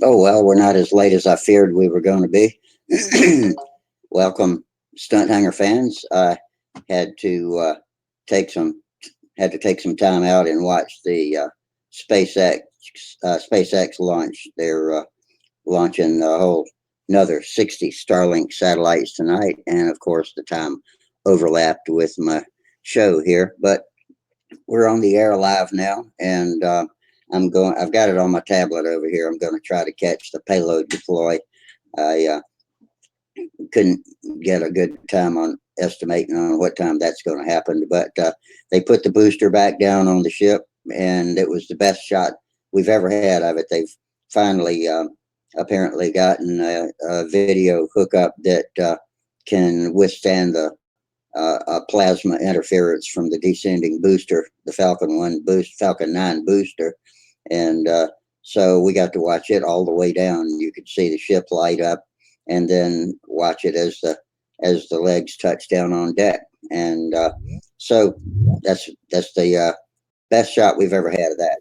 Oh, well, we're not as late as I feared we were going to be. Welcome, Stunthanger fans. I had to take some take some time out and watch the SpaceX SpaceX launch. They're launching a whole another 60 Starlink satellites tonight, and of course, the time overlapped with my show here. But we're on the air live now, and I've got it on my tablet over here. I'm going to try to catch the payload deploy. I couldn't get a good time on estimating on what time that's going to happen, but they put the booster back down on the ship, and it was the best shot we've ever had of it. They've finally apparently gotten a video hookup that can withstand the plasma interference from the descending booster, the Falcon 9 booster, and so we got to watch it all the way down. You could see the ship light up, and then watch it as the legs touch down on deck. And so that's the best shot we've ever had of that.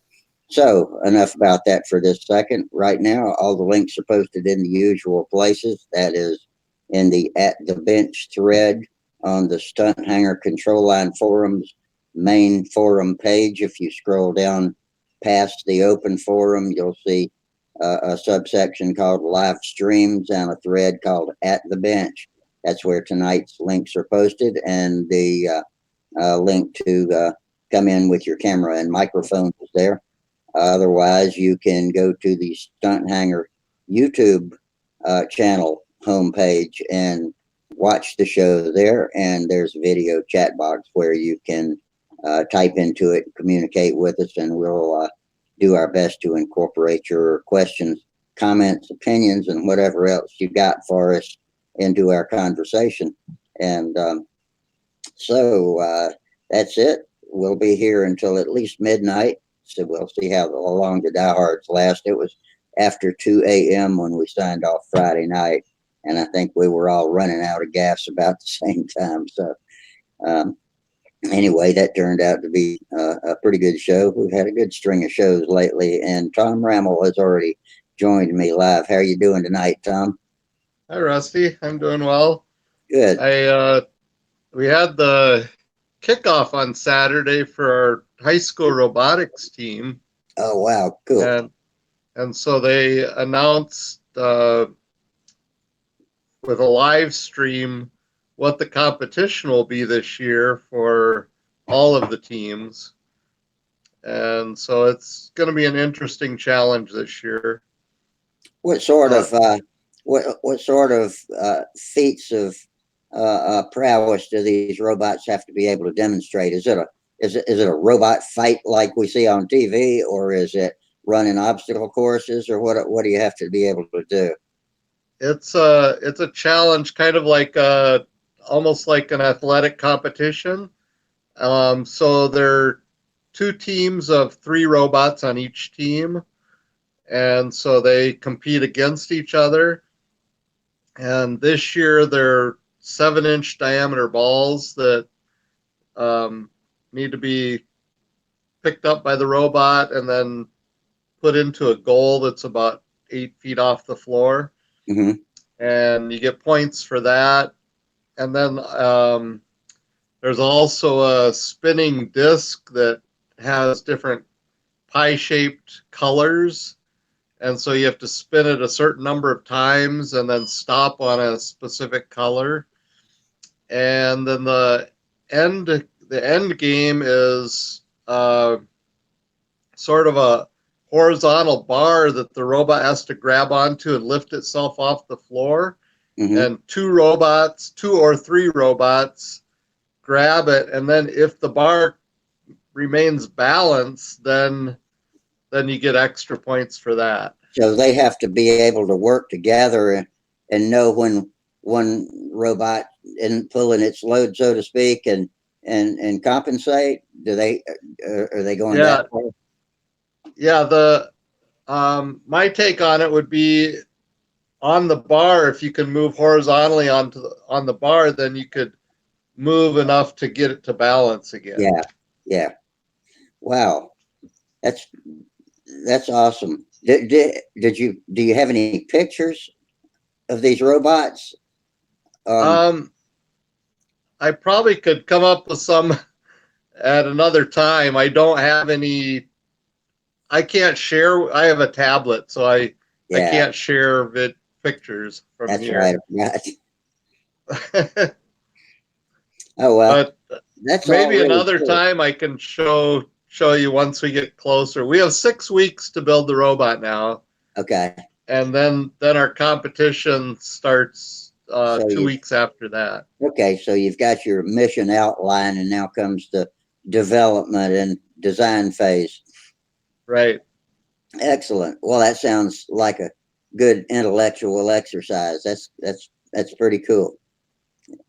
So enough about that for this second. Right now, all the links are posted in the usual places. That is in the At the Bench thread on the Stunthanger Control Line Forums main forum page. If you scroll down past the open forum, you'll see a subsection called Live Streams and a thread called At the Bench. That's where tonight's links are posted, and the link to come in with your camera and microphone is there. Otherwise, you can go to the Stunthanger YouTube channel homepage and watch the show there, and there's a video chat box where you can type into it, communicate with us, and we'll do our best to incorporate your questions, comments, opinions, and whatever else you got for us into our conversation. And so that's it. We'll be here until at least midnight, so we'll see how long the diehards last. It was after 2 a.m. when we signed off Friday night, and I think we were all running out of gas about the same time. So anyway, that turned out to be a pretty good show. We've had a good string of shows lately, and Tom Rammel has already joined me live. How are you doing tonight, Tom? Hi, Rusty. I'm doing well. Good. We had the kickoff on Saturday for our high school robotics team. Oh, wow. Cool. And so they announced with a live stream what the competition will be this year for all of the teams. And so it's going to be an interesting challenge this year. What sort of what sort of feats of prowess do these robots have to be able to demonstrate? Is it a robot fight like we see on TV, or is it running obstacle courses, or what do you have to be able to do? It's a challenge, kind of like almost like an athletic competition. So there are 2 teams of 3 robots on each team, and so they compete against each other. And this year they're 7-inch diameter balls that need to be picked up by the robot and then put into a goal that's about 8 feet off the floor. Mm-hmm. And you get points for that. And then there's also a spinning disc that has different pie-shaped colors. And so you have to spin it a certain number of times and then stop on a specific color. And then the end game is sort of a horizontal bar that the robot has to grab onto and lift itself off the floor. Mm-hmm. And 2 or 3 robots grab it, and then if the bar remains balanced, then you get extra points for that. So they have to be able to work together and know when one robot isn't pulling its load, so to speak, and compensate. Are they going that far? Yeah, my take on it would be, on the bar, if you can move horizontally on the bar, then you could move enough to get it to balance again. Yeah. Wow. That's awesome. Do you have any pictures of these robots? Um, Um, I probably could come up with some at another time. I don't have any. I can't share. I have a tablet, so I yeah, can't share pictures from that's right. here. I forgot. Oh well, But that's all maybe really another cool. time I can show you once we get closer. We have 6 weeks to build the robot now, Okay, and then our competition starts so 2 weeks after that. so you've got your mission outline, and now comes the development and design phase. Right. Excellent. Well, that sounds like a good intellectual exercise. That's pretty cool,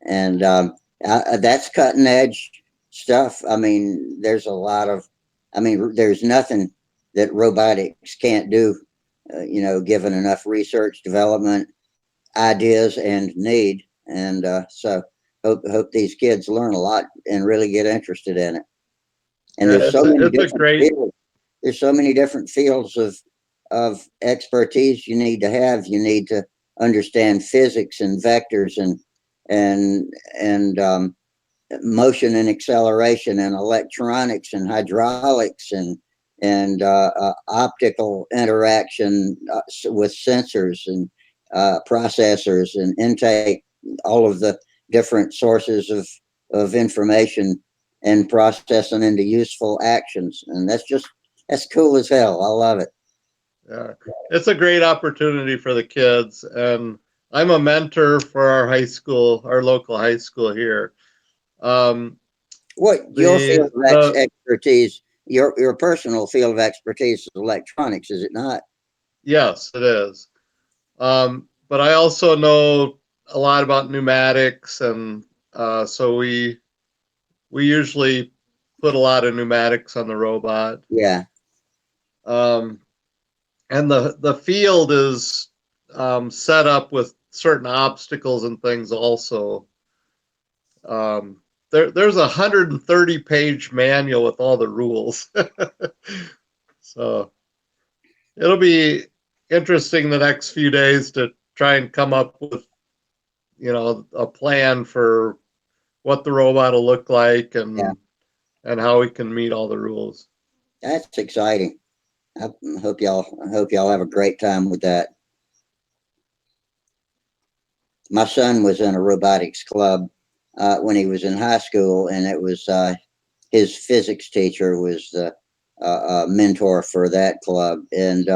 and that's cutting edge stuff. I mean, there's a lot of, I mean, there's nothing that robotics can't do. Given enough research, development, ideas, and need, and so hope these kids learn a lot and really get interested in it. And Yeah, there's so many it's a different great. fields. There's so many different fields of expertise you need to have. You need to understand physics and vectors and motion and acceleration and electronics and hydraulics and optical interaction with sensors and processors and intake, all of the different sources of information and processing into useful actions. And that's cool as hell. I love it. Yeah, it's a great opportunity for the kids, and I'm a mentor for our high school, our local high school here. Um, What your field of the expertise, your personal field of expertise is electronics, is it not? Yes, it is. But I also know a lot about pneumatics, and so we usually put a lot of pneumatics on the robot. Yeah, Um, and the field is set up with certain obstacles and things also. There's a 130-page manual with all the rules. So it'll be interesting the next few days to try and come up with, a plan for what the robot will look like yeah, and how we can meet all the rules. that's exciting. I I hope y'all have a great time with that. My son was in a robotics club when he was in high school, and it was his physics teacher was the mentor for that club, and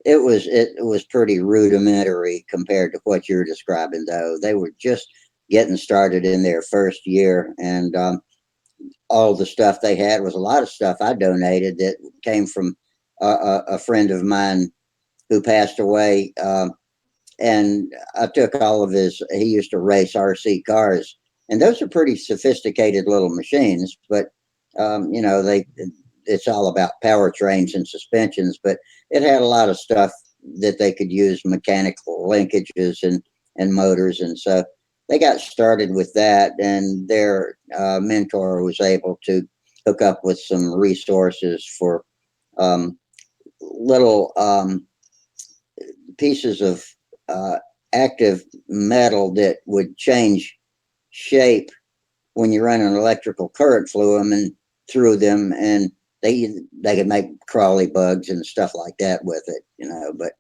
it was pretty rudimentary compared to what you're describing. Though they were just getting started in their first year, and all the stuff they had was a lot of stuff I donated that came from a friend of mine who passed away. And I took all of his, he used to race RC cars, and those are pretty sophisticated little machines, but, it's all about powertrains and suspensions, but it had a lot of stuff that they could use mechanical linkages and motors. And so they got started with that, and their mentor was able to hook up with some resources for um, little pieces of uh, active metal that would change shape when you run an electrical current through them, and they could make crawly bugs and stuff like that with it, but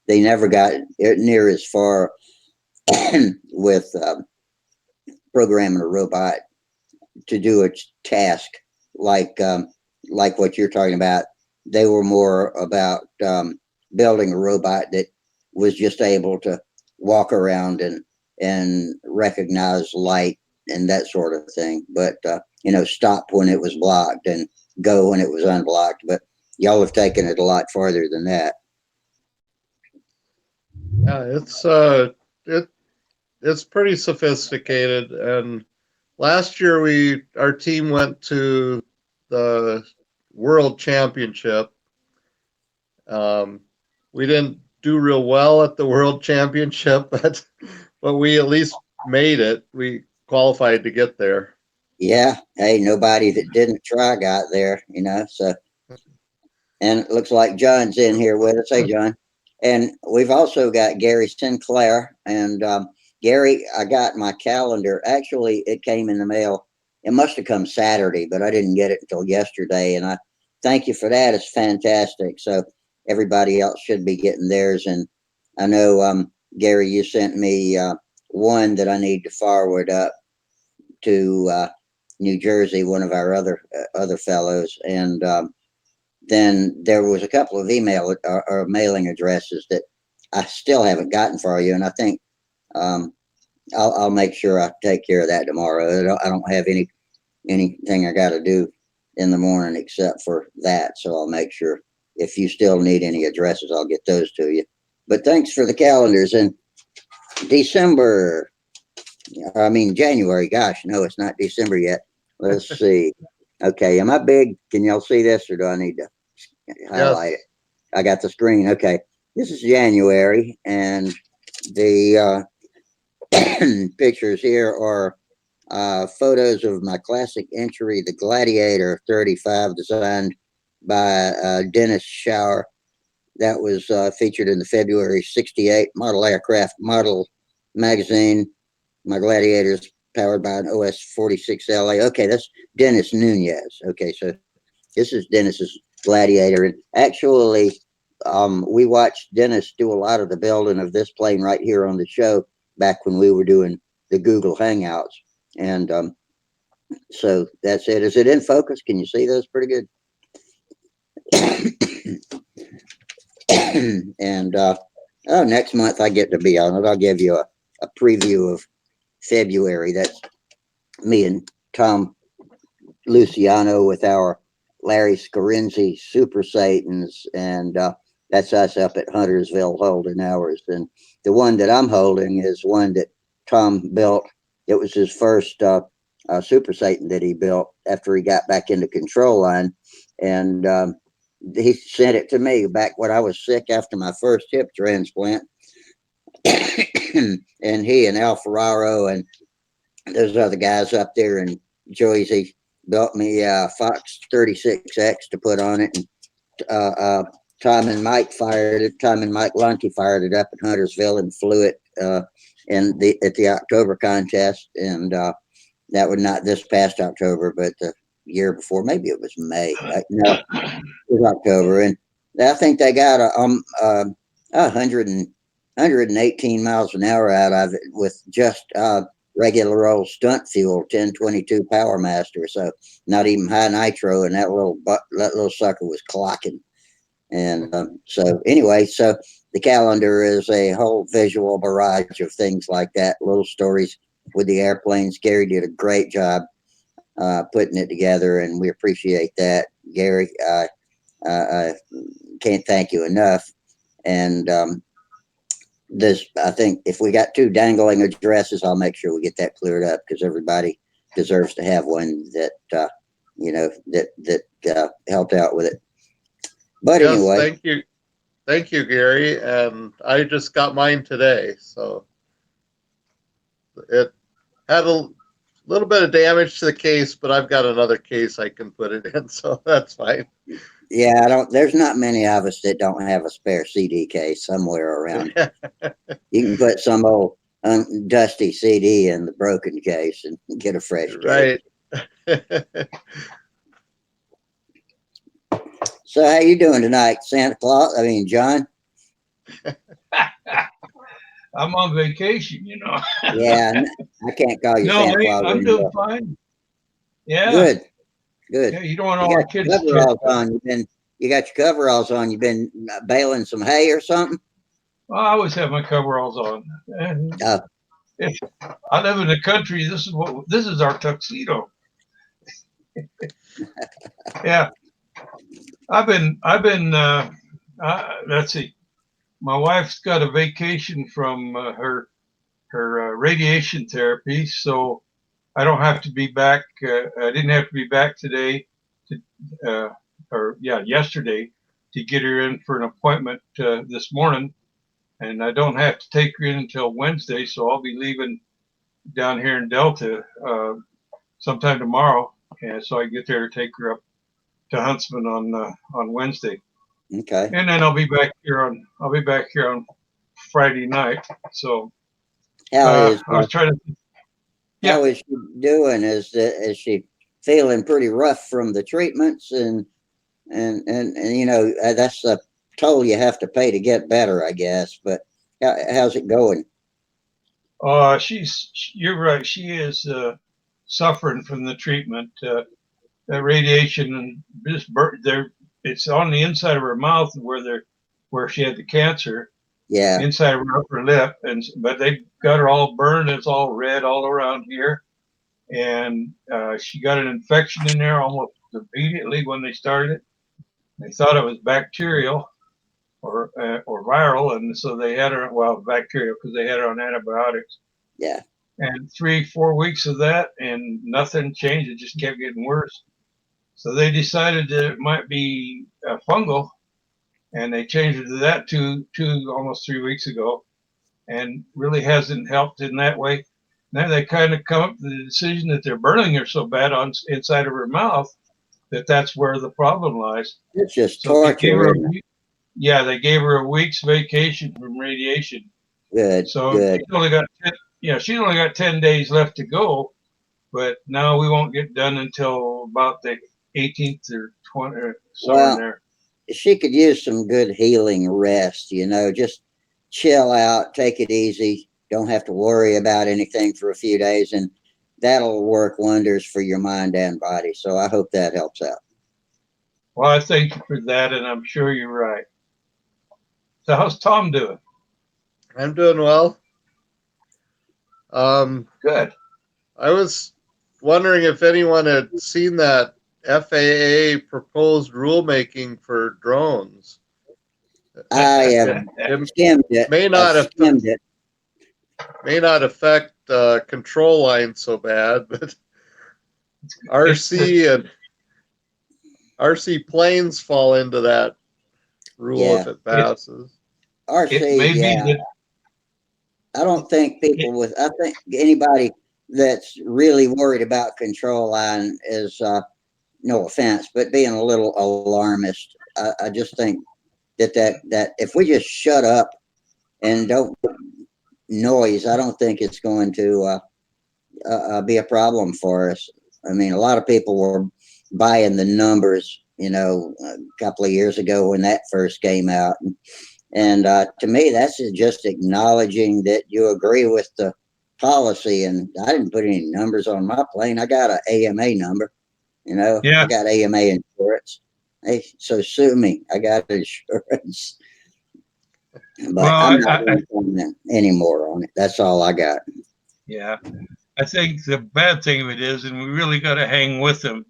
they never got near as far with programming a robot to do its task like like what you're talking about. They were more about building a robot that was just able to walk around and recognize light and that sort of thing. But stop when it was blocked and go when it was unblocked. But y'all have taken it a lot farther than that. Yeah, it it's pretty sophisticated. And last year our team went to the World Championship. Um, we didn't do real well at the World Championship, but we at least made it. We qualified to get there. Yeah. Hey, nobody that didn't try got there. So And it looks like John's in here with us. Hey, John. And we've also got Gary Sinclair. And Gary, I got my calendar. Actually, it came in the mail. It must have come Saturday, but I didn't get it until yesterday. And I thank you for that. It's fantastic. So everybody else should be getting theirs. And I know, Gary, you sent me one that I need to forward up to New Jersey, one of our other fellows. And then there was a couple of email or mailing addresses that I still haven't gotten for you, and I think um, I'll make sure I take care of that tomorrow. I don't have anything I got to do in the morning except for that, so I'll make sure. If you still need any addresses, I'll get those to you. But thanks for the calendars. In December, I mean January. Gosh, no, it's not December yet. Let's see. Okay, am I big? Can y'all see this, or do I need to highlight it? Yes. I got the screen. Okay. This is January, and the pictures here are photos of my classic entry, the Gladiator 35, designed by Dennis Shower. That was featured in the February '68 Model Aircraft Model magazine. My Gladiator's powered by an OS 46LA. Okay, that's Dennis Nunez. Okay, so this is Dennis's Gladiator. And actually, we watched Dennis do a lot of the building of this plane right here on the show back when we were doing the Google Hangouts. And so that's it. Is it in focus? Can you see those pretty good? And oh, next month I get to be on it. I'll give you a preview of February. That's me and Tom Luciano with our Larry Scarinzi Super Satans, and that's us up at Huntersville holding ours. And the one that I'm holding is one that Tom built. It was his first Super Satan that he built after he got back into control line, and he sent it to me back when I was sick after my first hip transplant. And he and Al Ferraro and those other guys up there in Jersey built me a Fox 36X to put on it. And uh, uh, Tom and Mike fired it. Tom and Mike Lunke fired it up in Huntersville and flew it at the October contest. And that was not this past October, but the year before. Maybe it was May. No, it was October. And I think they got a 118 miles an hour out of it with just regular old stunt fuel, 1022 Power Master. So not even high nitro, and that little sucker was clocking. And so anyway, so the calendar is a whole visual barrage of things like that, little stories with the airplanes. Gary did a great job putting it together, and we appreciate that, Gary. I can't thank you enough. And this, I think, if we got two dangling addresses, I'll make sure we get that cleared up because everybody deserves to have one that helped out with it. But Yes, anyway, thank you, Gary. And I just got mine today, so it had a little bit of damage to the case, but I've got another case I can put it in, so that's fine. yeah, I don't. There's not many of us that don't have a spare CD case somewhere around. You can put some old dusty CD in the broken case and get a fresh case. Right. So how you doing tonight, Santa Claus? I mean, John. I'm on vacation, Yeah, I can't call you No, Santa Claus I'm doing anymore. fine. Yeah. Good, good. Yeah, you don't want You all our got your kids to. coveralls on. You got your coveralls on. You've been baling some hay or something. Well, I always have my coveralls on. And Oh, I live in the country. This is our tuxedo. Yeah. Let's see. My wife's got a vacation from her radiation therapy, so I don't have to be back. I didn't have to be back today, yesterday, to get her in for an appointment this morning, and I don't have to take her in until Wednesday. So I'll be leaving down here in Delta sometime tomorrow, and so I get there to take her up to Huntsman on Wednesday. Okay. And then I'll be back here on Friday night. So How is I was trying to. Yeah. how is she doing? Is she feeling pretty rough from the treatments and you know that's a toll you have to pay to get better, I guess. But how's it going? You're right. She is suffering from the treatment. That radiation and it's on the inside of her mouth where she had the cancer, Yeah, inside of her upper lip, but they got her all burned. It's all red all around here, and she got an infection in there almost immediately when they started it. They thought it was bacterial or viral, and so they had her bacterial because they had her on antibiotics. yeah. And 3-4 weeks of that, and nothing changed. It just kept getting worse. So they decided that it might be fungal, and they changed it to that almost 3 weeks ago, and really hasn't helped in that way. Now they kind of come up to the decision that they're burning her so bad on inside of her mouth that that's where the problem lies. It's just So they gave torture, her isn't it? they gave her a week's vacation from radiation. Good, So good. she's only got 10 days left to go, but now we won't get done until about the 18th or 20th, or somewhere in Well, there. she could use some good healing rest, you know, just chill out, take it easy, don't have to worry about anything for a few days, and that'll work wonders for your mind and body. So I hope that helps out. Well, I thank you for that, and I'm sure you're right. So how's Tom doing? I'm doing well. Good. I was wondering if anyone had seen that FAA proposed rulemaking for drones. I have It skimmed it. may I've not skimmed it. affect control lines so bad, but RC planes fall into that rule if Yeah. it passes. It RC, may be yeah. that I don't think I think anybody that's really worried about control line is, no offense, but being a little alarmist. I just think that if we just shut up and don't noise, I don't think it's going to be a problem for us. I mean, a lot of people were buying the numbers, you know, a couple of years ago when that first came out. And to me, that's just acknowledging that you agree with the policy. And I didn't put any numbers on my plane. I got an AMA number, you know, I yeah. got AMA insurance. Hey, so sue me. I got insurance. But I'm Well, not going to comment anymore on it. That's all I got. yeah. I think the bad thing of it is, and we really got to hang with them.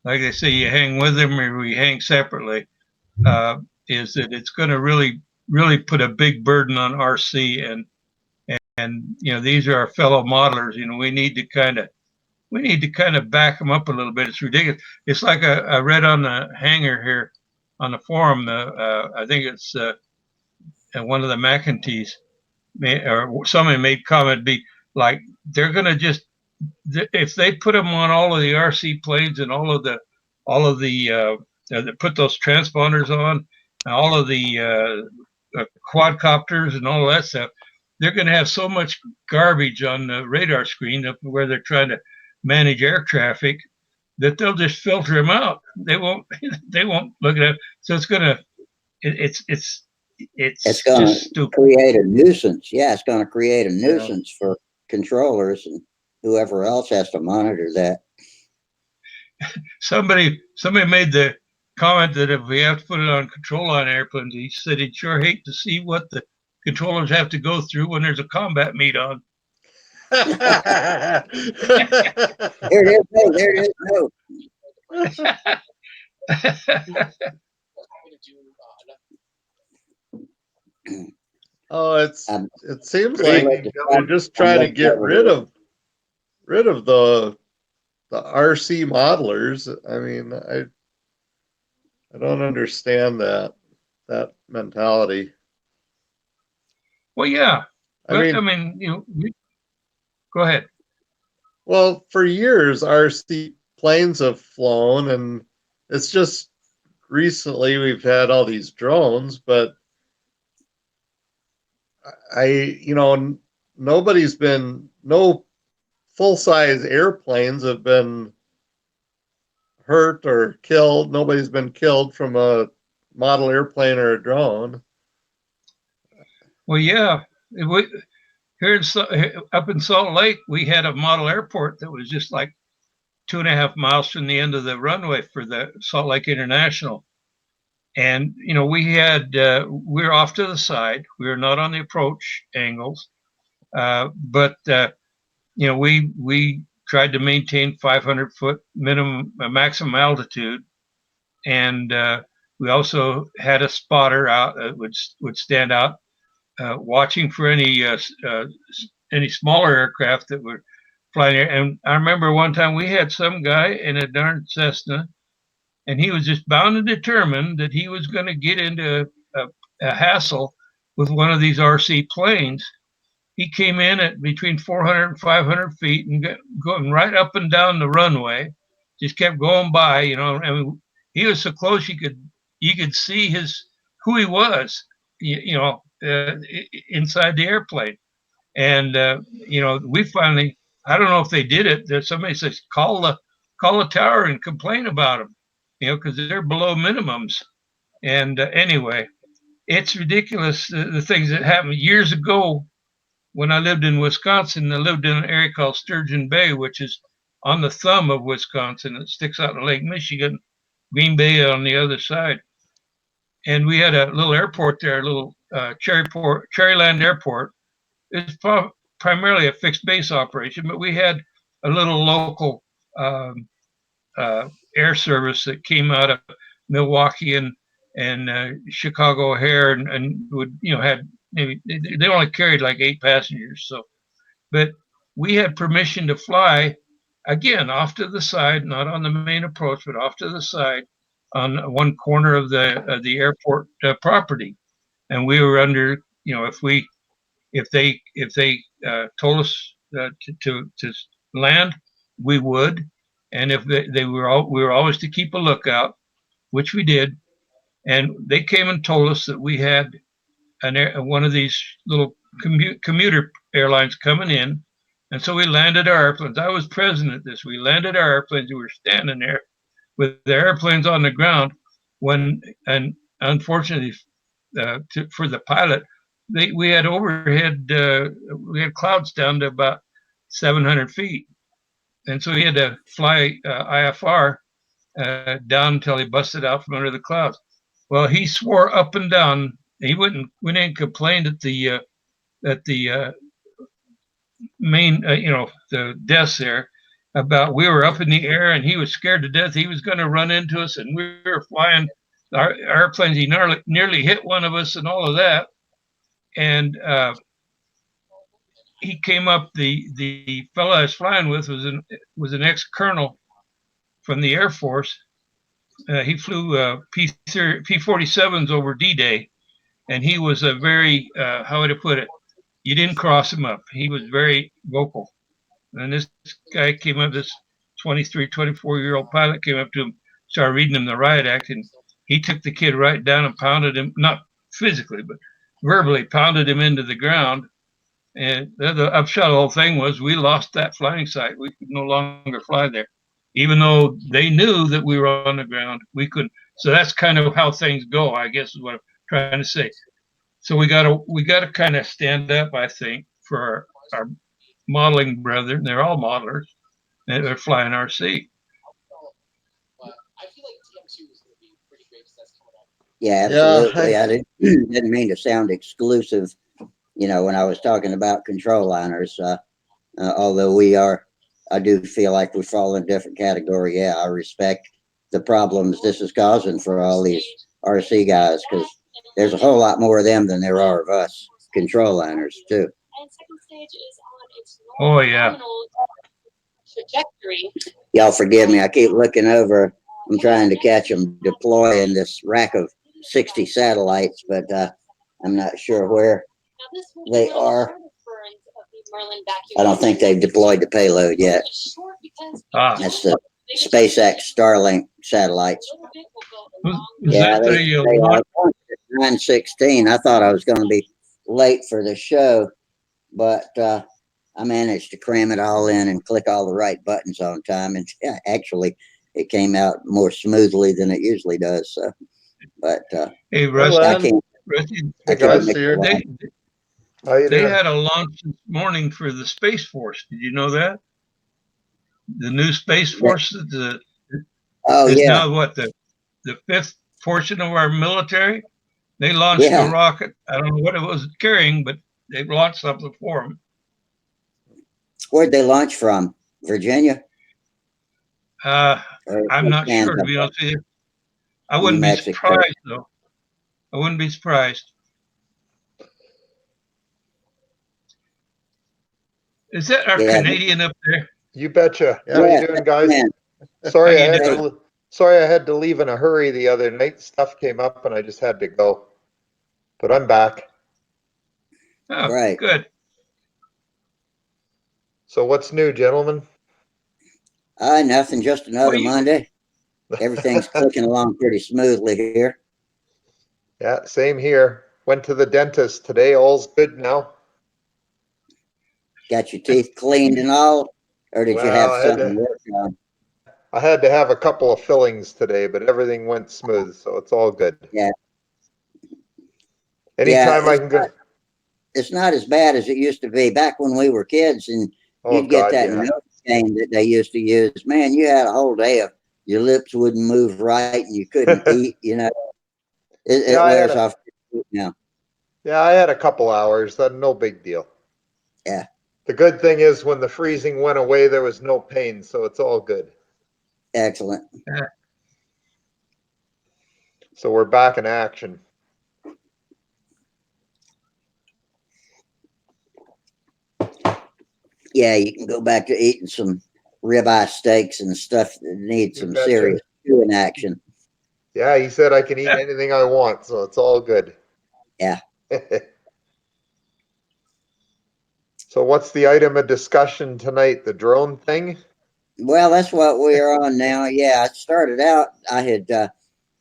Like they say, you hang with them or we hang separately. Is that it's going to really put a big burden on RC and these are our fellow modelers. We need to kind of back them up a little bit. It's ridiculous. It's like I read on the hangar here on the forum. I think it's one of the McEntees or somebody made comment be like they're going to just if they put them on all of the RC planes and all of the put those transponders on all of the quadcopters and all of that stuff, they're going to have so much garbage on the radar screen up where they're trying to manage air traffic that they'll just filter them out. They won't they won't look at it. So it's going to It's it's going just to stupid. create a nuisance. Yeah, it's going to create a Yeah. nuisance for controllers and whoever else has to monitor that. Somebody made the comment that if we have to put it on control line airplanes, he said he'd sure hate to see what the controllers have to go through when there's a combat meet on. There it is. No, there it is. No. Oh, it seems Pretty like much they're just trying to get rid of the RC modelers. I mean, I don't understand that mentality. Well, yeah, but I I mean, mean, go ahead. well, for years RC planes have flown, and it's just recently we've had all these drones, but nobody's been, no full-size airplanes have been hurt or killed. Nobody's been killed from a model airplane or a drone. Well, yeah, here up in Salt Lake, we had a model airport that was just like 2.5 miles from the end of the runway for the Salt Lake International. And, we were off to the side. We were not on the approach angles. But we tried to maintain 500-foot maximum altitude. And we also had a spotter out that would stand out, watching for any smaller aircraft that were flying there. And I remember one time we had some guy in a darn Cessna, and he was just bound and determined that he was going to get into a hassle with one of these RC planes. He came in at between 400 and 500 feet and going right up and down the runway, just kept going by. I mean, he was so close you could see who he was, inside the airplane. And we finally, I don't know if they did it. That somebody says call the tower and complain about them, because they're below minimums. And anyway, it's ridiculous the things that happened years ago. When I lived in Wisconsin, I lived in an area called Sturgeon Bay, which is on the thumb of Wisconsin. It sticks out in Lake Michigan, Green Bay on the other side. And we had a little airport there, a little Cherryland Airport. It's primarily a fixed base operation, but we had a little local air service that came out of Milwaukee and Chicago O'Hare, and would had maybe they only carried like 8 passengers. So, but we had permission to fly again off to the side, not on the main approach, but off to the side on one corner of the airport property, and we were under. If they told us to land, we would, and if we were always to keep a lookout, which we did, and they came and told us that we had one of these little commuter airlines coming in, and so we landed our airplanes. I was present at this. We landed our airplanes. We were standing there with the airplanes on the ground and unfortunately for the pilot, we had overhead, we had clouds down to about 700 feet. And so he had to fly IFR down until he busted out from under the clouds. Well, he swore up and down. He went and complained at the main, the desk there about we were up in the air and he was scared to death. He was going to run into us, and we were flying our airplanes. He nearly hit one of us and all of that. And he came up. The fellow I was flying with was an ex-colonel from the Air Force. He flew P-47s over D-Day, and he was a very how would I put it? You didn't cross him up. He was very vocal. And this guy came up, this 23, 24-year-old pilot came up to him, started reading him the riot act, and he took the kid right down and pounded him, not physically, but verbally pounded him into the ground. And the upshot of the whole thing was we lost that flying site. We could no longer fly there. Even though they knew that we were on the ground, we couldn't. So that's kind of how things go, I guess is what I'm trying to say. So we gotta kind of stand up, I think, for our modeling brethren. They're all modelers, and they're flying RC. Yeah, absolutely. Yeah, I didn't mean to sound exclusive, when I was talking about control liners. Although I do feel like we fall in a different category. Yeah, I respect the problems this is causing for all these RC guys, because there's a whole lot more of them than there are of us control liners too. Oh yeah. Y'all forgive me. I keep looking over. I'm trying to catch them deploying this rack of 60 satellites, but I'm not sure where they are. I don't think they've deployed the payload yet. Ah. That's the SpaceX Starlink satellites. Was Yeah, that they the launch? 9:16. I thought I was going to be late for the show, but I managed to cram it all in and click all the right buttons on time, and actually, it came out more smoothly than it usually does. So, but Hey, Hey, Rusty, I Len. can't. Rusty, I Hey, can't guys. make the Here. line. How you they doing? had a launch this morning for the Space Force. Did you know that? The new Space Force Oh is yeah, now what, the fifth portion of our military? They launched a yeah. rocket. I don't know what it was carrying, but they launched something for them. Where'd they launch from? Virginia or I'm not sure, to Kansas? be honest with you. I New wouldn't be Mexico. surprised, though. I wouldn't be surprised. Is that our Yeah, Canadian up there? You betcha. Yeah. How you yeah. doing, guys? Man, Sorry, How I you had doing? to. Sorry, I had to leave in a hurry the other night. Stuff came up, and I just had to go. But I'm back. Oh, right. good. So what's new, gentlemen? Nothing. Just Well, another Monday. Everything's clicking along pretty smoothly here. Yeah, same here. Went to the dentist today. All's good now. Got your teeth cleaned and all, or did you Well, have something worked on? I had to have a couple of fillings today, but everything went smooth, so it's all good. Yeah. Yeah, Anytime I can go. it's not as bad as it used to be back when we were kids, and Oh you'd get God, that yeah. note cane that they used to use. Man, you had a whole day of your lips wouldn't move right, and you couldn't eat. Yeah, It wears off now. yeah, I had a couple hours. That no big deal. Yeah, The good thing is when the freezing went away, there was no pain, so it's all good. excellent. So we're back in action. Yeah, you can go back to eating some ribeye steaks and stuff that needs You some betcha. serious chewing action. Yeah, he said I can eat anything I want, so it's all good. Yeah. So what's the item of discussion tonight? The drone thing? Well, that's what we're on now. Yeah, I started out. I had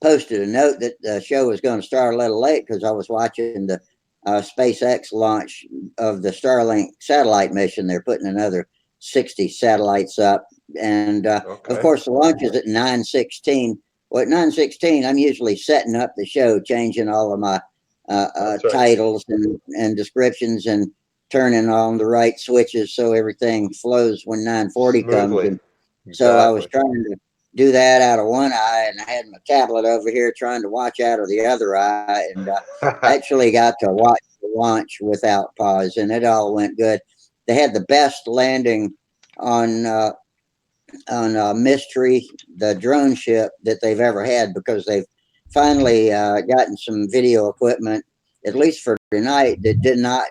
posted a note that the show was going to start a little late because I was watching the SpaceX launch of the Starlink satellite mission. They're putting another 60 satellites up, and of Okay. course, the launch is at 9:16. Well, at 9:16, I'm usually setting up the show, changing all of my That's right. titles and descriptions, and turning on the right switches so everything flows when 9:40 comes. Smoothly. And so I was Exactly. trying to do that out of one eye, and I had my tablet over here trying to watch out of the other eye, and actually got to watch the launch without pause, and it all went good. They had the best landing on Mystery, the drone ship, that they've ever had, because they've finally gotten some video equipment, at least for tonight, that did not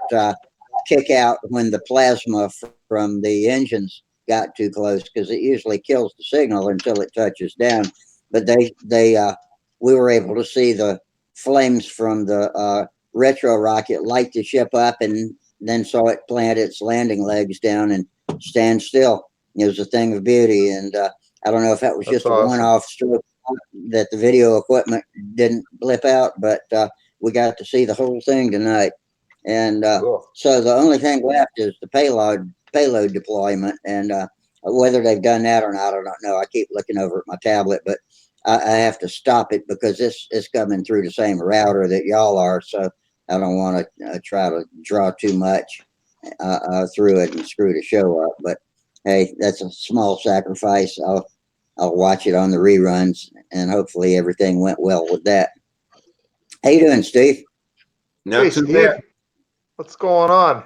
kick out when the plasma from the engines got too close, because it usually kills the signal until it touches down. But we were able to see the flames from the retro rocket light the ship up, and then saw it plant its landing legs down and stand still. It was a thing of beauty, and I don't know if that was That's just a awesome. one-off stroke that the video equipment didn't blip out, but we got to see the whole thing tonight. And Cool. so the only thing left is the payload deployment, and whether they've done that or not, I don't know. I keep looking over at my tablet, but I have to stop it because it's coming through the same router that y'all are, so I don't want to try to draw too much through it and screw the show up. But hey, that's a small sacrifice. I'll watch it on the reruns, and hopefully everything went well with that. How you doing, Steve? Not Hey, too Steve. bad. What's going on?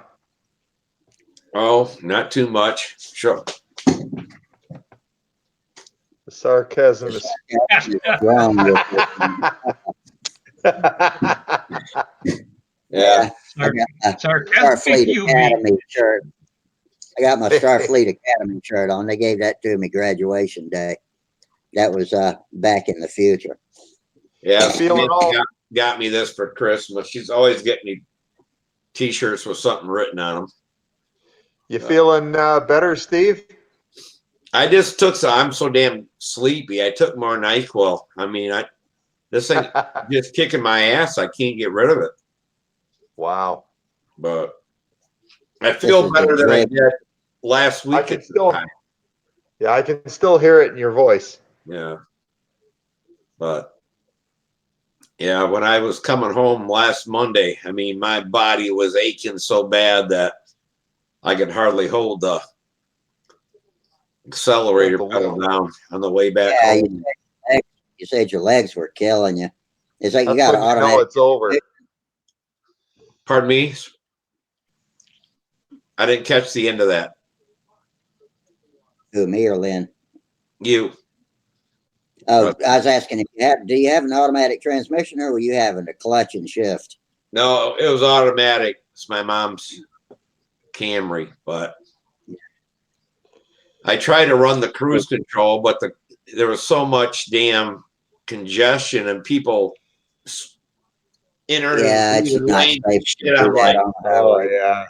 Oh, not too much. Sure. The sarcasm is. Wrong with it. Yeah. I got my Sarcastic Starfleet you Academy shirt. I got my Starfleet Academy shirt on. They gave that to me graduation day. That was back in the future. Yeah. Feeling Samantha all. got me this for Christmas. She's always getting me T-shirts with something written on them. You feeling better, Steve? I just took some. I'm so damn sleepy. I took more NyQuil. I mean, this thing just kicking my ass. I can't get rid of it. Wow. But I feel This is better the than I dread. did last I week. can still, yeah, I can still hear it in your voice. Yeah. But yeah, when I was coming home last Monday, I mean, my body was aching so bad that I could hardly hold the accelerator Hold the pedal wheel. down on the way back Yeah, home. you said your legs were killing you. It's like you That's got an when you know automatic. it's over. Pardon me? I didn't catch the end of that. Who, me or Lynn? You. Oh, I was asking if do you have an automatic transmission or were you having a clutch and shift? No, it was automatic. It's my mom's Camry, but I tried to run the cruise control, but there was so much damn congestion and people Yeah, it's intervening not lanes safe and to shit. do I'm that like, on the Oh highway. yeah.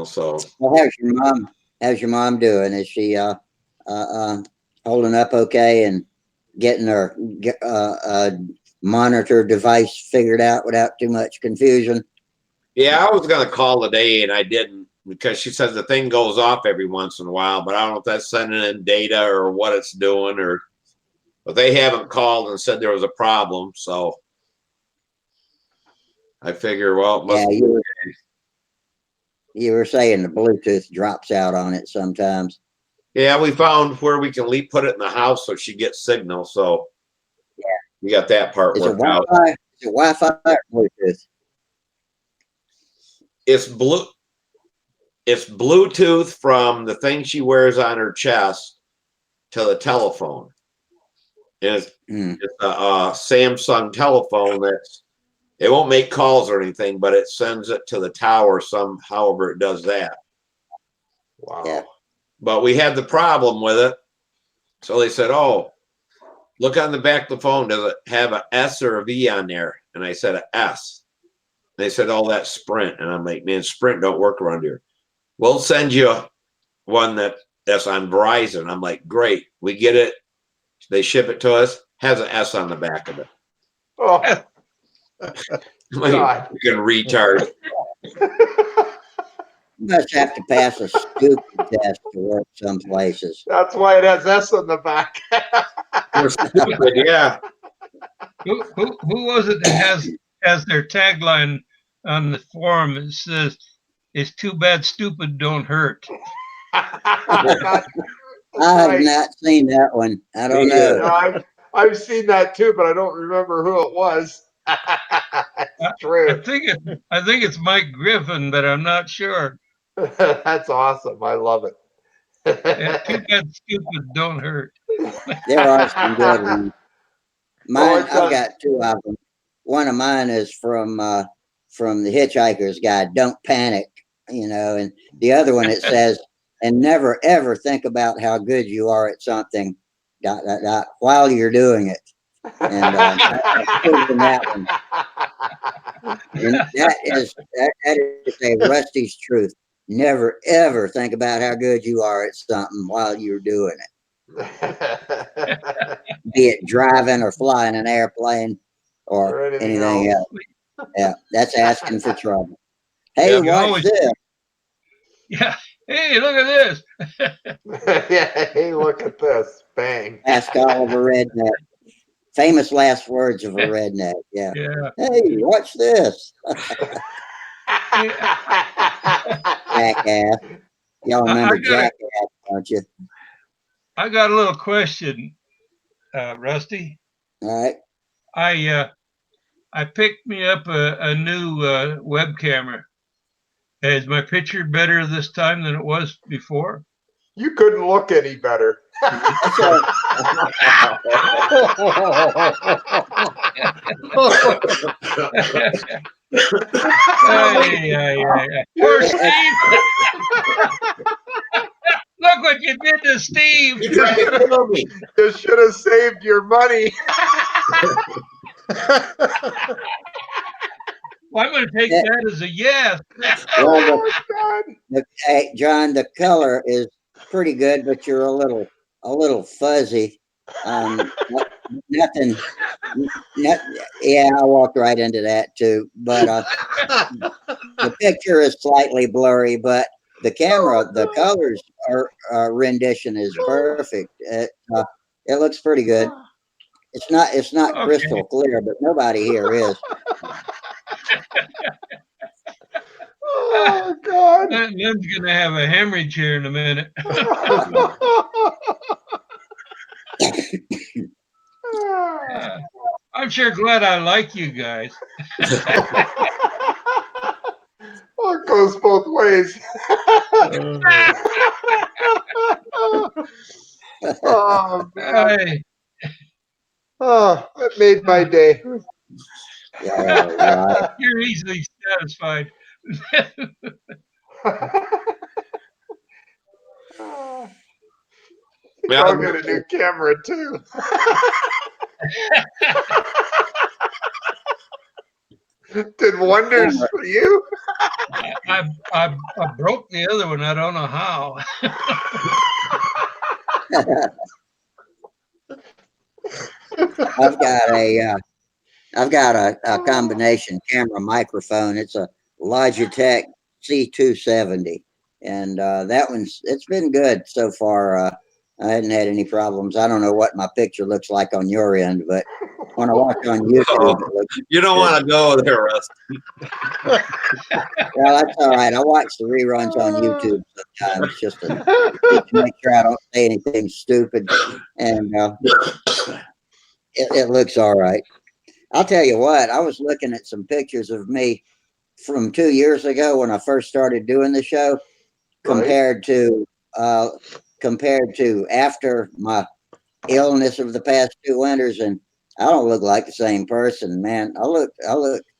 so Well, how's your mom? How's your mom doing? Is she holding up okay and getting her monitor device figured out without too much confusion? yeah, I was gonna call today and I didn't because she says the thing goes off every once in a while, but I don't know if that's sending in data or what it's doing but they haven't called and said there was a problem, so I figure, well, it Yeah, must be. you were saying the Bluetooth drops out on it sometimes. Yeah, we found where we can put it in the house so she gets signal. So Yeah, we got that part is it worked out. Wi-Fi? Is it Wi-Fi or Bluetooth? It's blue. It's Bluetooth from the thing she wears on her chest to the telephone. And it's a Samsung telephone it won't make calls or anything, but it sends it to the tower however it does that. Wow. Yeah. But we had the problem with it. So they said, oh, look on the back of the phone. Does it have an S or a V on there? And I said, an S. They said, oh, that's Sprint. And I'm like, man, Sprint don't work around here. We'll send you one that's on Verizon. I'm like, great. We get it. They ship it to us. Has an S on the back of it. Oh, Like, God. you can retard. You must have to pass a stupid test to work some places. That's why it has S on the back. We're stupid, yeah. Who was it that has their tagline on the forum? It says, "It's too bad stupid don't hurt." I have not seen that one. I don't know. No, I've seen that too, but I don't remember who it was. It's true. I think it's Mike Griffin, but I'm not sure. That's awesome. I love it. Yeah, too bad stupid don't hurt. There are some good ones. Mine, it I've does. got two of them. One of mine is from the Hitchhiker's Guide. Don't panic, and the other one it says, and never ever think about how good you are at something. ... while you're doing it. And I've proven that one. And that is a Rusty's truth. Never ever think about how good you are at something while you're doing it. Be it driving or flying an airplane or anything else. Yeah, that's asking for trouble. Hey, Yeah, watch this. Yeah. Hey, look at this. Yeah, hey, look at this. Bang. Ask Oliver Redneck. Famous last words of a redneck. Yeah. Yeah. Hey, watch this. Jackass. Y'all remember Jackass, don't you? I got a little question, Rusty. All right. I picked me up a new web camera. Is my picture better this time than it was before? You couldn't look any better. Poor Steve. Look what you did to Steve. You tried to kill me. You should have saved your money. Well, I'm going to take that as a yes. Well, hey, John, the color is pretty good, but you're a little fuzzy. Nothing. Not, yeah, I walked right into that too. But the picture is slightly blurry, but the camera, the colors are rendition is perfect. It looks pretty good. It's not Okay. crystal clear, but nobody here is. Oh God. Len's gonna have a hemorrhage here in a minute. I'm sure glad I like you guys. Well, it goes both ways. Oh, man. Hey, Oh, that made my day. Yeah, right. you're easily satisfied. I think Yeah, I'll get a new camera too. Did wonders for you. I broke the other one. I don't know how. I've got a combination camera microphone. It's a Logitech C270, and it's been good so far. I hadn't had any problems. I don't know what my picture looks like on your end, but when I watch on YouTube, it looks you don't good. want to go there, Russ. Well, that's all right. I watch the reruns on YouTube sometimes just to make sure I don't say anything stupid, and it looks all right. I'll tell you what, I was looking at some pictures of me from 2 years ago when I first started doing the show, Right. compared to after my illness of the past 2 winters, and I don't look like the same person, man. I look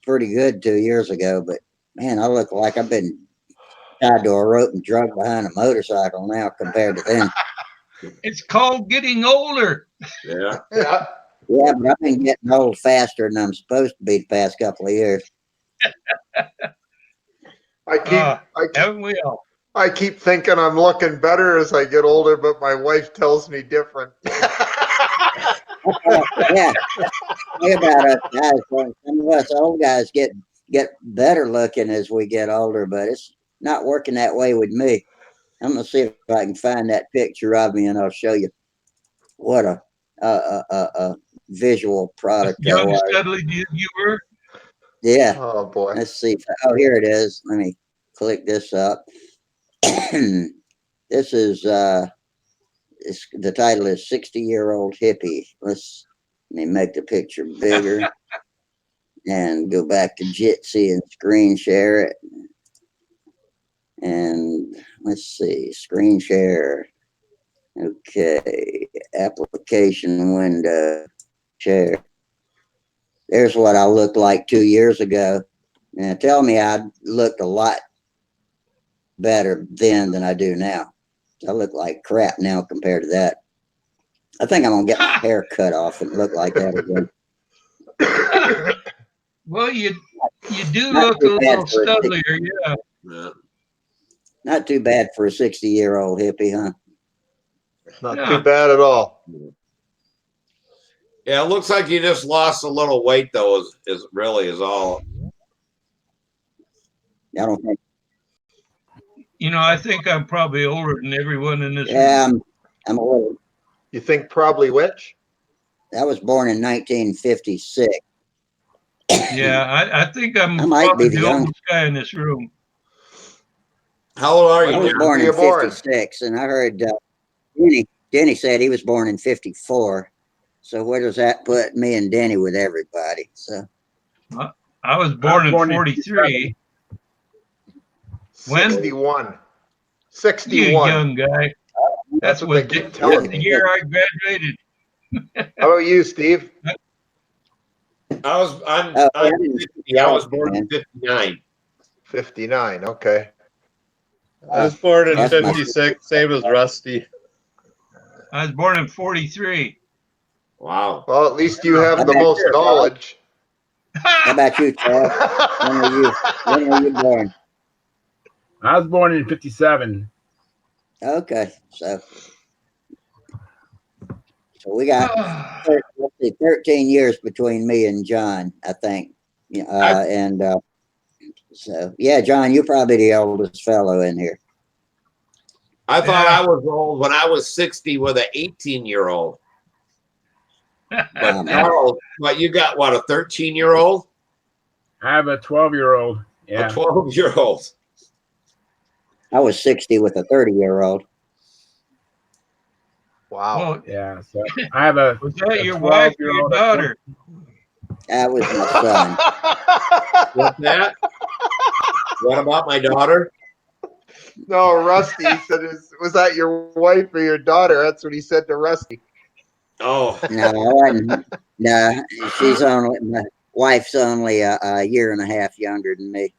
pretty good 2 years ago, but man, I look like I've been tied to a rope and drugged behind a motorcycle now compared to then. It's called getting older. Yeah. Yeah. Yeah, but I've been getting old faster than I'm supposed to be the past couple of years. Haven't we all? I keep thinking I'm looking better as I get older, but my wife tells me different. Yeah, think about us guys. Some of us old guys get better looking as we get older, but it's not working that way with me. I'm gonna see if I can find that picture of me, and I'll show you what a visual product I Young was. Studley, you were? Yeah, Oh boy. let's see. Oh, here it is. Let me click this up. This is the title is 60-year-old hippie. Let me make the picture bigger and go back to Jitsi and screen share it. And let's see, screen share. Okay, application window, share. There's what I looked like 2 years ago. Now tell me I looked a lot better then than I do now. I look like crap now compared to that. I think I'm gonna get my hair cut off and look like that again. Well, you do Not look a too bad little for a studlier, yeah. Yeah. Not too bad for a 60-year-old hippie, huh? Not Yeah. too bad at all. Yeah, it looks like you just lost a little weight though, is really is all. I don't think. You know, I think I'm probably older than everyone in this Yeah, room. I'm old. You think probably which? I was born in 1956. Yeah, I think I'm I might probably be the the youngest. oldest guy in this room. How old are When you? I was John? born were in you born? 56, and I heard Denny said he was born in 54. So where does that put me and Denny with everybody? So I was born in 43. When? 61. You 61. young guy. That's what they keep That's telling the me. year I graduated. How about you, Steve? I'm I didn't 50. I was born in man. 59. 59. Okay. I was born in That's my- 56, same as Rusty. I was born in 43. Wow. Well, at least you have the most knowledge. How about you, Chad? When were you born? I was born in 57. Okay, so we got let's see, 13 years between me and John, I think. And so yeah, John, you're probably the oldest fellow in here. I thought Yeah. I was old when I was 60 with an 18-year-old. But Carl, what you got? What, a 13-year-old? I have a 12-year-old. A Yeah. 12-year-old. I was 60 with a 30-year-old. Wow. Well, Yeah. So I have a was that your 12 wife or year your old. daughter? That was my son. What's that? What about my daughter? No, Rusty said, was that your wife or your daughter? That's what he said to Rusty. Oh, No, I wasn't. No, she's only my wife's only a year and a half younger than me.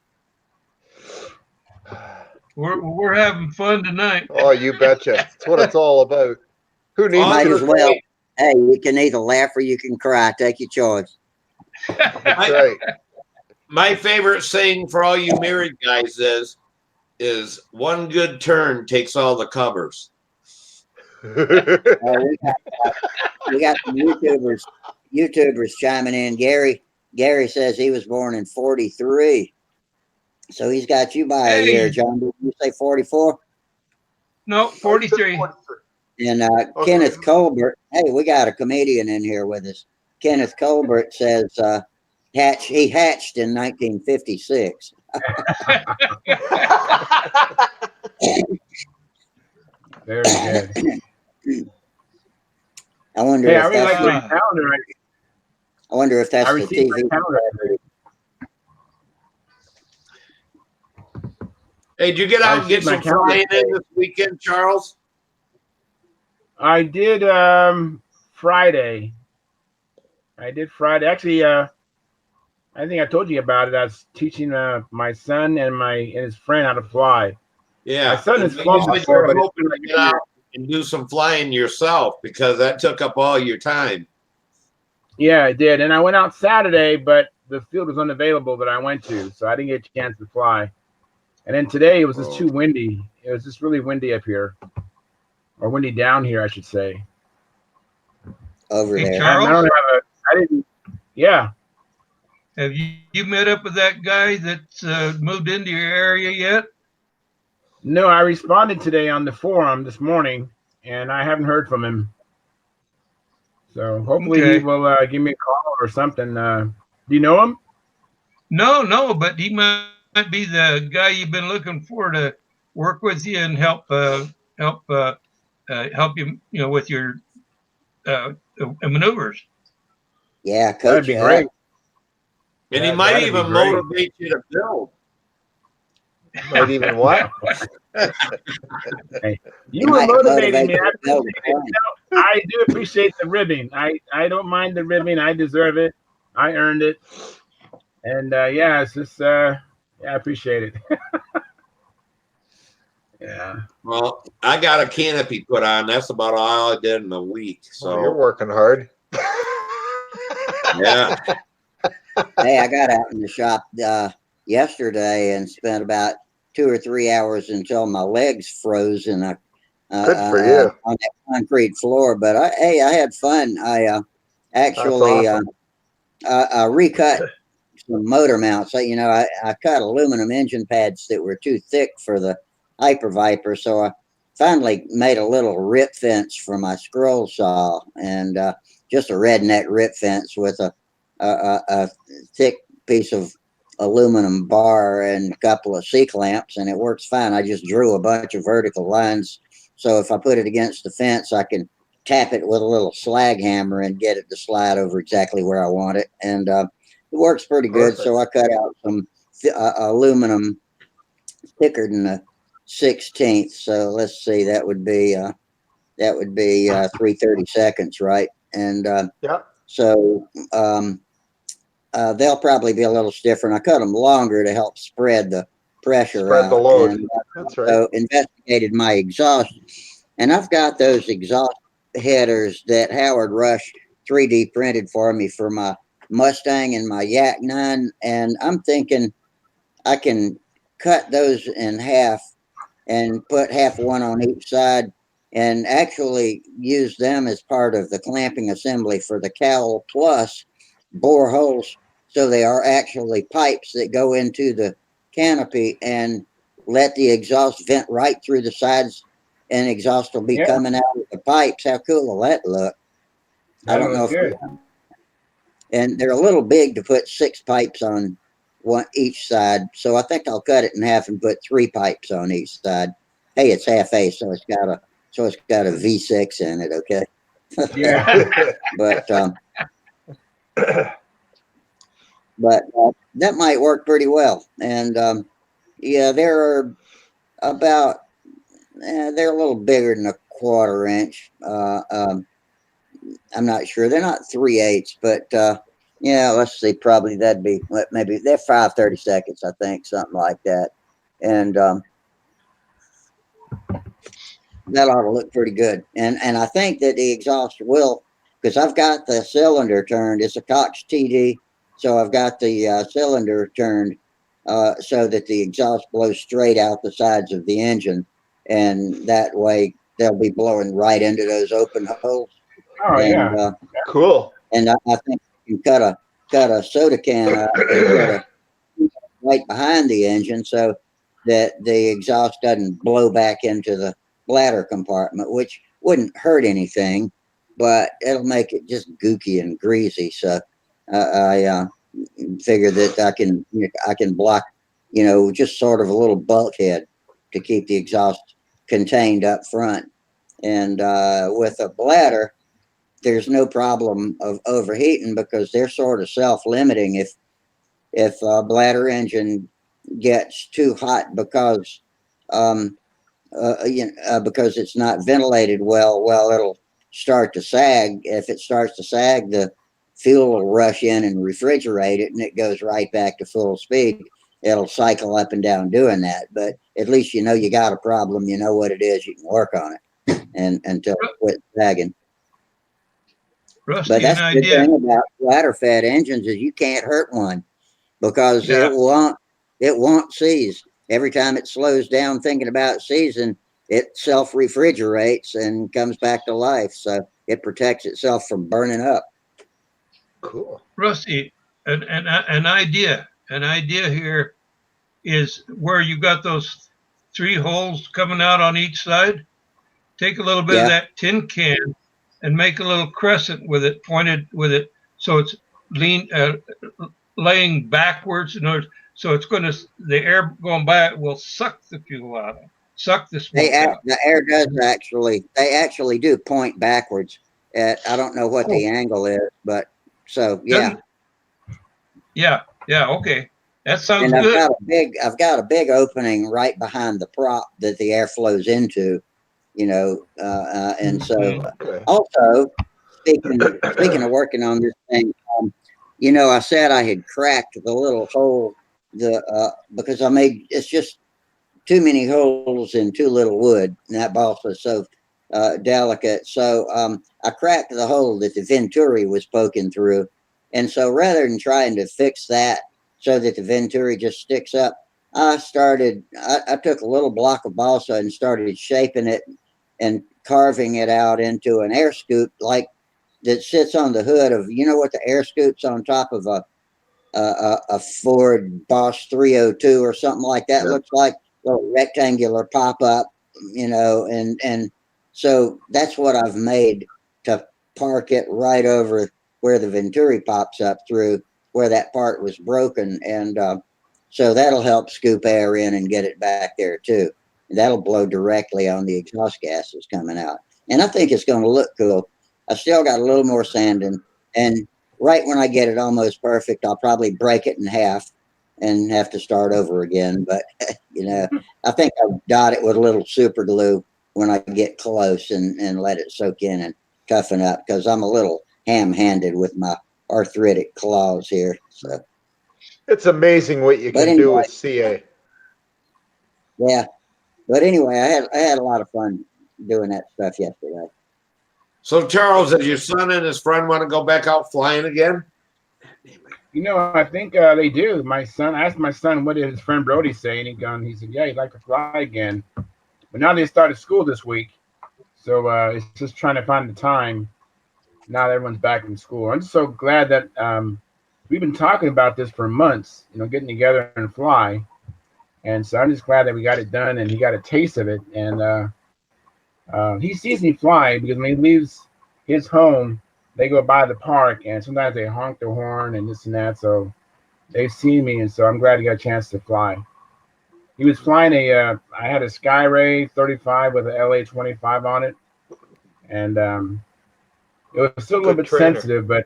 We're having fun tonight. Oh, you betcha. That's what it's all about. Who needs Oh, Might to as well. say? Hey, you can either laugh or you can cry. Take your choice. That's my, right. my favorite saying for all you married guys is one good turn takes all the covers. We got some YouTubers chiming in. Gary says he was born in 43. So he's got you by a year, Hey, John. Did you say 44? no, 43. And Okay. Kenneth Colbert, hey, we got a comedian in here with us. Kenneth Colbert says he hatched in 1956. Very good. I wonder Hey, if I really that's like my calendar. I wonder if I that's the received my TV. calendar. Hey, did you get I out and get received my some calendar flying today. in this weekend, Charles? I did Friday. I did Friday. Actually, I think I told you about it. I was teaching my son and his friend how to fly. Yeah. My son has You flown said before, you're but hoping to get out and do some flying yourself because that took up all your time. yeah, I did. And I went out Saturday, but the field was unavailable that I went to, so I didn't get a chance to fly. And then today it was just too windy. It was just really windy up here, or windy down here, I should say. Over Hey, there. I don't Charles, have I didn't. Yeah. have you met up with that guy that's moved into your area yet? No, I responded today on the forum this morning, and I haven't heard from him. So hopefully he Okay. will give me a call or something. Do you know him? No, but he might be the guy you've been looking for to work with you and help you, with your maneuvers. Yeah, That'd coach be you great. up. And he That'd might be even great. motivate you to build. Might even what? Hey, He you were might motivating motivate me. you I to build appreciate a it. plane. I do appreciate the ribbing. I don't mind the ribbing. I deserve it. I earned it. And yeah, it's just yeah, I appreciate it. Yeah. Well, I got a canopy put on. That's about all I did in a week. Oh, you're So working hard. yeah. Hey, I got out in the shop yesterday and spent about 2 or 3 hours until my legs froze in Good for you. on that concrete floor. But I had fun. I That's actually awesome. I recut some motor mounts. So, I cut aluminum engine pads that were too thick for the Hyper Viper. So I finally made a little rip fence for my scroll saw, and just a redneck rip fence with a thick piece of aluminum bar and a couple of C-clamps, and it works fine. I just drew a bunch of vertical lines. So if I put it against the fence, I can tap it with a little slag hammer and get it to slide over exactly where I want it. And it works pretty good. Perfect. So I cut out some aluminum thicker than a 16th. So let's see, that would be 3/32, right? And Yeah. so they'll probably be a little stiffer. And I cut them longer to help spread the pressure Spread the out. load. And That's right. so investigated my exhaust, and I've got those exhaust headers that Howard Rush 3D printed for me for my Mustang and my Yak 9, and I'm thinking I can cut those in half and put half one on each side, and actually use them as part of the clamping assembly for the cowl, plus bore holes so they are actually pipes that go into the canopy and let the exhaust vent right through the sides, and exhaust will be Yeah. coming out of the pipes. How cool will that look? I That'll don't know look if, good. and they're a little big to put 6 pipes on one each side, so I think I'll cut it in half and put 3 pipes on each side. Hey, it's half A, so it's got a V6 in it. Okay. Yeah. But that might work pretty well. And yeah, they're about they're a little bigger than a 1/4 inch. I'm not sure. They're not 3/8, but yeah, let's see. Probably that'd be maybe they're 5/32, I think, something like that. And that ought to look pretty good. And I think that the exhaust will, because I've got the cylinder turned. It's a Cox TD, so I've got the cylinder turned so that the exhaust blows straight out the sides of the engine, and that way they'll be blowing right into those open holes. Oh And yeah. Cool. I think you can cut a soda can out and put a right behind the engine so that the exhaust doesn't blow back into the bladder compartment, which wouldn't hurt anything, but it'll make it just gooky and greasy. So I figure that I can block, just sort of a little bulkhead to keep the exhaust contained up front. And with a bladder, there's no problem of overheating because they're sort of self-limiting. If a bladder engine gets too hot because because it's not ventilated well, it'll start to sag. If it starts to sag, the fuel will rush in and refrigerate it, and it goes right back to full speed. It'll cycle up and down doing that, but at least you know you got a problem. You know what it is. You can work on it, and until it quits sagging. Rusty, But that's an the good idea. thing about bladder fed engines is you can't hurt one because Yeah. it won't seize. Every time it slows down thinking about seizing, it self refrigerates and comes back to life. So it protects itself from burning up. Cool. Rusty, an idea. An idea here is where you got those 3 holes coming out on each side. Take a little bit of Yeah. that tin can and make a little crescent with it, pointed with it, so it's laying backwards. In order, so it's going to the air going by it will suck the fuel out, suck the smoke out. The air does they actually do point backwards. I don't know what the angle is, but so yeah. Yeah. Okay. That sounds And good. I've got a big opening right behind the prop that the air flows into, and so Okay. also speaking of working on this thing, I said I had cracked the little hole because it's just too many holes in too little wood, and that balsa is so delicate. So I cracked the hole that the venturi was poking through, and so rather than trying to fix that so that the venturi just sticks up, I took a little block of balsa and started shaping it and carving it out into an air scoop that sits on the hood of, what the air scoops on top of a Ford Boss 302 or something like that looks like, a little rectangular pop up, and so that's what I've made to park it right over where the venturi pops up through where that part was broken, and so that'll help scoop air in and get it back there too. And that'll blow directly on the exhaust gases coming out, and I think it's going to look cool. I still got a little more sanding, and right when I get it almost perfect, I'll probably break it in half and have to start over again. But I think I'll dot it with a little super glue when I get close and let it soak in and toughen up, because I'm a little ham-handed with my arthritic claws here. So It's amazing what you But can do anyway. with CA. yeah, but anyway, I had a lot of fun doing that stuff yesterday. So, Charles, does your son and his friend want to go back out flying again? I think they do. I asked my son what did his friend Brody say, and he said, yeah, he'd like to fly again. But now they started school this week, so it's just trying to find the time. Now that everyone's back in school, I'm just so glad that we've been talking about this for months. Getting together and fly, and so I'm just glad that we got it done and he got a taste of it. And he sees me fly because when he leaves his home, they go by the park and sometimes they honk their horn and this and that. So they've seen me, and so I'm glad he got a chance to fly. He was flying I had a Skyray 35 with an LA 25 on it, and it was still a little Good bit trainer. sensitive, but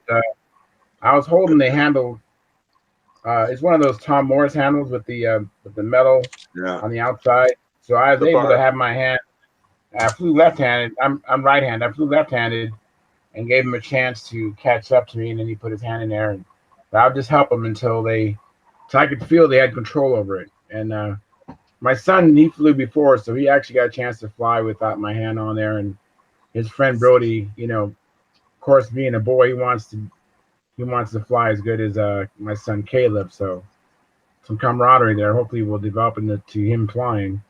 I was holding the handle. It's one of those Tom Morris handles with the metal Yeah. on the outside. So I was The able to bar. have my hand. I flew left-handed. I'm right-handed. I flew left-handed and gave him a chance to catch up to me, and then he put his hand in there, and I would just help him until I could feel they had control over it. And my son, he flew before, so he actually got a chance to fly without my hand on there. And his friend Brody, of course, being a boy, he wants to fly as good as my son Caleb. So some camaraderie there. Hopefully, we'll develop into him flying.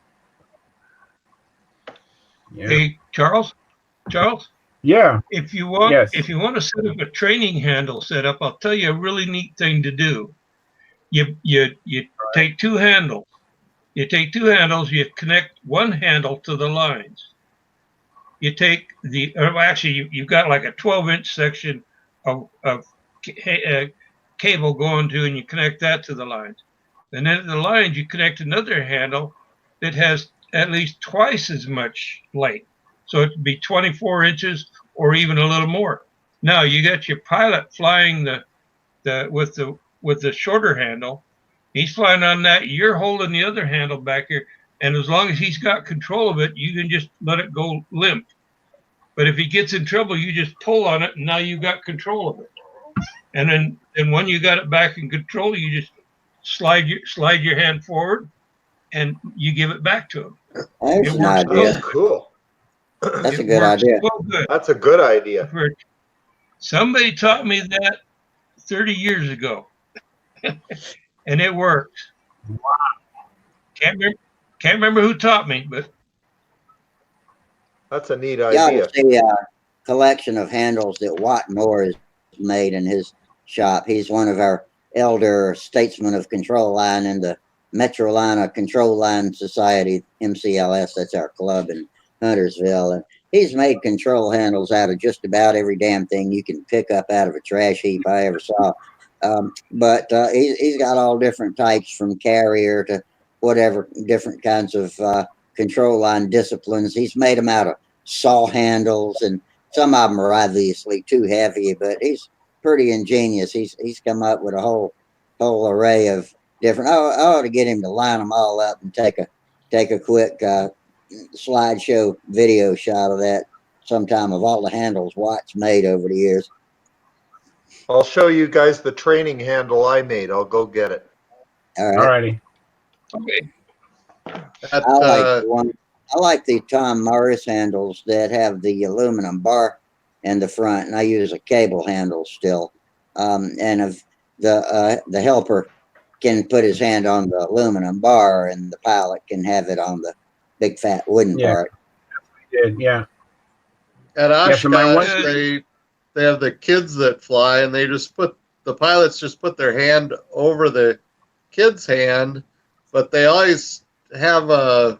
Yeah. Hey, Charles. Yeah. If you want, Yes. if you want to set up a training handle setup, I'll tell you a really neat thing to do. You take two handles. You you connect one handle to the lines. You take you've got like a 12-inch section of cable going to, and you connect that to the lines. And then at the lines, you connect another handle that has at least twice as much length. So it would be 24 inches or even a little more. Now you got your pilot flying with the shorter handle. He's flying on that. You're holding the other handle back here. And as long as he's got control of it, you can just let it go limp. But if he gets in trouble, you just pull on it, and now you got control of it. And then when you got it back in control, you just slide your hand forward, and you give it back to him. That's It an works idea. Cool. That's a It good works idea. so good. That's a good idea. Somebody taught me that 30 years ago, and it worked. Can't remember who taught me, but That's a neat You ought idea. to see a collection of handles that Watt Moore has made in his shop. He's one of our elder statesmen of control line in the Metrolina Control Line Society, MCLS. That's our club in Huntersville. And he's made control handles out of just about every damn thing you can pick up out of a trash heap I ever saw. But he's got all different types, from carrier to whatever, different kinds of control line disciplines. He's made them out of saw handles, and some of them are obviously too heavy, but he's pretty ingenious. He's come up with a whole array of different. I ought to get him to line them all up and take a quick slideshow video shot of that sometime, of all the handles Watt's made over the years. I'll show you guys the training handle I made. I'll go get it. All right. Alrighty. okay. I like the Tom Morris handles that have the aluminum bar in the front, and I use a cable handle still. And if the helper can put his hand on the aluminum bar, and the pilot can have it on the big fat wooden part. Yeah. At so my Oshkosh, one- they have the kids that fly, and the pilots just put their hand over the kid's hand, but they always have a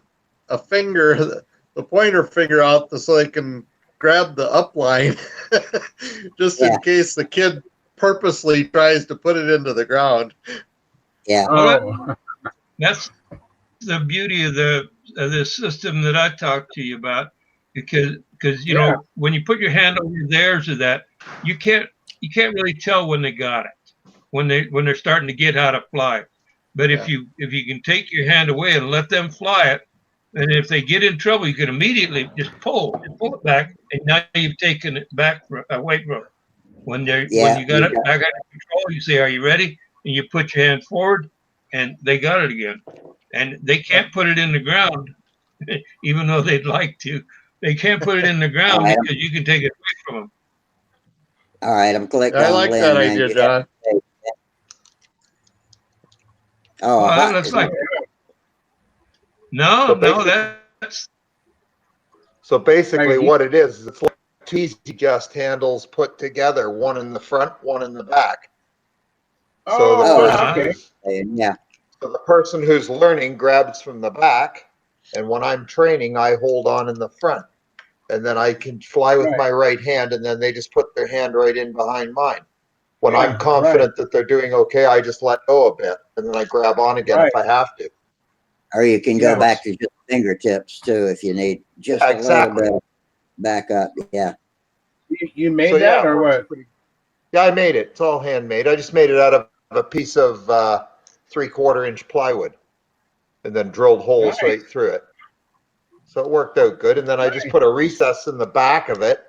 finger, the pointer finger out so they can grab the upline, just in case the kid purposely tries to put it into the ground. Yeah. Oh. That's the beauty of the system that I talked to you about, because when you put your hand over theirs or that, you can't really tell when they got it, when they're starting to get how to fly. But if you can take your hand away and let them fly it, and if they get in trouble, you can immediately just pull it back, and now you've taken it back away from it. When you got it back under control, you say, "Are you ready?" And you put your hand forward, and they got it again. And they can't put it in the ground, even though they'd like to. They can't put it in the ground because you can take it away from them. All right, I'm collecting. I like that idea, John. Oh, That looks like no, So basically Right. what it is it's like two easy just handles put together, one in the front, one in the back. So the Oh, person wow, okay. who's Yeah. so the person who's learning grabs from the back, and when I'm training, I hold on in the front. And then I can fly with Right. my right hand, and then they just put their hand right in behind mine. When I'm Yeah, confident that they're doing okay, I just let go a bit, and then I grab on again Right. if I have to. Or you can Yeah. go back to just fingertips too if you need just Yeah, a little exactly. bit of backup. Yeah. You made So that yeah, it or works what? pretty. Yeah, I made it. It's all handmade. I just made it out of a piece of 3/4 inch plywood, and then drilled holes Nice. right through it. So it worked out good. And then I just put a recess in the back of it,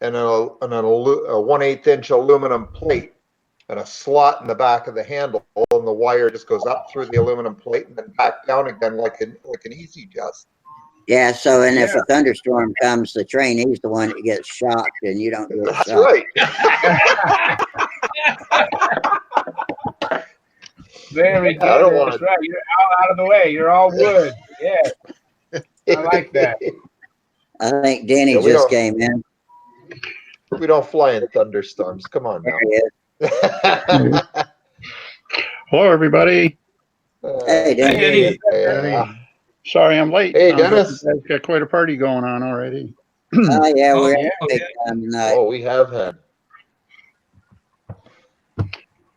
and a 1/8 inch aluminum plate, and a slot in the back of the handle, and the wire just goes up through the aluminum plate and then back down again like an easy just. Yeah. So, and if Yeah. a thunderstorm comes, the trainee's the one that gets shocked and you don't get That's shocked. right. Very good. I don't That's want right. You're out of the way. You're all wood. Yeah, to. I like that. I think Denny Yeah, just came in. We don't fly in thunderstorms. Come on There now. he is. Hello, everybody. Hey, Denny. Denny. Yeah. Sorry I'm late. Hey, Sounds like Dennis. you guys got quite a party going on already. Oh, yeah, Oh, we're yeah. having a big time tonight. Oh, we have had.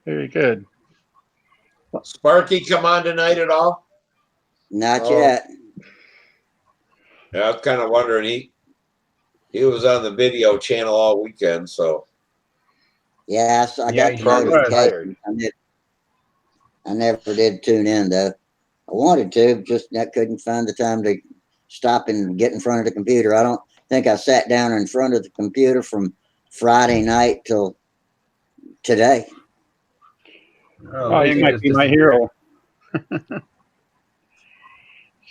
Very good. Sparky come on tonight at all? Not Oh. yet. Yeah, I was kind of wondering. He was on the video channel all weekend, so Yes, I Yeah, got the he Probably was. notification. I never did tune in though. I wanted to, just I couldn't find the time to stop and get in front of the computer. I don't think I sat down in front of the computer from Friday night till today. Oh, he you might just be my disappeared. hero.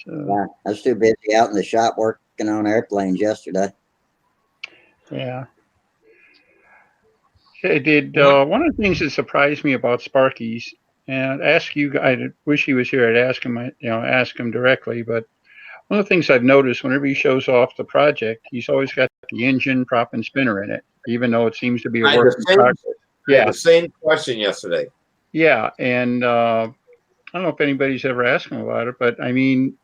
So, Yeah, I was too busy out in the shop working on airplanes yesterday. yeah. Hey, did one of the things that surprised me about Sparky's, and I'd ask you, I wish he was here. I'd ask him, ask him directly. But one of the things I've noticed whenever he shows off the project, he's always got the engine, prop, and spinner in it, even though it seems to be a I had work the in same, progress. I had Yeah, the same question yesterday. yeah, and I don't know if anybody's ever asked him about it, but I mean,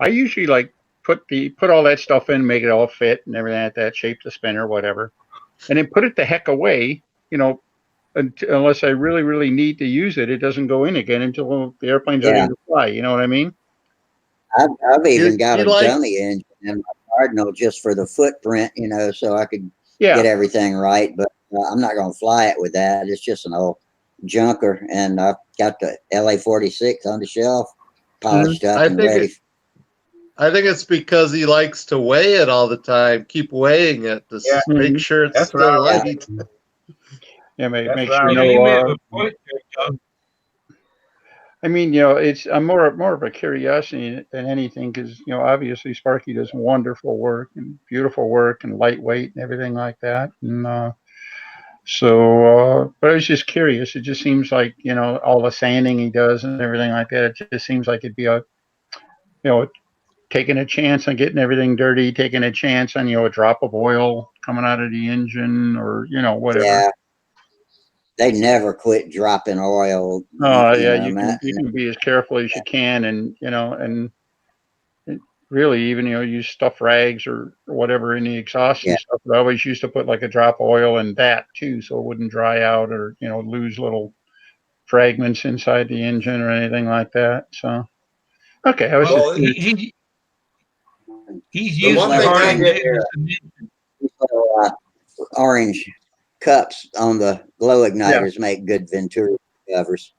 I usually like put all that stuff in, make it all fit and everything like that, shape the spinner, whatever, and then put it the heck away. You know, unless I really, really need to use it, it doesn't go in again until the airplane's ready Yeah, to fly. You know what I mean? I've even got He a likes dummy engine in my Cardinal just for the footprint, so I could Yeah. get everything right. But I'm not going to fly it with that. It's just an old junker, and I've got the LA-46 on the shelf, polished up I and think ready. I think it's because he likes to weigh it all the time. Keep weighing it to Yeah. make sure it's That's what still I light. Yeah, That's make what sure I Yeah, you made no. a point there, Doug. I mean, I'm more of a curiosity than anything because obviously Sparky does wonderful work and beautiful work and lightweight and everything like that. And but I was just curious. It just seems like all the sanding he does and everything like that. It just seems like it'd be taking a chance on getting everything dirty, taking a chance on a drop of oil coming out of the engine or whatever. Yeah, they never quit dropping oil. Oh yeah, Matt. you can be as careful as you can, and really even use stuff rags or whatever in the exhaust Yeah, and stuff. But I always used to put like a drop of oil in that too, so it wouldn't dry out or lose little fragments inside the engine or anything like that. So okay, I was just Well, Well, he's the used one the thing hard I did, business. these little orange cups on the glow yeah. igniters make good Venturi covers.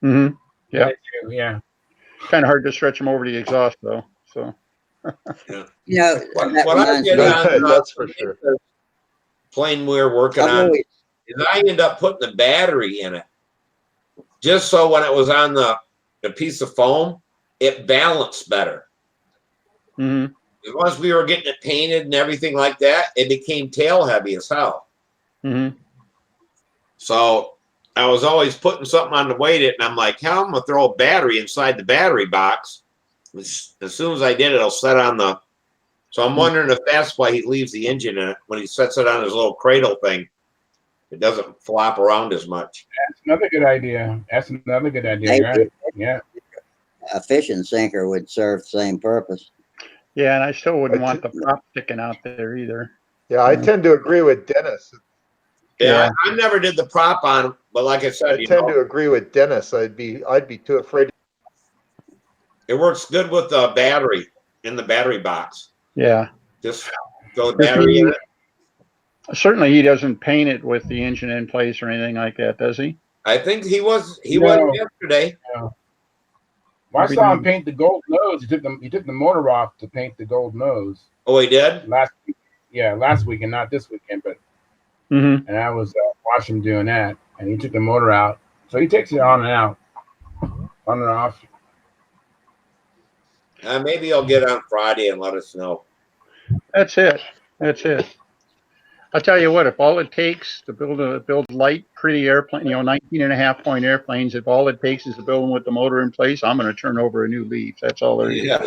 Mm-hmm. Yeah, Yeah. kind of hard to stretch them over the exhaust though. So That what I reminds did me. on That's for sure. the plane we were working I've on always, is I ended up putting the battery in it just so when it was on the piece of foam, it balanced better. mm-hmm. Once we were getting it painted and everything like that, it became tail heavy as hell. Mm-hmm. So I was always putting something on to weight it, and I'm like, hell, I'm gonna throw a battery inside the battery box. As soon as I did it, it'll set on the So I'm wondering if that's why he leaves the engine in it when he sets it on his little cradle thing. It doesn't flop around as much. That's another good idea. That's another good idea. Maybe Right? Yeah. a fishing sinker would serve the same purpose. Yeah, and I still wouldn't I want t- the prop sticking out there either. Yeah, I tend to agree with Dennis. Yeah, I never did the prop on him, but like I said, I tend to agree with Dennis. I'd be too afraid. it works good with the battery in the battery box. Yeah. Just throw the battery in it. Certainly, he doesn't paint it with the engine in place or anything like that, does he? I think he was No. yesterday. Well, I saw him paint the gold nose. He took the motor off to paint the gold nose Oh, he did? last week. Yeah, last weekend, not this weekend, but Mm-hmm. and I was watching him doing that, and he took the motor out. So he takes it on and out, on and off. Maybe he'll get on Friday and let us know. That's it. That's it. I'll tell you what, if all it takes to build light, pretty airplane, 19.5-point airplanes, if all it takes is to build them with the motor in place, I'm going to turn over a new leaf. That's all there is. Yeah.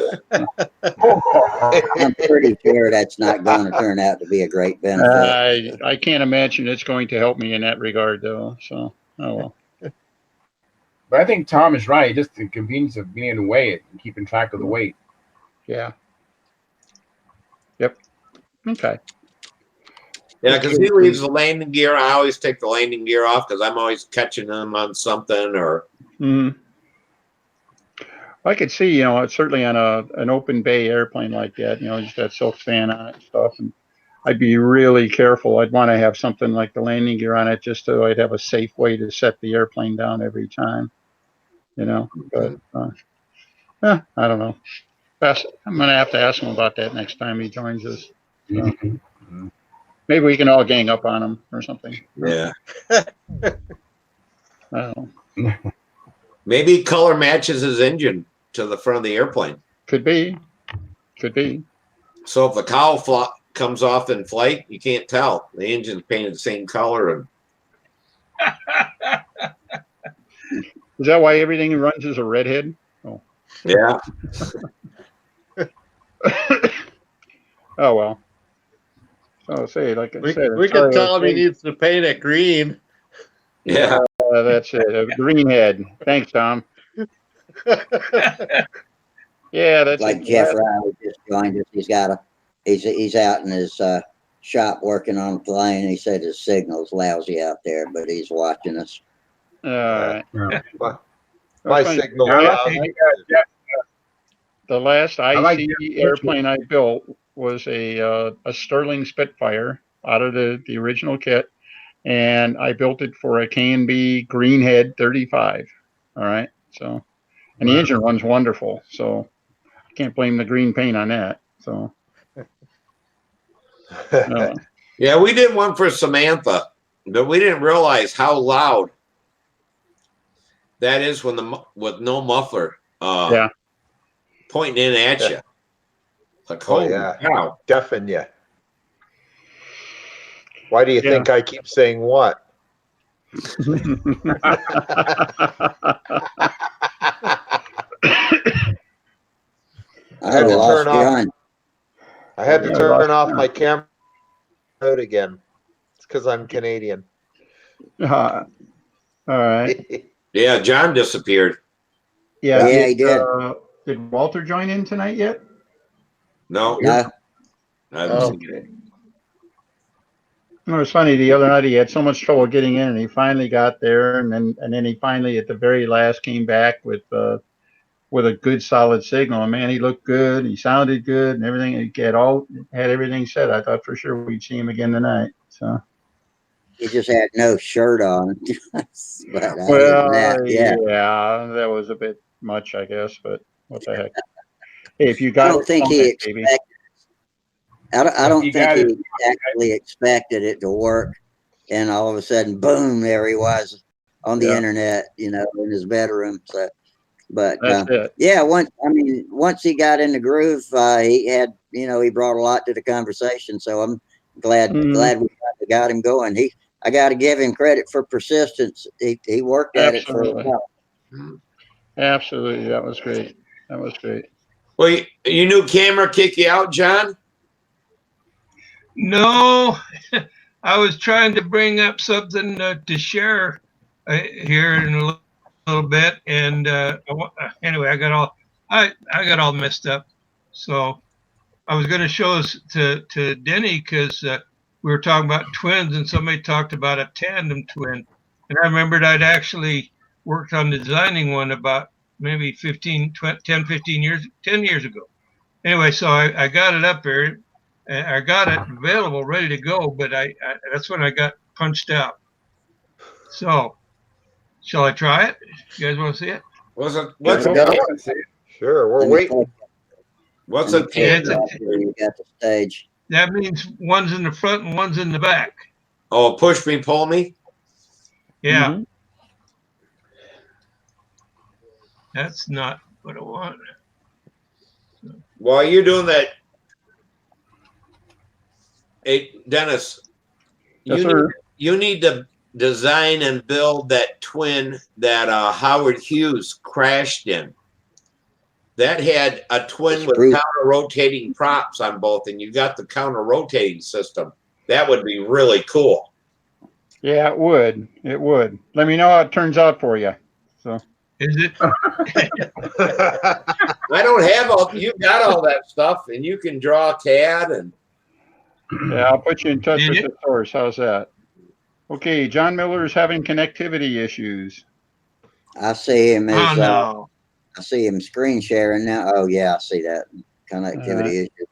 I'm pretty sure that's not going to turn out to be a great benefit. I can't imagine it's going to help me in that regard, though. So, oh well. But I think Tom is right. Just the convenience of being able to weigh it and keeping track of the weight. Yeah. Yep. Okay. Yeah, because he leaves the landing gear. I always take the landing gear off because I'm always catching them on something or. Mm-hmm. I could see, certainly on an open bay airplane like that, just that silk fan on it and stuff. And I'd be really careful. I'd want to have something like the landing gear on it just so I'd have a safe way to set the airplane down every time, But I don't know. I'm going to have to ask him about that next time he joins us. So. Mm-hmm. Maybe we can all gang up on him or something. Yeah. I don't know. Maybe color matches his engine to the front of the airplane. Could be. So if the cowl comes off in flight, you can't tell. The engine's painted the same color. Is that why everything runs as a redhead? Oh. Yeah. Oh, well. So say, like I said, we can tell him he needs to paint it green. Yeah. That's it. A green head. Thanks, Tom. Yeah, that's like it. Jeff Riley just joined us. He's out in his shop working on a plane. He said his signal's lousy out there, but he's watching us. All right. My signal. The last IC airplane I built was a Sterling Spitfire out of the original kit, and I built it for a K&B Greenhead 35. All right, so and the engine runs wonderful, so I can't blame the green paint on that. So Yeah, we did one for Samantha, but we didn't realize how loud that is with no muffler. Yeah. Pointing in at you. Like, holy cow. Deafen you. Why do you think I keep saying what? I had to turn off my camera mode again. It's because I'm Canadian. All right. Yeah, John disappeared. Yeah, he did. Did Walter join in tonight yet? No. No. I haven't seen it. It was funny. The other night he had so much trouble getting in, and he finally got there, and then he finally at the very last came back with a good solid signal. And man, he looked good. He sounded good, and everything. He had everything set. I thought for sure we'd see him again tonight. So. He just had no shirt on. That was a bit much, I guess. But what the heck? Hey, if you got, I don't think he expected. I don't think he actually expected it to work, and all of a sudden, boom! There he was on the internet, in his bedroom. So, but once he got in the groove, he had, he brought a lot to the conversation. So I'm glad we got him going. I got to give him credit for persistence. He worked at it for a while. Absolutely, that was great. Well, you knew camera kick you out, John? No, I was trying to bring up something to share here in a little bit, and anyway, I got all messed up. So I was going to show this to Denny because we were talking about twins, and somebody talked about a tandem twin, and I remembered I'd actually worked on designing one about maybe 10 years ago. Anyway, so I got it up there. I got it available, ready to go, but that's when I got punched out. So, shall I try it? You guys want to see it? What's it? Let's What's go. it? I want to see it. Sure, we're Let me waiting. take- What's let a me take Yeah, tandem? it off here. You got the stage. That means one's in the front and one's in the back. Oh, push me, pull me. Yeah, Mhm. that's not what I want. While you're doing that, hey Dennis, Yes, you need sir. you need to design and build that twin that Howard Hughes crashed in. That had a twin with Screw- counter rotating props on both, and you got the counter rotating system. That would be really cool. Yeah, it would. It would. Let me know how it turns out for you. So Is it? I don't have all you got all that stuff, and you can draw CAD and yeah, I'll put you in touch Did with it? the source. How's that? Okay, John Miller's having connectivity issues. I see him Oh as no. I see him screen sharing now. Oh yeah, I see that connectivity issue.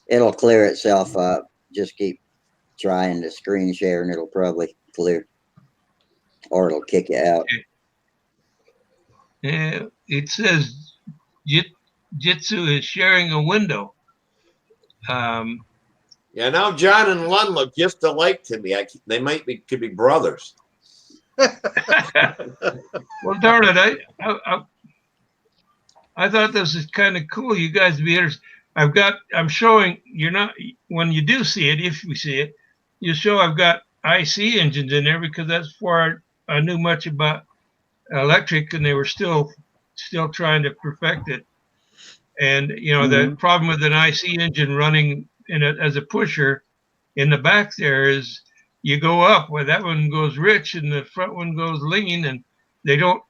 It'll clear itself up. Just keep trying to screen share, and it'll probably clear, or it'll kick you out. Yeah, it says Jitsu is sharing a window. yeah. Now John and Lund look just alike to me. They could be brothers. Well, darn it! I thought this is kind of cool. You guys be interested. I'm showing you're not when you do see it, if we see it, you show I've got IC engines in there because that's before I knew much about electric, and they were still trying to perfect it. And the Mhm. problem with an IC engine running as a pusher in the back there is you go up where that one goes rich and the front one goes lean, and they don't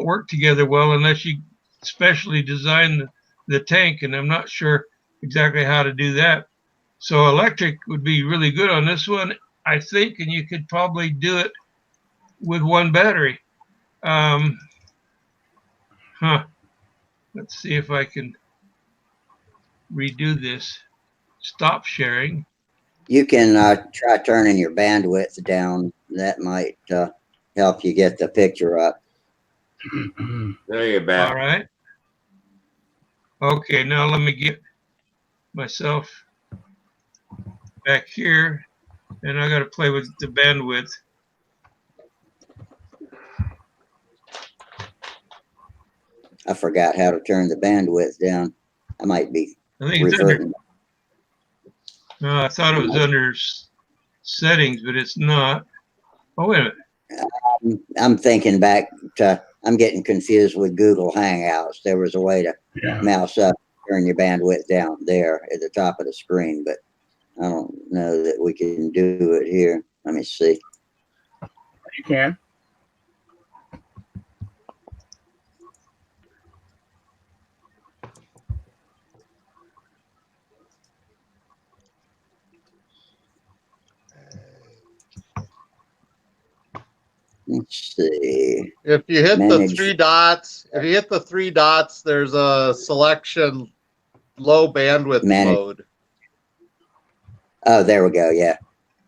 work together well unless you specially design the tank. And I'm not sure exactly how to do that. So electric would be really good on this one, I think, and you could probably do it with one battery. Um, Let's see if I can redo this. Stop sharing. You can try turning your bandwidth down. That might help you get the picture up. There you're back. All right. Okay, now let me get myself back here, and I got to play with the bandwidth. I forgot how to turn the bandwidth down. I might be I think it's reverting. no, I thought it was under settings, but it's not. Oh, wait a minute. I'm thinking back to, I'm getting confused with Google Hangouts. There was a way to mouse up, turn your bandwidth down there at the top of the screen, but I don't know that we can do it here. Let me see. You can. Let's see. If you hit Manage. the three dots, there's a selection low bandwidth Manage. mode. Oh, there we go. Yeah.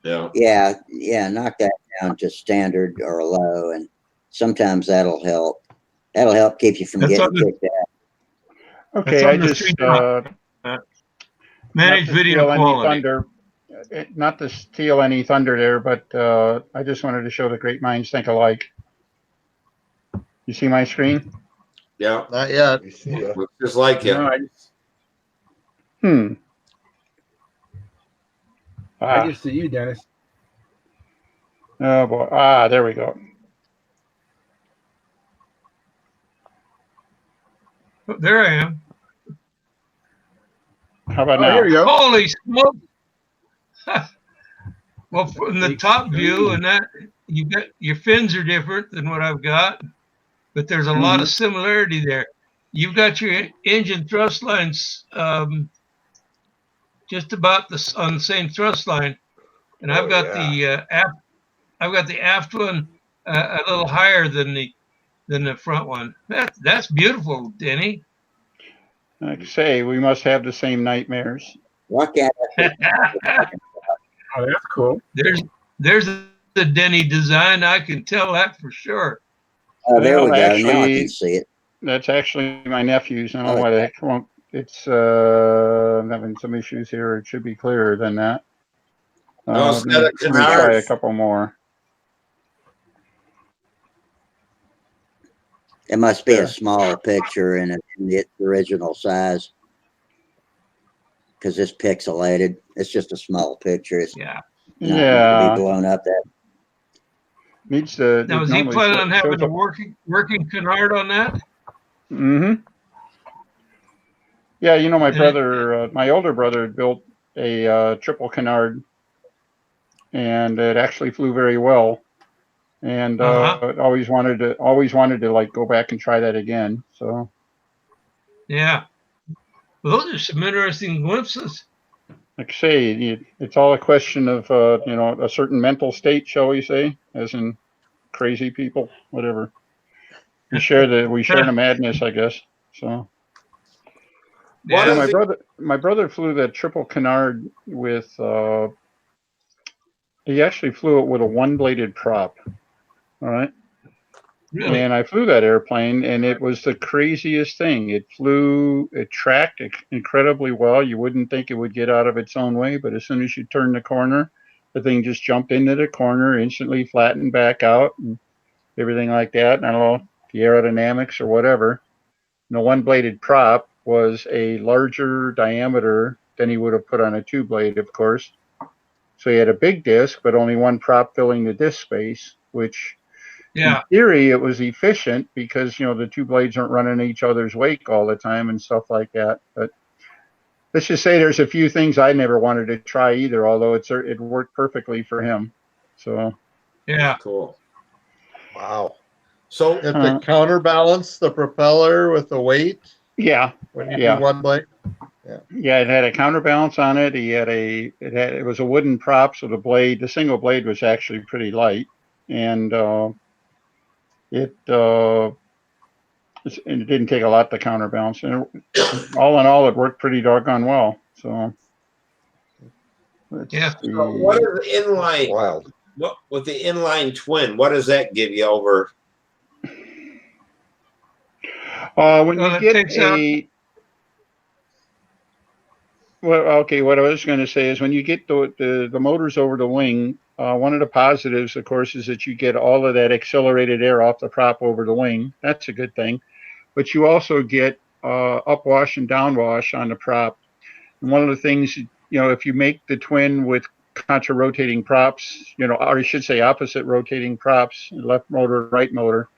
Yeah. Yeah. Knock that down to standard or low, and sometimes that'll help. That'll help keep you from That's getting on the, kicked out. Okay, that's I on the just three dot. Manage not to video steal any quality. thunder, not to steal any thunder there, but I just wanted to show that great minds think alike. You see my screen? Yeah. Not yet. We see ya. Looks just like you. No, I Ah, just see you, Dennis. oh boy. Ah, there we go. Oh, there I am. How about Oh, now? here you go. Holy smoke! Well, from the Big top view, screen. and that you got your fins are different than what I've got, but there's a lot of similarity there. You've got your engine thrust lines just about on the same thrust line, and I've got the I've got the aft one a little higher than the front one. That's beautiful, Denny. Like I say, we must have the same nightmares. Why can't I? Oh, that's cool. there's the Denny design. I can tell that for sure. Oh, there we Well, go. Now I can actually, see it. that's actually my nephew's. I don't know Oh, why the heck it won't. It's I'm having some issues here. It should be clearer than that. No, Let instead of me try a canards. couple more. it must be a There. small picture and its original size because it's pixelated. It's just a small picture. It's Yeah. not meant to be Yeah. blown up. That Needs to. Now, It is he normally planning on having shows a up. working canard on that? Mm-hmm. Yeah, you know, my And it, brother, my older brother, had built a triple canard, and it actually flew very well. And uh-huh. always wanted to like go back and try that again. So, Yeah. Well, those are some interesting glimpses. like I say, it's all a question of you know, a certain mental state, shall we say, as in crazy people, whatever. We share the madness, I guess. So, What yeah, Yeah. is it? my brother flew that triple canard with he actually flew it with a one-bladed prop. All right. Really. And I flew that airplane, and it was the craziest thing. It tracked incredibly well. You wouldn't think it would get out of its own way, but as soon as you turned the corner, the thing just jumped into the corner, instantly flattened back out, and everything like that. And I don't know, the aerodynamics or whatever. And the one-bladed prop was a larger diameter than he would have put on a two-blade, of course. So he had a big disc, but only one prop filling the disc space, which in Yeah. theory it was efficient because, you know, the two blades aren't running each other's wake all the time and stuff like that. But let's just say there's a few things I never wanted to try either, although it worked perfectly for him. So Yeah. Cool. Wow. So If it counterbalance the propeller with the weight yeah, when you do yeah. one blade. Yeah, it had a counterbalance on it. It was a wooden prop, so the single blade was actually pretty light, and it and it didn't take a lot to counterbalance. And all in all, it worked pretty doggone well. So let's Yeah. see. So what is the inline? Wild. What with the inline twin? What does that give you over? When Well, you it get takes out. well, okay, what I was going to say is when you get the motors over the wing, one of the positives, of course, is that you get all of that accelerated air off the prop over the wing. That's a good thing. But you also get upwash and downwash on the prop. And one of the things, you know, if you make the twin with contra rotating props, you know, or I should say opposite rotating props, left motor, right motor,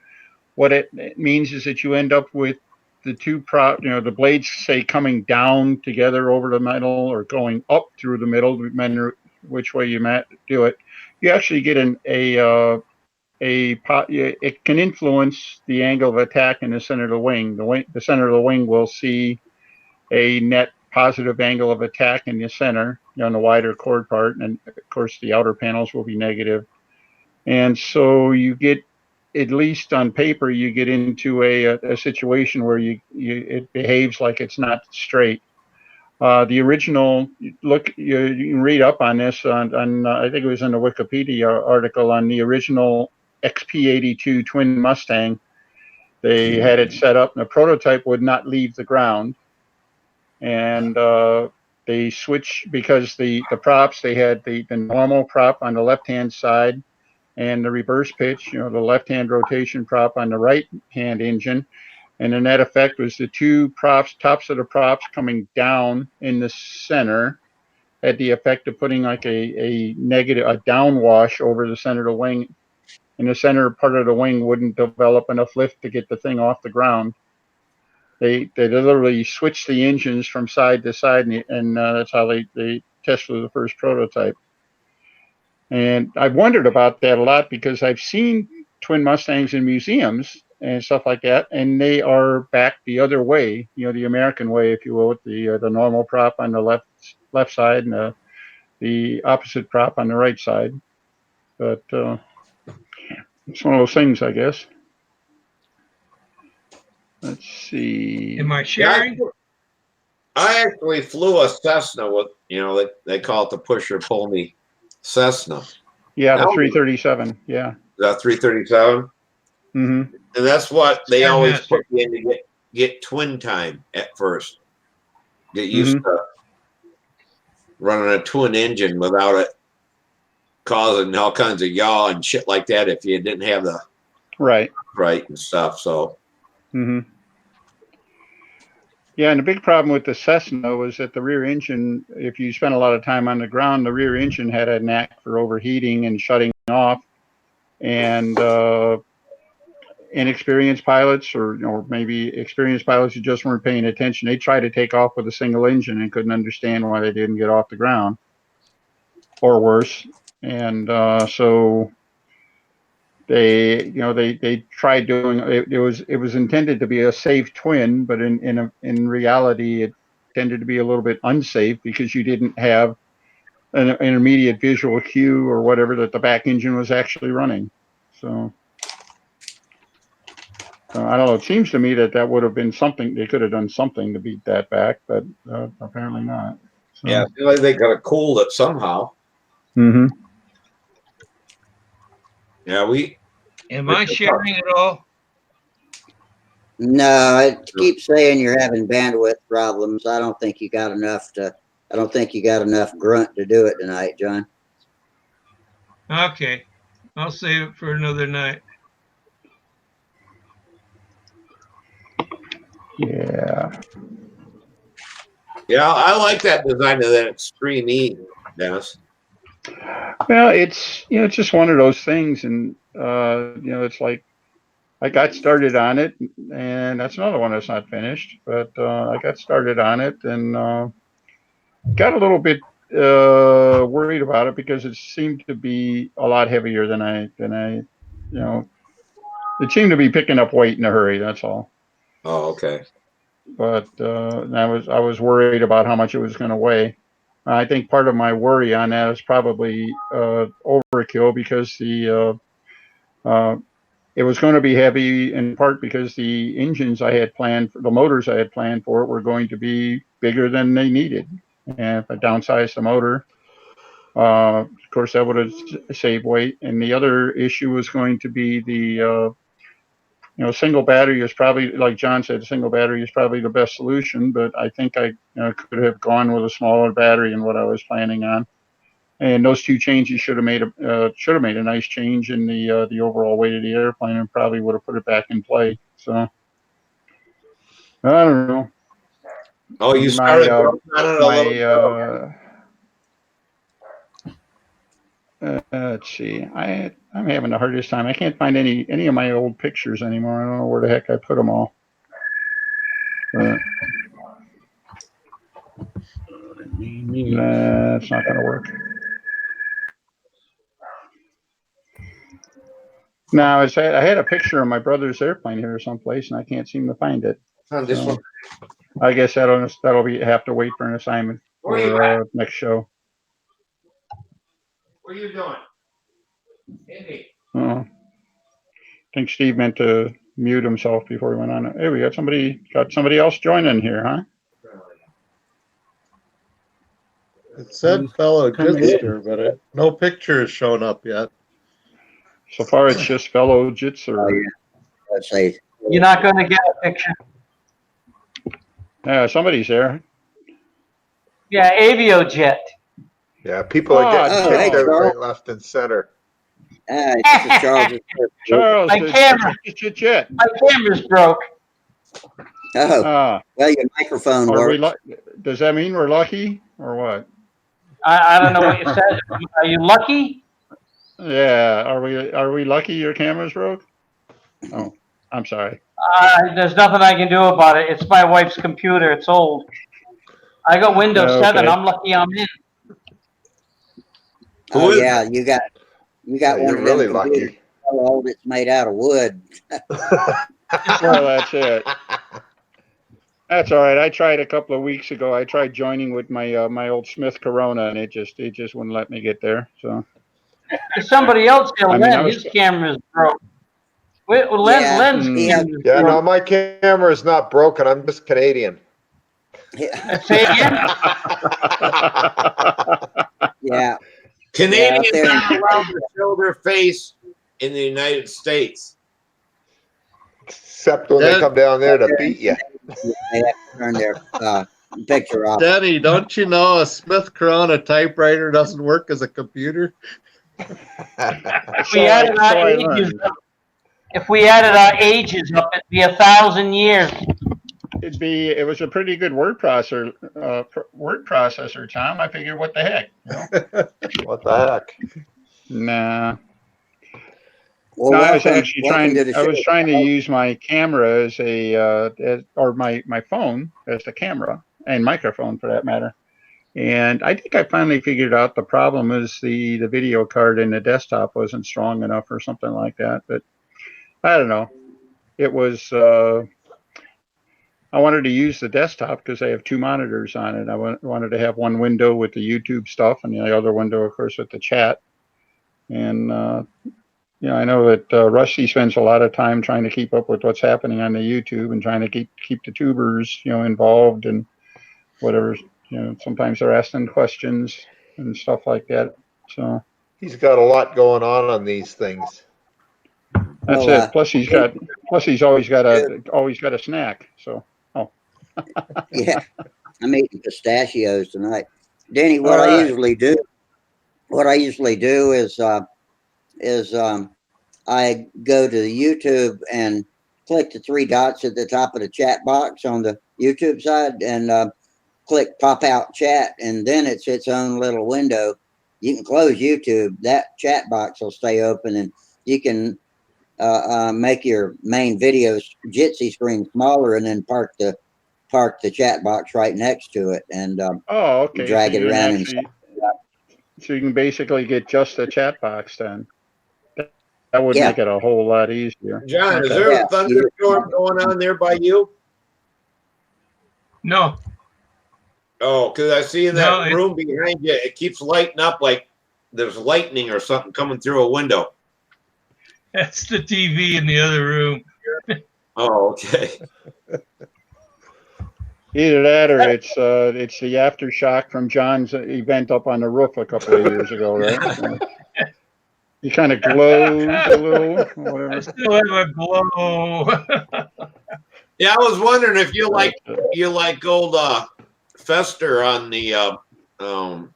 what it means is that you end up with the two prop, you know, the blades say coming down together over the middle or going up through the middle, depending which way you do it. You actually get it can influence the angle of attack in the center of the wing. The center of the wing will see a net positive angle of attack in the center, you know, on the wider chord part, and of course the outer panels will be negative. And so you get, at least on paper, you get into a situation where it behaves like it's not straight. The original you can read up on this on I think it was in the Wikipedia article on the original XP82 twin Mustang. They had it set up, and the prototype would not leave the ground, and they switched because the props, they had the normal prop on the left hand side and the reverse pitch, you know, the left hand rotation prop on the right hand engine. And the net effect was the two props, tops of the props coming down in the center, had the effect of putting like a downwash over the center of the wing. And the center part of the wing wouldn't develop enough lift to get the thing off the ground. They literally switched the engines from side to side, and that's how they test flew the first prototype. And I've wondered about that a lot because I've seen twin Mustangs in museums and stuff like that, and they are back the other way, the American way, if you will, with the normal prop on the left side and the opposite prop on the right side. But it's one of those things, I guess. Let's see. Am I sharing? I actually flew a Cessna with, they call it the push or pull me Cessna. Yeah, the 337. Yeah. That 337. Mm-hmm. And that's what they always Skymaster. put me in to get twin time at first. Get used to running a twin engine without it causing all kinds of yaw and shit like that if you didn't have the right and stuff. So. Mm-hmm. Yeah, and the big problem with the Cessna was that the rear engine, if you spent a lot of time on the ground, the rear engine had a knack for overheating and shutting off. And inexperienced pilots or maybe experienced pilots who just weren't paying attention, they tried to take off with a single engine and couldn't understand why they didn't get off the ground or worse. And so they tried doing it. It was intended to be a safe twin, but in reality, it tended to be a little bit unsafe because you didn't have an intermediate visual cue or whatever that the back engine was actually running. So I don't know. It seems to me that would have been something. They could have done something to beat that back, but apparently not. So. Yeah, I feel like they could have cooled it somehow. Mm-hmm. Yeah, Am I sharing at all? No, it keeps saying you're having bandwidth problems. I don't think you got enough grunt to do it tonight, John. Okay. I'll save it for another night. Yeah. Yeah, I like that design of that Extreme E, Dennis. Well, it's just one of those things, and it's like I got started on it, and that's another one that's not finished. But I got started on it and got a little bit worried about it because it seemed to be a lot heavier than I it seemed to be picking up weight in a hurry. That's all. Oh, okay. But I was worried about how much it was going to weigh. I think part of my worry on that is probably overkill because it was going to be heavy in part because the engines I had planned for, the motors I had planned for it were going to be bigger than they needed. And if I downsized the motor, of course, that would have saved weight. And the other issue was going to be the single battery is probably, like John said, single battery is probably the best solution, but I think I could have gone with a smaller battery in what I was planning on. And those two changes should have made a nice change in the overall weight of the airplane and probably would have put it back in play. So I don't know. Oh, you started working on it a little bit? Let's see. I'm having the hardest time. I can't find any of my old pictures anymore. I don't know where the heck I put them all. That's not going to work. No, I had a picture of my brother's airplane here someplace, and I can't seem to find it. This one. I guess that'll have to wait for an assignment for next show. What are you doing? Andy. I think Steve meant to mute himself before he went on. Hey, we got somebody else joining here, huh? It said fellow Jitster, but no picture is showing up yet. So far, it's just fellow Jitster. Oh, yeah. Let's see. You're not going to get a picture. Yeah, somebody's there. Yeah, AvioJet. Yeah, people are getting hey, kicked out Charles. right, left, and center. This is Charles. Charles, My camera. My camera's broke. Oh, well, your microphone works. Does that mean we're lucky or what? I don't know what you said. Are you lucky? Yeah, are we lucky your camera's broke? Oh, I'm sorry. There's nothing I can do about it. It's my wife's computer. It's old. I got Windows 7. I'm lucky I'm in. Who Oh is yeah, you got Yeah, one you're of them really computers lucky. so old it's made out of wood. Well, that's it. That's all right. I tried a couple of weeks ago. I tried joining with my my old Smith Corona, and it just wouldn't let me get there. So There's somebody else here, I mean, I Len, was. his camera's broke. Wait, Yeah, Len's he Mm, has. camera's Yeah, no, broke. my camera is not broken. I'm just Canadian. Say again? Yeah, yeah, up Canadians there in aren't allowed to show their face in the United States. Except when they come down there to beat you. they have to turn their picture off. Denny, don't you know a Smith Corona typewriter doesn't work as a computer? If we added so our I ages learned. up, if we added our ages up, it'd be 1,000 years. It was a pretty good word processor, Tom. I figured, what the heck, you know? What the heck? Nah. Well, No, I was welcome, actually welcome to the I show. was trying to use my camera as or my phone as the camera and microphone for that matter. And I think I finally figured out the problem is the video card in the desktop wasn't strong enough or something like that. But I don't know. It was. I wanted to use the desktop because I have two monitors on it. I wanted to have one window with the YouTube stuff and the other window, of course, with the chat. And I know that Rusty spends a lot of time trying to keep up with what's happening on the YouTube and trying to keep the tubers, involved and whatever. Sometimes they're asking questions and stuff like that. So He's got a lot going on these things. that's Well, it. Plus he's always got a snack. So yeah, I'm eating pistachios tonight. Denny, all right. what I usually do is I go to the YouTube and click the three dots at the top of the chat box on the YouTube side and click pop out chat, and then it's its own little window. You can close YouTube. That chat box will stay open, and you can make your main videos Jitsi screen smaller, and then park the chat box right next to it, and Oh, okay. drag it around and So you can basically get just the chat box then. That would yeah, make it a whole lot easier. John, is Okay. there yeah. a thunderstorm going on there by you? No, Oh, because I see in no, that room behind you, it keeps lighting up like there's lightning or something coming through a window. that's the TV in the other room. Oh, okay. Either that or it's the aftershock from John's event up on the roof a couple of years ago, right? So he kind of glows a little, or I whatever. still have a glow. Yeah, I was wondering if you like old Fester on the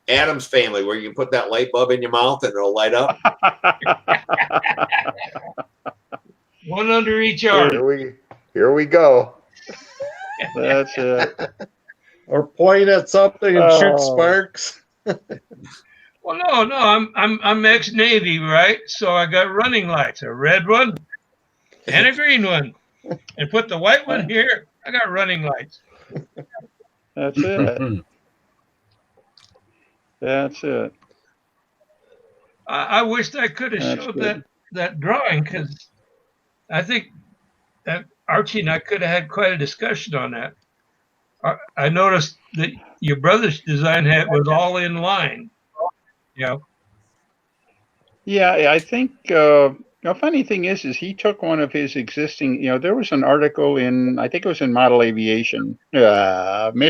Adams Family, where you can put that light bulb in your mouth and it'll light up. One under each arm. Here we go. That's it. Or point at something and shoot sparks? Well, no, I'm ex-Navy, right? So I got running lights, a red one and a green one, and put the white one here. I got running lights. That's it. That's it. I wished I could have That's showed good. that drawing, because I think that Archie and I could have had quite a discussion on that. I noticed that your brother's design was all in line. Yeah. Yeah, I think the funny thing is he took one of his existing. There was an article I think it was in Model Aviation, mid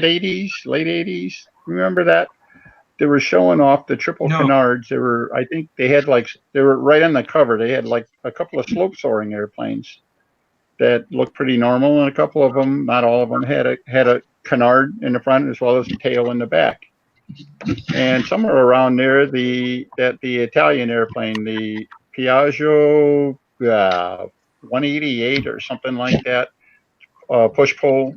'80s, late '80s. Remember that? They were showing off the triple No. canards. I think they were right on the cover. They had like a couple of slope soaring airplanes that looked pretty normal, and a couple of them, not all of them, had a canard in the front as well as a tail in the back. And somewhere around there, the Italian airplane, the Piaggio 188 or something like that, push pull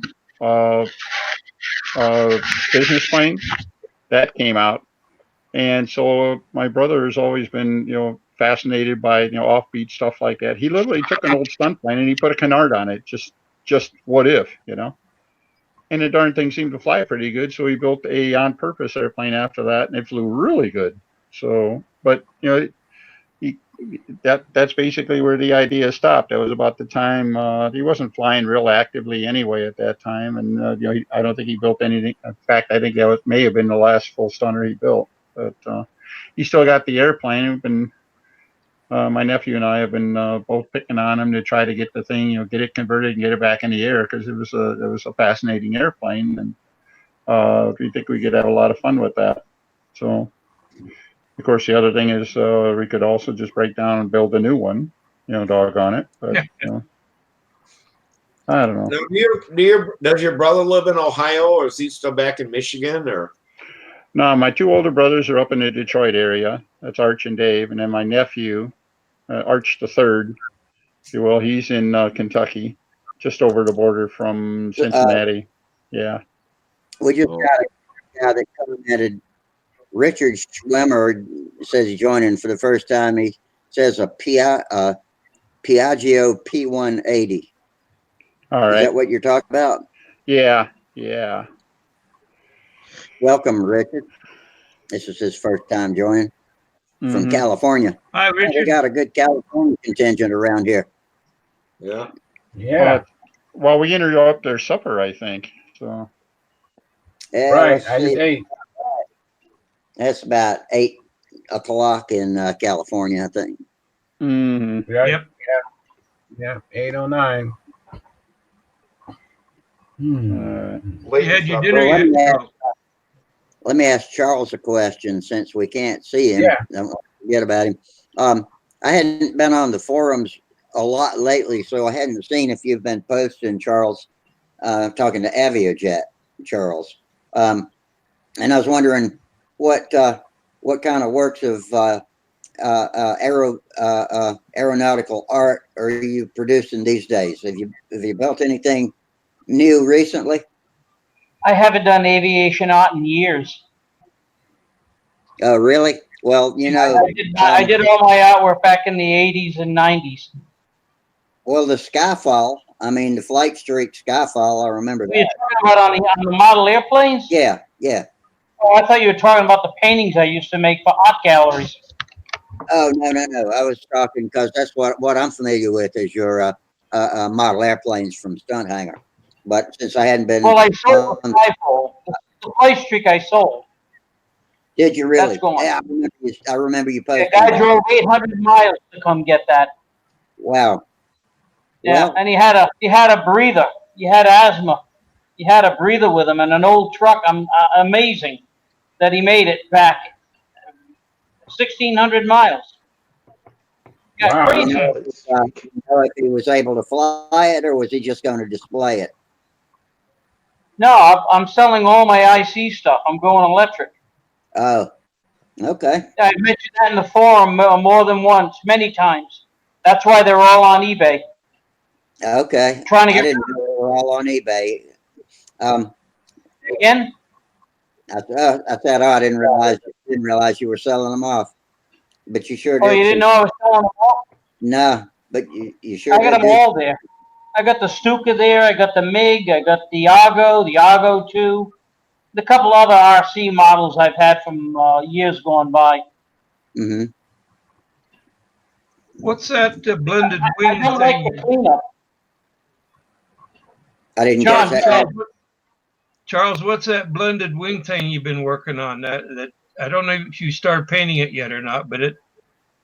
business plane, that came out. And so my brother has always been, fascinated by, offbeat stuff like that. He literally took an old stunt plane and he put a canard on it. Just what if, And the darn thing seemed to fly pretty good. So he built a on purpose airplane after that, and it flew really good. So, but he, that's basically where the idea stopped. That was about the time he wasn't flying real actively anyway at that time, and I don't think he built anything. In fact, I think that may have been the last full stunner he built. But he still got the airplane. We've been my nephew and I have been both picking on him to try to get the thing, get it converted and get it back in the air, because it was a fascinating airplane, and we think we could have a lot of fun with that. So, of course, the other thing is we could also just break down and build a new one, doggone it. But I don't know. Now, does your brother live in Ohio, or is he still back in Michigan? Or No, my two older brothers are up in the Detroit area. That's Arch and Dave, and then my nephew, Arch the third, well, he's in Kentucky, just over the border from Cincinnati. Yeah. We just got a guy that commented. Richard Schlemmer says he's joining for the first time. He says a Piaggio P180. All right. Is that what you're talking about? Yeah. Yeah. Welcome, Richard. This is his first time joining from California. Hi, Richard. We got a good California contingent around here. yeah. Yeah. Well, we interrupt their supper, I think. So. Yeah, Right. I just ate. That's about 8 o'clock in California, I think. Mm-hmm. Yep. Yeah. 8:09. Late You had your supper. dinner yet? Let me ask Charles a question, since we can't see him. Yeah. Don't forget about him. I hadn't been on the forums a lot lately, so I hadn't seen if you've been posting, Charles, talking to Aviojet, Charles. And I was wondering what kind of works of aeronautical art are you producing these days? Have you built anything new recently? I haven't done aviation art in years. Oh, really? Well, I did all my artwork back in the 80s and 90s. well, the Skyfall, the Flight Streak Skyfall, I remember Were you that. talking about on the model airplanes? Yeah. Oh, I thought you were talking about the paintings I used to make for art galleries. Oh, no. I was talking, because that's what I'm familiar with is your model airplanes from Stunthangar. But since I hadn't been, Well, I sold the Skyfall. The Flight Streak I sold. Did you really? That's gone. Yeah, I remember you posting. The guy that. drove 800 miles to come get that. Wow. Yeah, Well, and he had a breather. He had asthma. He had a breather with him and an old truck. Amazing that he made it back 1,600 miles. Wow. Crazy. if he was able to fly it, or was he just going to display it? No, I'm selling all my IC stuff. I'm going electric. Oh, okay. I mentioned that in the forum more than once, many times. That's why they're all on eBay. Okay. Trying to get I didn't know they were all on eBay. again. I said, I didn't realize you were selling them off, but you sure did. Oh, you didn't know I was selling them all? No, but you sure I got did. them all there. I got the Stuka there. I got the MiG. I got the Argo 2. A couple other RC models I've had from years gone by. Mm-hmm. What's that blended wing I don't thing? like the cleanup. I didn't John, catch that. Charles, what's that blended wing thing you've been working on? That I don't know if you started painting it yet or not, but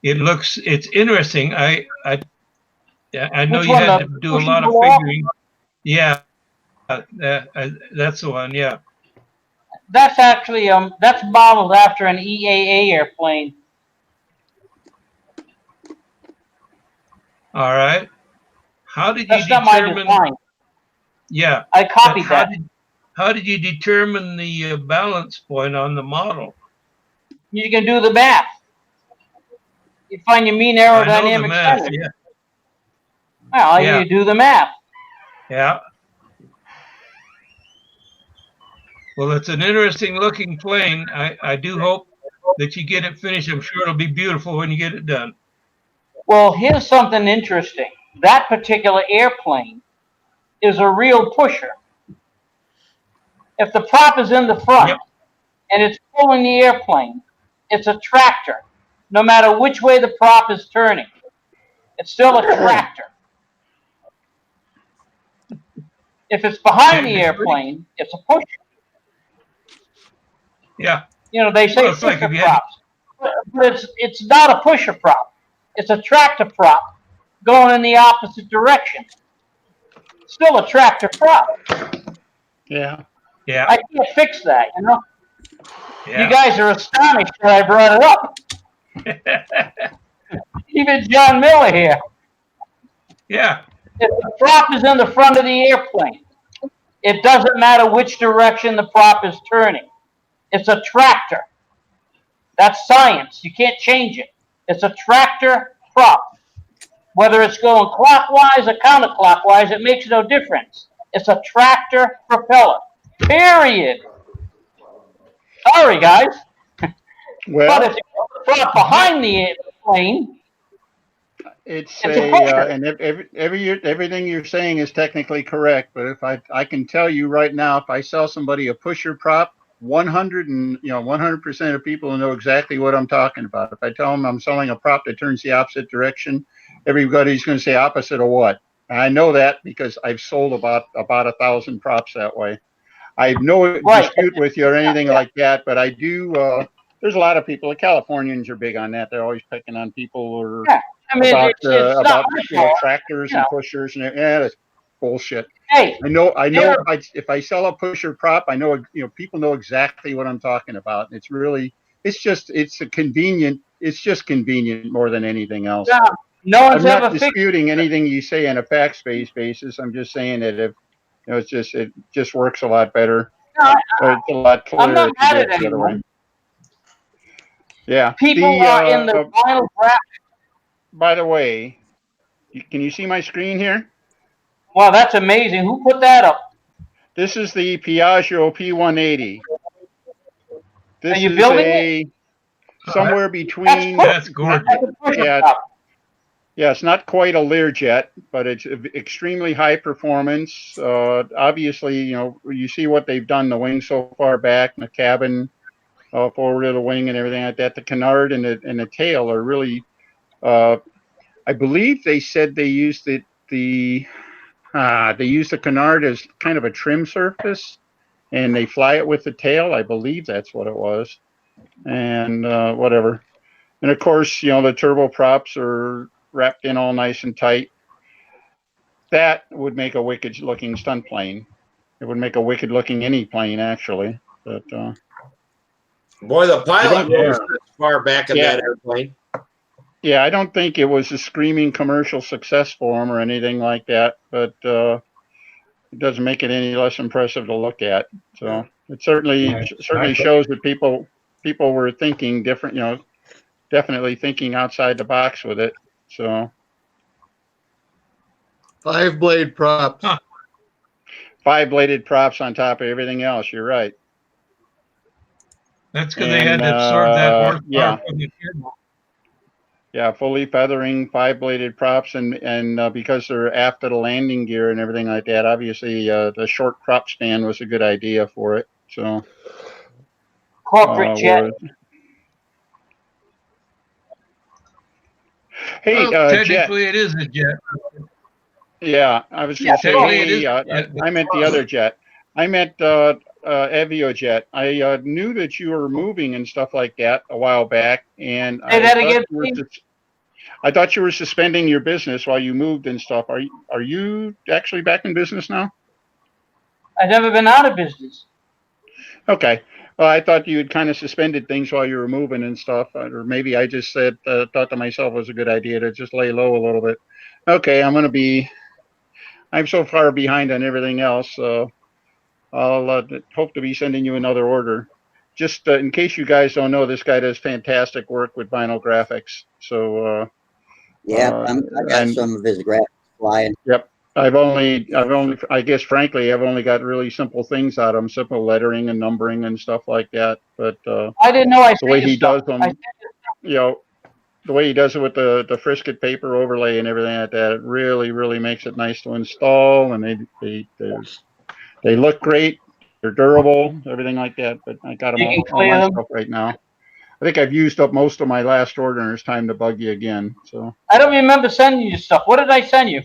it's interesting. I know Which you one, had the to do a Bushy lot of Block? figuring. Yeah, that's the one. Yeah. That's actually that's modeled after an EAA airplane. All right. How did That's you not my determine? design. Yeah. I copied that. How did you determine the balance point on the model? You can do the math. You find your mean I know the aerodynamic math. center. Yeah. Well, Yeah. you do the math. Yeah. Well, it's an interesting looking plane. I do hope that you get it finished. I'm sure it'll be beautiful when you get it done. Well, here's something interesting. That particular airplane is a real pusher. If the prop is in the front Yep. and it's pulling the airplane, it's a tractor. no matter which way the prop is turning. It's still a tractor. If it's behind the airplane, it's a pusher. Yeah. You know, they say Well, it's like pusher if you had- props, but it's not a pusher prop. It's a tractor prop going in the opposite direction. Still a tractor prop. Yeah. Yeah. I can't fix that, you know. Yeah. You guys are astonished that I brought it up. Even John Miller here. Yeah. If the prop is in the front of the airplane, it doesn't matter which direction the prop is turning. It's a tractor. That's science. You can't change it. It's a tractor prop. Whether it's going clockwise or counterclockwise, it makes no difference. It's a tractor propeller. Period. Sorry, guys. But Well, if you put the prop behind the airplane, it's it's a a pusher. and everything you're saying is technically correct. But if I can tell you right now, if I sell somebody a pusher prop, 100% of people know exactly what I'm talking about. If I tell them I'm selling a prop that turns the opposite direction, everybody's going to say opposite of what? I know that because I've sold about 1,000 props that way. I have no dispute with you or anything like that, but I do. There's a lot of people. The Californians are big on that. They're always picking on people or Yeah. I mean, about it's not my fault. tractors You and know. pushers and that's bullshit. Hey, I know. there- If I sell a pusher prop, I know people know exactly what I'm talking about. It's really it's just convenient more than anything else. no one's I'm not ever fixed. disputing anything you say on a fact space basis. I'm just saying that if it just works a lot better. No, It's a lot clearer. I'm not if you mad do at it the other way. anyone. Yeah. People are in the vinyl graphic. By the way, can you see my screen here? Wow, that's amazing. Who put that up? This is the Piaggio P180. This Are you is building somewhere between. That's gorgeous. That's a pusher Yeah. prop. Yeah, it's not quite a Learjet, but it's extremely high performance. Obviously, you see what they've done. The wing so far back, and the cabin forward of the wing, and everything like that. The canard and the tail are really. I believe they said they used the canard as kind of a trim surface, and they fly it with the tail. I believe that's what it was, and whatever. And of course, the turboprops are wrapped in all nice and tight. That would make a wicked looking stunt plane. It would make a wicked looking any plane, actually. But Boy, the pilot Yeah. was far back in Yeah. that airplane. yeah, I don't think it was a screaming commercial success for them or anything like that. But it doesn't make it any less impressive to look at. So it certainly shows that people were thinking different. Definitely thinking outside the box with it. So 5-blade props. Huh. 5-bladed props on top of everything else. You're right. That's because they had to absorb that horsepower from the turbo. Yeah, fully feathering 5-bladed props, and because they're aft of the landing gear and everything like that, obviously the short prop stand was a good idea for it. So Corporate jet. Hey, Well, Jet. technically, it is a jet. Yeah, I was going to say, technically it hey, is- I meant the other jet. I meant Aviojet. I knew that you were moving and stuff like that a while back, and Say that again, please. I thought you were suspending your business while you moved and stuff. Are you actually back in business now? I've never been out of business. Okay. Well, I thought you had kind of suspended things while you were moving and stuff, or maybe I just thought to myself it was a good idea to just lay low a little bit. Okay, I'm so far behind on everything else, so I'll hope to be sending you another order. Just in case you guys don't know, this guy does fantastic work with vinyl graphics. So Yeah, I got some of his graphics flying. Yep. I guess frankly, I've only got really simple things out of them, simple lettering and numbering and stuff like that. But I didn't know I the way sent you he does stuff. them, the way he does it with the frisket paper overlay and everything like that, it really, really makes it nice to install, and they look great. They're durable, everything like that. But I got them You can all clear my them? stuff right now. I think I've used up most of my last order, and it's time to bug you again. So. I don't remember sending you stuff. What did I send you?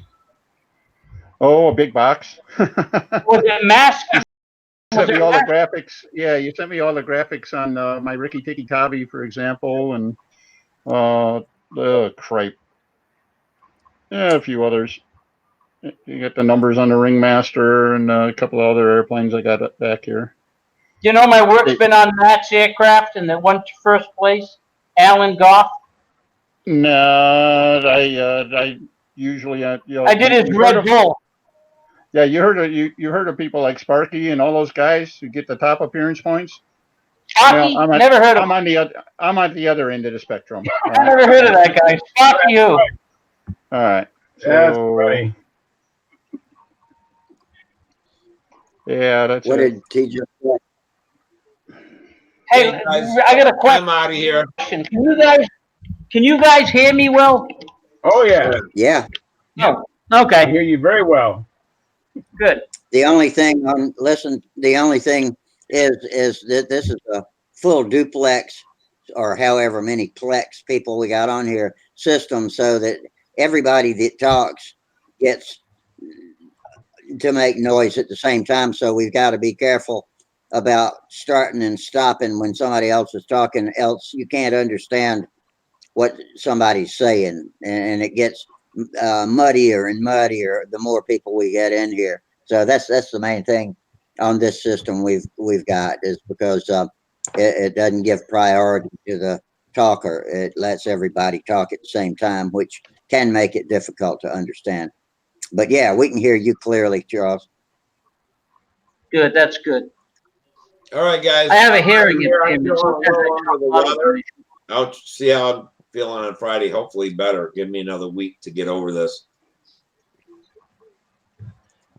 Oh, a big box. Was it masks? Sent me all the graphics. Yeah, you sent me all the graphics on my Ricky Tikki Tavi, for example, and the cripe. Yeah, a few others. You got the numbers on the Ringmaster and a couple of other airplanes I got back here. You know, my work's been on Matt's aircraft and that went to first place, Alan Goff. No, I usually you know, I did his Red Bull. Yeah, you heard of people like Sparky and all those guys who get the top appearance points. Sparky? Well, Never heard of him. I'm on the other end of the spectrum. I never heard of that guy. Sparky who? All right. So, That's right. Yeah, that's What it. did TJ say? Hey, guys, I got a question. I'm out of here. Can you guys hear me well? Oh yeah, Yeah. No. I Okay, hear you very well. good. The only thing is that this is a full duplex or however many plex people we got on here system, so that everybody that talks gets to make noise at the same time. So we've got to be careful about starting and stopping when somebody else is talking, else you can't understand what somebody's saying, and it gets muddier and muddier the more people we get in here. So that's the main thing on this system we've got, is because it doesn't give priority to the talker. It lets everybody talk at the same time, which can make it difficult to understand. But yeah, we can hear you clearly, Charles. Good, that's good. All right, guys. I have a hearing Here, I'm impairment. feeling a little under the Sometimes I weather. I'll see how I'm feeling on Friday. Hopefully better. Give me another week to get over this.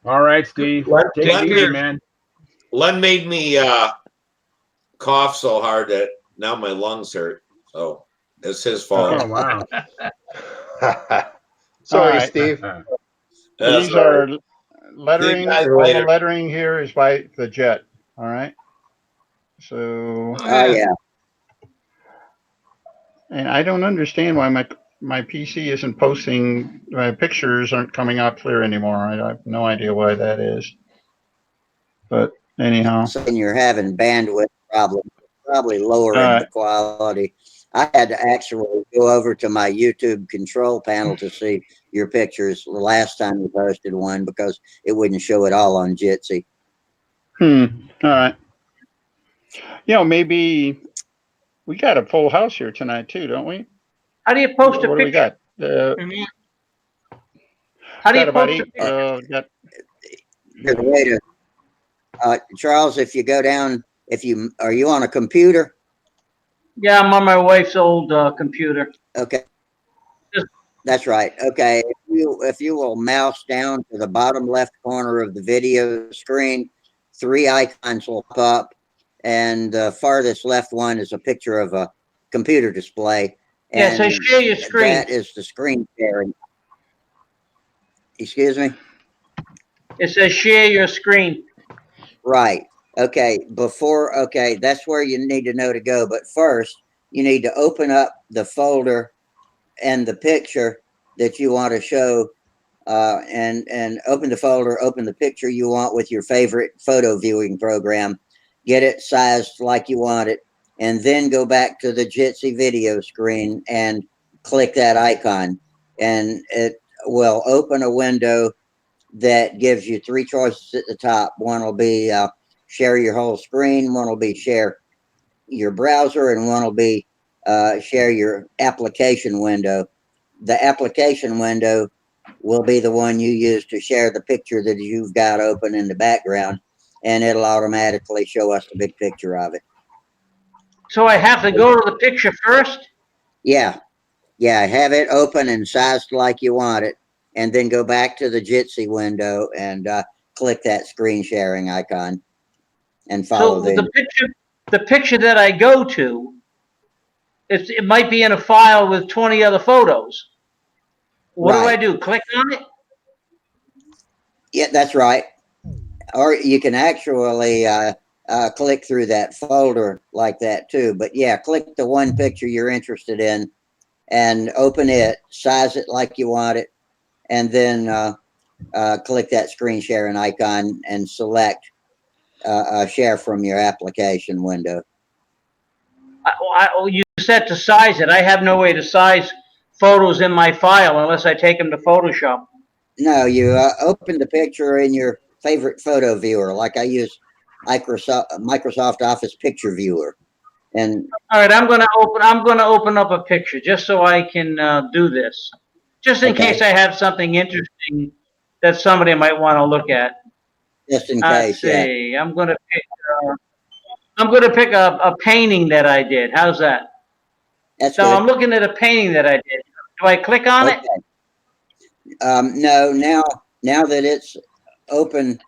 All right, Steve. Take it easy, man. Len made me cough so hard that now my lungs hurt. So it's his fault. Oh wow. Sorry, right. Steve. These are lettering. guys All later. the lettering here is by the jet. All right. So. Oh yeah. And I don't understand why my PC isn't posting. My pictures aren't coming out clear anymore. I have no idea why that is. But anyhow. Saying you're having bandwidth problems, probably lowering the quality. I had to actually go over to my YouTube control panel to see your pictures the last time you posted one, because it wouldn't show it all on Jitsi. All right. You know, maybe we got a full house here tonight too, don't we? How do you post a What do we picture? got? How do you got about post a 8. picture? There's a way to, Charles, if you go down, are you on a computer? Yeah, I'm on my wife's old computer. Okay. That's right. Okay. If you will mouse down to the bottom left corner of the video screen, 3 icons will pop up, and the farthest left one is a picture of a computer display. Yeah, so share your screen. That is the screen sharing. Excuse me? It says share your screen. Right. Okay. That's where you need to know to go. But first, you need to open up the folder and the picture that you want to show, and open the folder, open the picture you want with your favorite photo viewing program, get it sized like you want it, and then go back to the Jitsi video screen and click that icon, and it will open a window that gives you 3 choices at the top. One will be share your whole screen, one will be share your browser, and one will be share your application window. The application window will be the one you use to share the picture that you've got open in the background, and it'll automatically show us the big picture of it. So I have to go to the picture first? Yeah. Have it open and sized like you want it, and then go back to the Jitsi window and click that screen sharing icon and follow the picture that I go to, it might be in a file with 20 other photos. What do I do? Click on it? Yeah, that's right. Or you can actually click through that folder like that too. But yeah, click the one picture you're interested in and open it, size it like you want it, and then click that screen sharing icon and select share from your application window. You said to size it. I have no way to size photos in my file unless I take them to Photoshop. No, you open the picture in your favorite photo viewer, like I use Microsoft Office Picture Viewer. And all right, I'm going to open up a picture just so I can do this, just in case I have something interesting that somebody might want to look at. Just in Let's case, yeah. see. I'm going to pick a painting that I did. How's that? That's So good. I'm looking at a painting that I did. Do I click on it? No, now that it's open,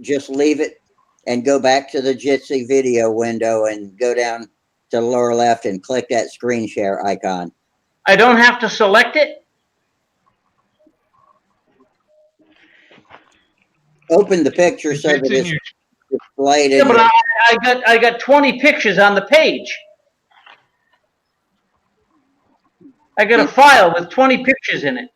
just leave it and go back to the Jitsi video window and go down to the lower left and click that screen share icon. I don't have to select it? Open the picture so that it's displayed in Yeah, but I got 20 pictures on the page. I got a file with 20 pictures in it.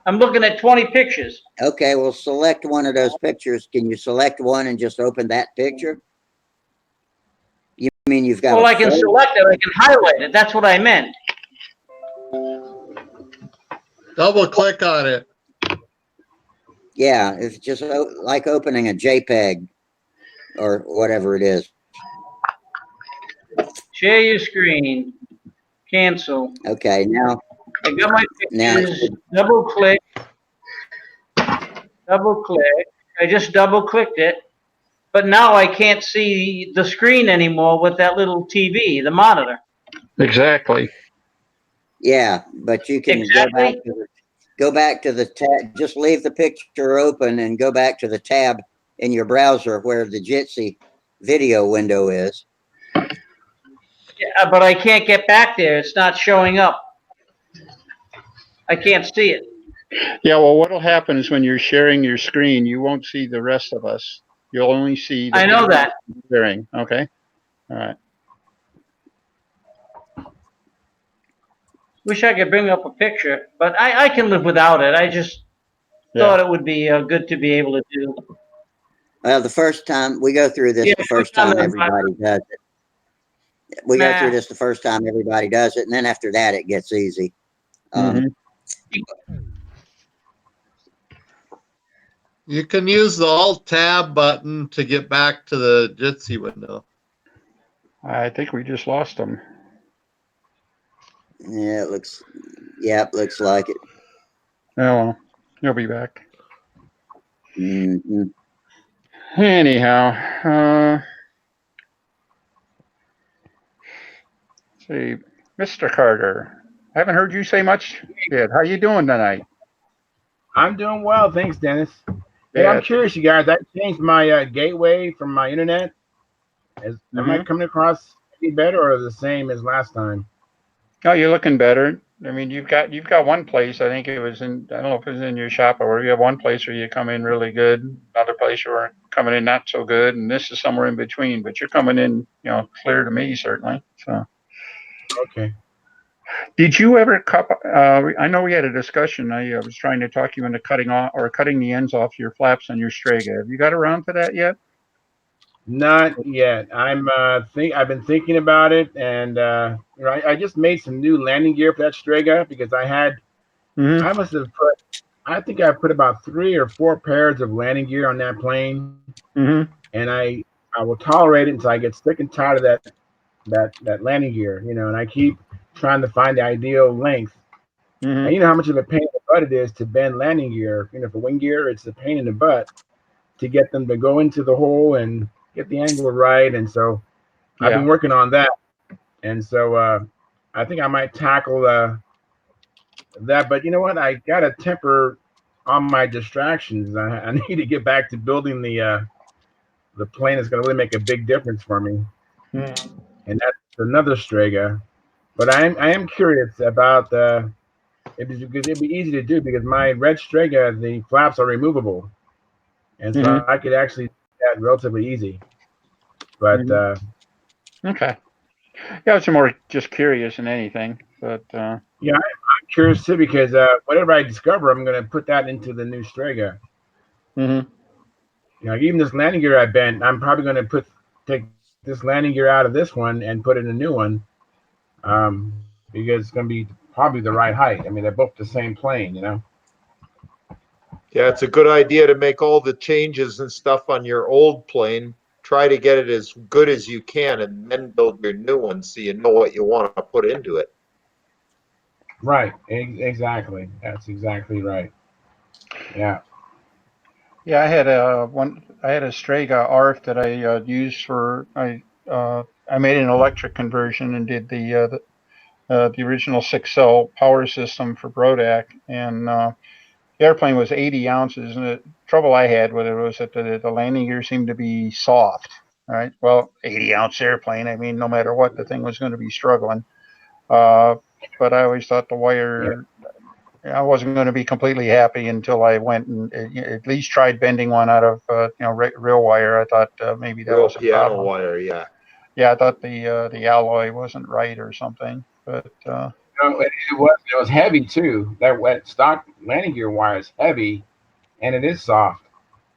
I'm looking at 20 pictures. Okay, well, select one of those pictures. Can you select one and just open that picture? You mean you've got? Well, I can select it. I can highlight it. That's what I meant. Double click on it. Yeah, it's just like opening a JPEG or whatever it is. Share your screen. Cancel. Okay, now. I got my pictures. Double click. Double click. I just double clicked it. But now I can't see the screen anymore with that little TV, the monitor. Exactly. Yeah, but you can go back to the tab. Just leave the picture open and go back to the tab in your browser where the Jitsi video window is. Yeah, but I can't get back there. It's not showing up. I can't see it. Yeah, well, what'll happen is when you're sharing your screen, you won't see the rest of us. You'll only see the I know that. sharing. Okay. All right. Wish I could bring up a picture, but I can live without it. I just thought it would be good to be able to do. Well, the first time we go through this, the first time everybody does it. We go through this the first time everybody does it, and then after that, it gets easy. You can use the Alt-Tab button to get back to the Jitsi window. I think we just lost them. Yeah, it looks like it. Oh, well, he'll be back. Mm-hmm. Anyhow, see, Mr. Carter, I haven't heard you say much yet. How you doing tonight? I'm doing well, thanks, Dennis. Hey, I'm curious, you guys. I changed my gateway from my internet. Am I coming across any better or the same as last time? Oh, you're looking better. I mean, you've got one place. I think it was in. I don't know if it was in your shop or where you have one place where you come in really good, another place where you're coming in not so good, and this is somewhere in between. But you're coming in, clear to me certainly. So. Okay. Did you ever I know we had a discussion. I was trying to talk you into cutting the ends off your flaps on your Strega. Have you got around to that yet? Not yet. I've been thinking about it, and I just made some new landing gear for that Strega because I must have I think I put about 3 or 4 pairs of landing gear on that plane, and I will tolerate it until I get sick and tired of that landing gear, and I keep trying to find the ideal length. And you know how much of a pain in the butt it is to bend landing gear. For wing gear, it's a pain in the butt to get them to go into the hole and get the angle right. And so I've been working on that. And so I think I might tackle that. But you know what? I got to temper on my distractions. I need to get back to building the plane that's going to really make a big difference for me. And that's another Strega. But I am curious about because it'd be easy to do because my red Strega, the flaps are removable, and so I could actually do that relatively easy. But Okay. Yeah, it's more just curious than anything. But yeah, I'm curious too because whatever I discover, I'm going to put that into the new Strega. mhm. You know, even this landing gear I bent, I'm probably going to take this landing gear out of this one and put in a new one, because it's going to be probably the right height. I mean, they're both the same plane, you know. Yeah, it's a good idea to make all the changes and stuff on your old plane. Try to get it as good as you can and then build your new one so you know what you want to put into it. Right. Exactly. That's exactly right. Yeah. Yeah, I had a Strega ARF that I used for I made an electric conversion and did the original 6-cell power system for Brodak, and the airplane was 80 ounces, and the trouble I had with it was that the landing gear seemed to be soft. All right, well, 80-ounce airplane. I mean, no matter what, the thing was going to be struggling. But I always thought the Yeah. wire. I wasn't going to be completely happy until I went and at least tried bending one out of real wire. I thought maybe that Real was a piano problem. wire, yeah. Yeah, I thought the alloy wasn't right or something. But No, it was heavy too. That wet stock landing gear wire is heavy, and it is soft.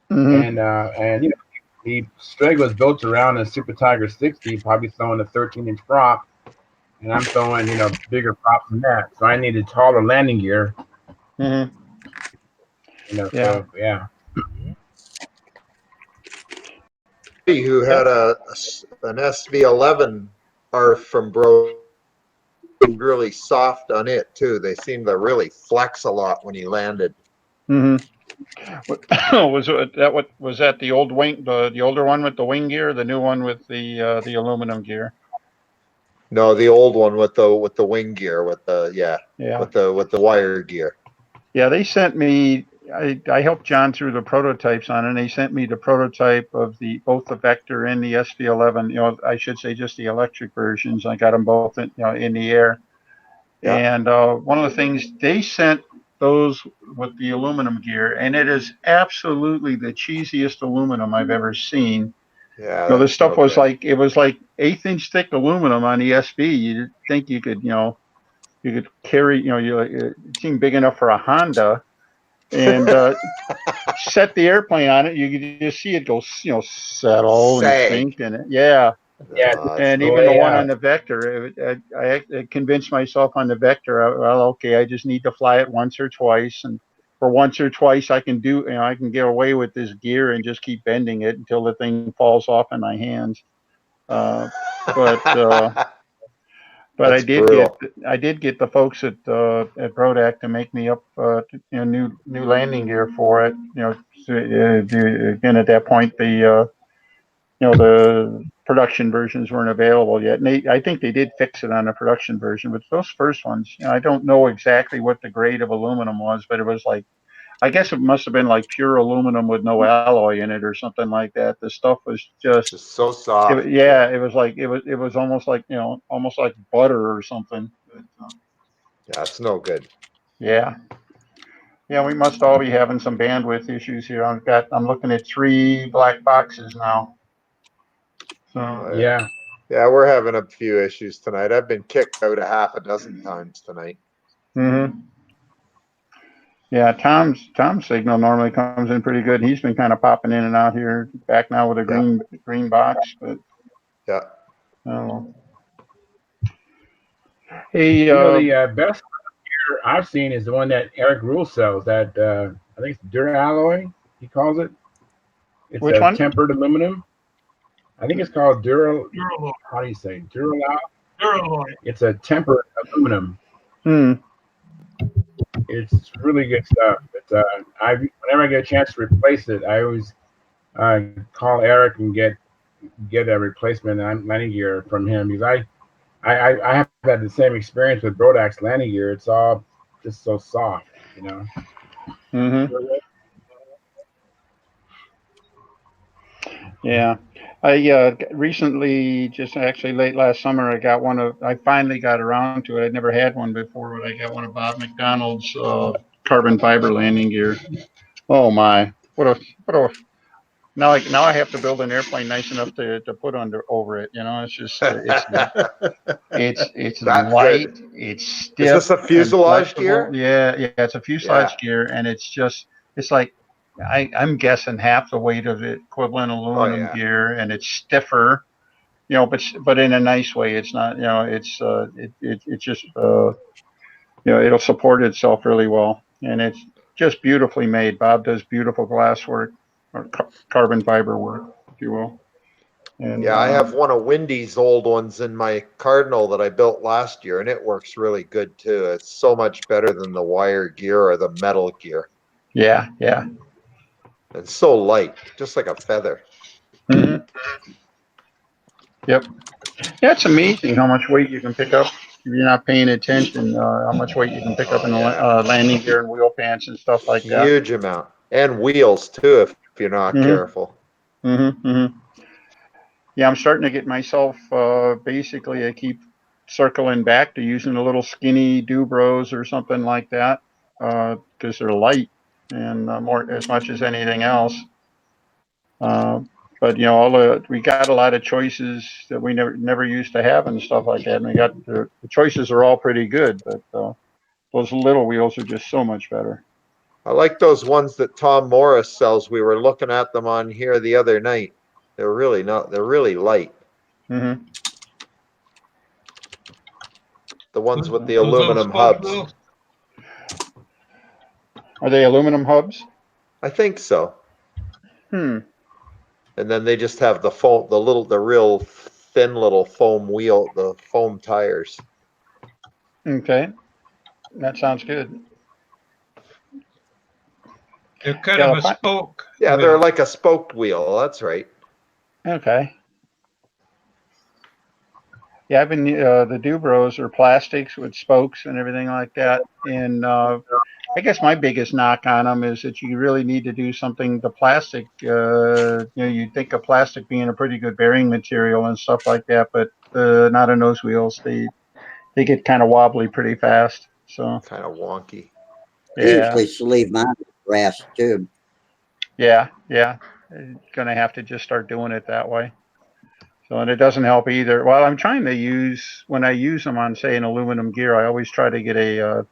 mhm, And you know, the Strega was built around a Super Tiger 60, probably throwing a 13-inch prop, and I'm throwing bigger props than that. So I needed taller landing gear. mhm, yeah, So yeah. Who yeah, had an SV11 ARF from Bro really soft on it too. They seemed to really flex a lot when he landed. mhm. Was that the old wing, the older one with the wing gear, the new one with the aluminum gear? No, the old one with the wing gear, with the Yeah, with the wire gear. yeah. They sent me. I helped John through the prototypes on it. And they sent me the prototype of both the Vector and the SV11. I should say just the electric versions. I got them both in the air. Yeah, And one of the things they sent those with the aluminum gear, and it is absolutely the cheesiest aluminum I've ever seen. yeah, This that's stuff no was good. like, it was like 1/8 inch thick aluminum on the SB. You'd think you could carry, it seemed big enough for a Honda, and set the airplane on it. You could just see it go, settle and Sag. sink in it. Yeah. Yeah, No, that's And no even the way good. one out. on the Vector, I convinced myself on the Vector, well, okay, I just need to fly it once or twice. And for once or twice, I can I can get away with this gear and just keep bending it until the thing falls off in my hands. Uh, but uh, but That's brutal. I did get the folks at Brodak to make me up new landing gear for it. Again, at that point, the production versions weren't available yet. And I think they did fix it on the production version, but those first ones, I don't know exactly what the grade of aluminum was, but it was like, I guess it must have been like pure aluminum with no alloy in it or something like that. The stuff was just, Just so soft. yeah, it was like, it was almost like, almost like butter or something. But, Yeah, it's no good. yeah. Yeah, we must all be having some bandwidth issues here. I'm looking at 3 black boxes now. So, Oh, yeah. Yeah. Yeah, we're having a few issues tonight. I've been kicked out a half a dozen times tonight. mhm. Yeah, Tom's signal normally comes in pretty good. He's been kind of popping in and out here, back now with a Yeah, green box. But yeah. oh, hey, The best gear I've seen is the one that Eric Rule sells. That I think it's Duralloy. He calls it. It's which a one? tempered aluminum. I think it's called Dural. Duraloy. How do you say Duralloy? Duraloy. It's a tempered aluminum. Hmm. It's really good stuff. It's whenever I get a chance to replace it, I always call Eric and get a replacement landing gear from him because I have had the same experience with Brodak's landing gear. It's all just so soft. Mm-hmm. Yeah. I recently, just actually late last summer, I finally got around to it. I'd never had one before, but I got one of Bob McDonald's carbon fiber landing gear. Oh my, what a now I have to build an airplane nice enough to put over it. You know, it's just it's That's light, good. it's Is stiff this a and fuselage flexible. gear? Yeah, it's a fuselage Yeah. gear, and it's like I'm guessing half the weight of the equivalent aluminum yeah. gear, and it's stiffer. You know, but in a nice way. It's not. You know, it's just you know, it'll support itself really well, and it's just beautifully made. Bob does beautiful glass work or carbon fiber work, if you will. And Yeah, I have one of Windy's old ones in my Cardinal that I built last year, and it works really good too. It's so much better than the wire gear or the metal gear. yeah. It's so light, just like a feather. Mm-hmm. Yep. Yeah, it's amazing how much weight you can pick up if you're not paying attention. How much weight you can pick up in the landing gear and wheel pants and stuff like that. Huge amount. And wheels too, if you're not careful. Yeah, I'm starting to get myself. Basically, I keep circling back to using the little skinny Dubros or something like that because they're light and more as much as anything else. But you know, we got a lot of choices that we never used to have and stuff like that. And we got the choices are all pretty good, but those little wheels are just so much better. I like those ones that Tom Morris sells. We were looking at them on here the other night. They're really light. Mm-hmm. The ones with the Those little aluminum spoke hubs. wheels? Are they aluminum hubs? I think so. Hmm. And then they just have the foam, the real thin little foam wheel, the foam tires. Okay, that sounds good. They're kind Yeah, of a spoke. Yeah, wheel. they're like a spoked wheel. That's right. okay. Yeah, I've been the Dubros are plastics with spokes and everything like that. And I guess my biggest knock on them is that you really need to do something. The plastic, you know, you think of plastic being a pretty good bearing material and stuff like that, but not on those wheels. They get kind of wobbly pretty fast. So Kind of wonky. I yeah, usually leave mine with brass tube. yeah. Gonna have to just start doing it that way. So, and it doesn't help either. Well, I'm trying to use, when I use them on, say, an aluminum gear, I always try to get you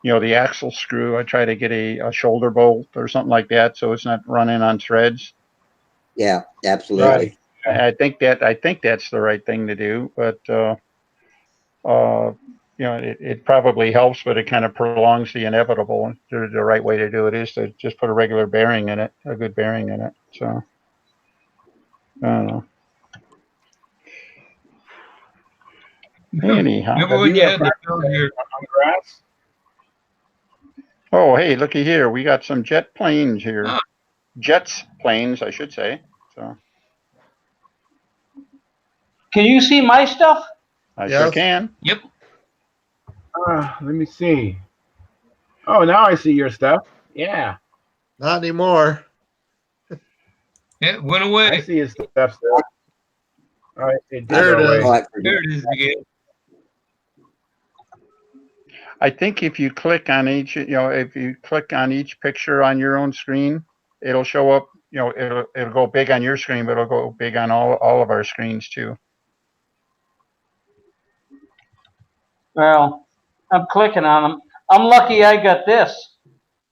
know, the axle screw. I try to get a shoulder bolt or something like that, so it's not running on threads. Yeah, Right. absolutely. I think that's the right thing to do, but you know, it probably helps, but it kind of prolongs the inevitable. The right way to do it is to just put a regular bearing in it, a good bearing in it. So, I don't know. Anyhow. Remember when you had to build your On grass? Oh, hey, looky here. We got some jet planes here. Ah. Jets planes, I should say. So Can you see my stuff? I sure Yes. can. Yep. Let me see. Oh, now I see your stuff. Yeah, Not anymore. It went I away. see his stuff still. All right, it did There go it away. is. Oh, I forget. There it is again. I think if you click on each, you know, if you click on each picture on your own screen, it'll show up. You know, it'll go big on your screen, but it'll go big on all of our screens too. Well, I'm clicking on them. I'm lucky I got this.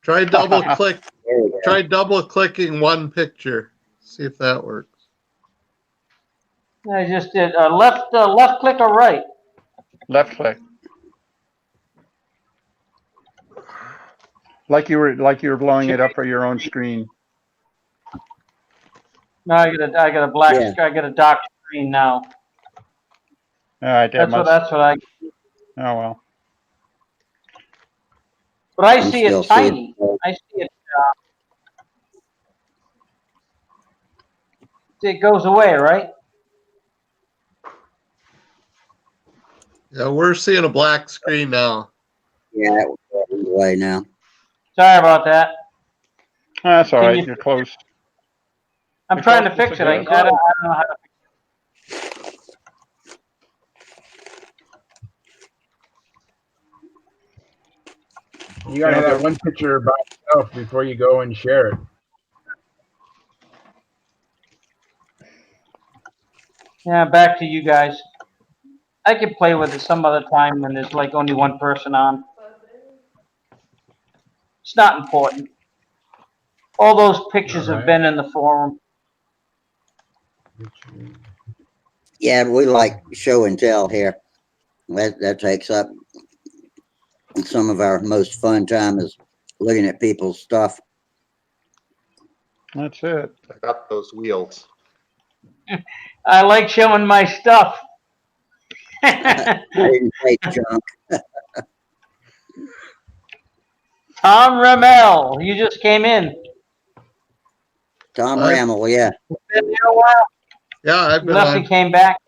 Try double click. There we go. Try double clicking one picture. See if that works. I just did left click or right. Left click, like you were blowing it up for your own screen. No, I got a black. Yeah. I got a dark screen now. All right, That's what I. Oh well. But I I'm see still it tiny. seeing. I see it. It goes away, right? Yeah, we're seeing a black screen now. Yeah, it was going away now. Sorry about that. That's all Can right. you- You're close. I'm You're trying to close. fix It's it. okay. I don't know how to. You gotta You know, have that one picture by itself before you go and share it. Yeah, back to you guys. I could play with it some other time when there's like only one person on. It's not important. All those pictures have Alright. been in the forum. Yeah, we like show and tell here. That takes up some of our most fun time is looking at people's stuff. That's it. I got those wheels. I like showing my stuff. I didn't say junk. Tom Ramel, you just came in. Tom I- Rammel, yeah. Been there a while. Yeah, I've You been left on. and came back.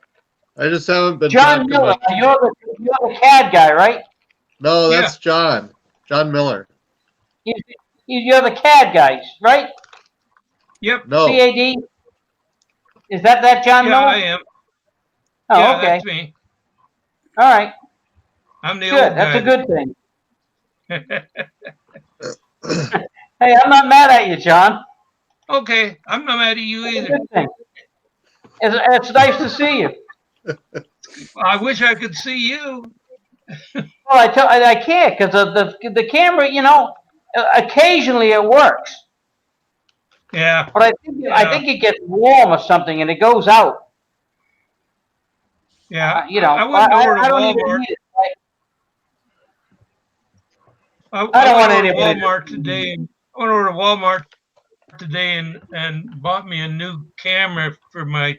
I just haven't been John talking Miller, much. you're the CAD guy, right? No, Yeah. that's John. John Miller. You're the CAD guys, right? Yep. No. CAD. Is that John Yeah, Miller? I am. Oh, Yeah, okay. that's me. All right. I'm the Good. old That's guy. a good thing. Hey, I'm not mad at you, John. Okay, I'm not mad at you It's a either. good thing. It's nice to see you. I wish I could see you. Well, I can't because the camera, occasionally it works, Yeah. but I think it gets warm or something and it goes out. Yeah. I I went over to don't even Walmart. need it. I don't went want over to anybody to- Walmart today. I went over to Walmart today and bought me a new camera for my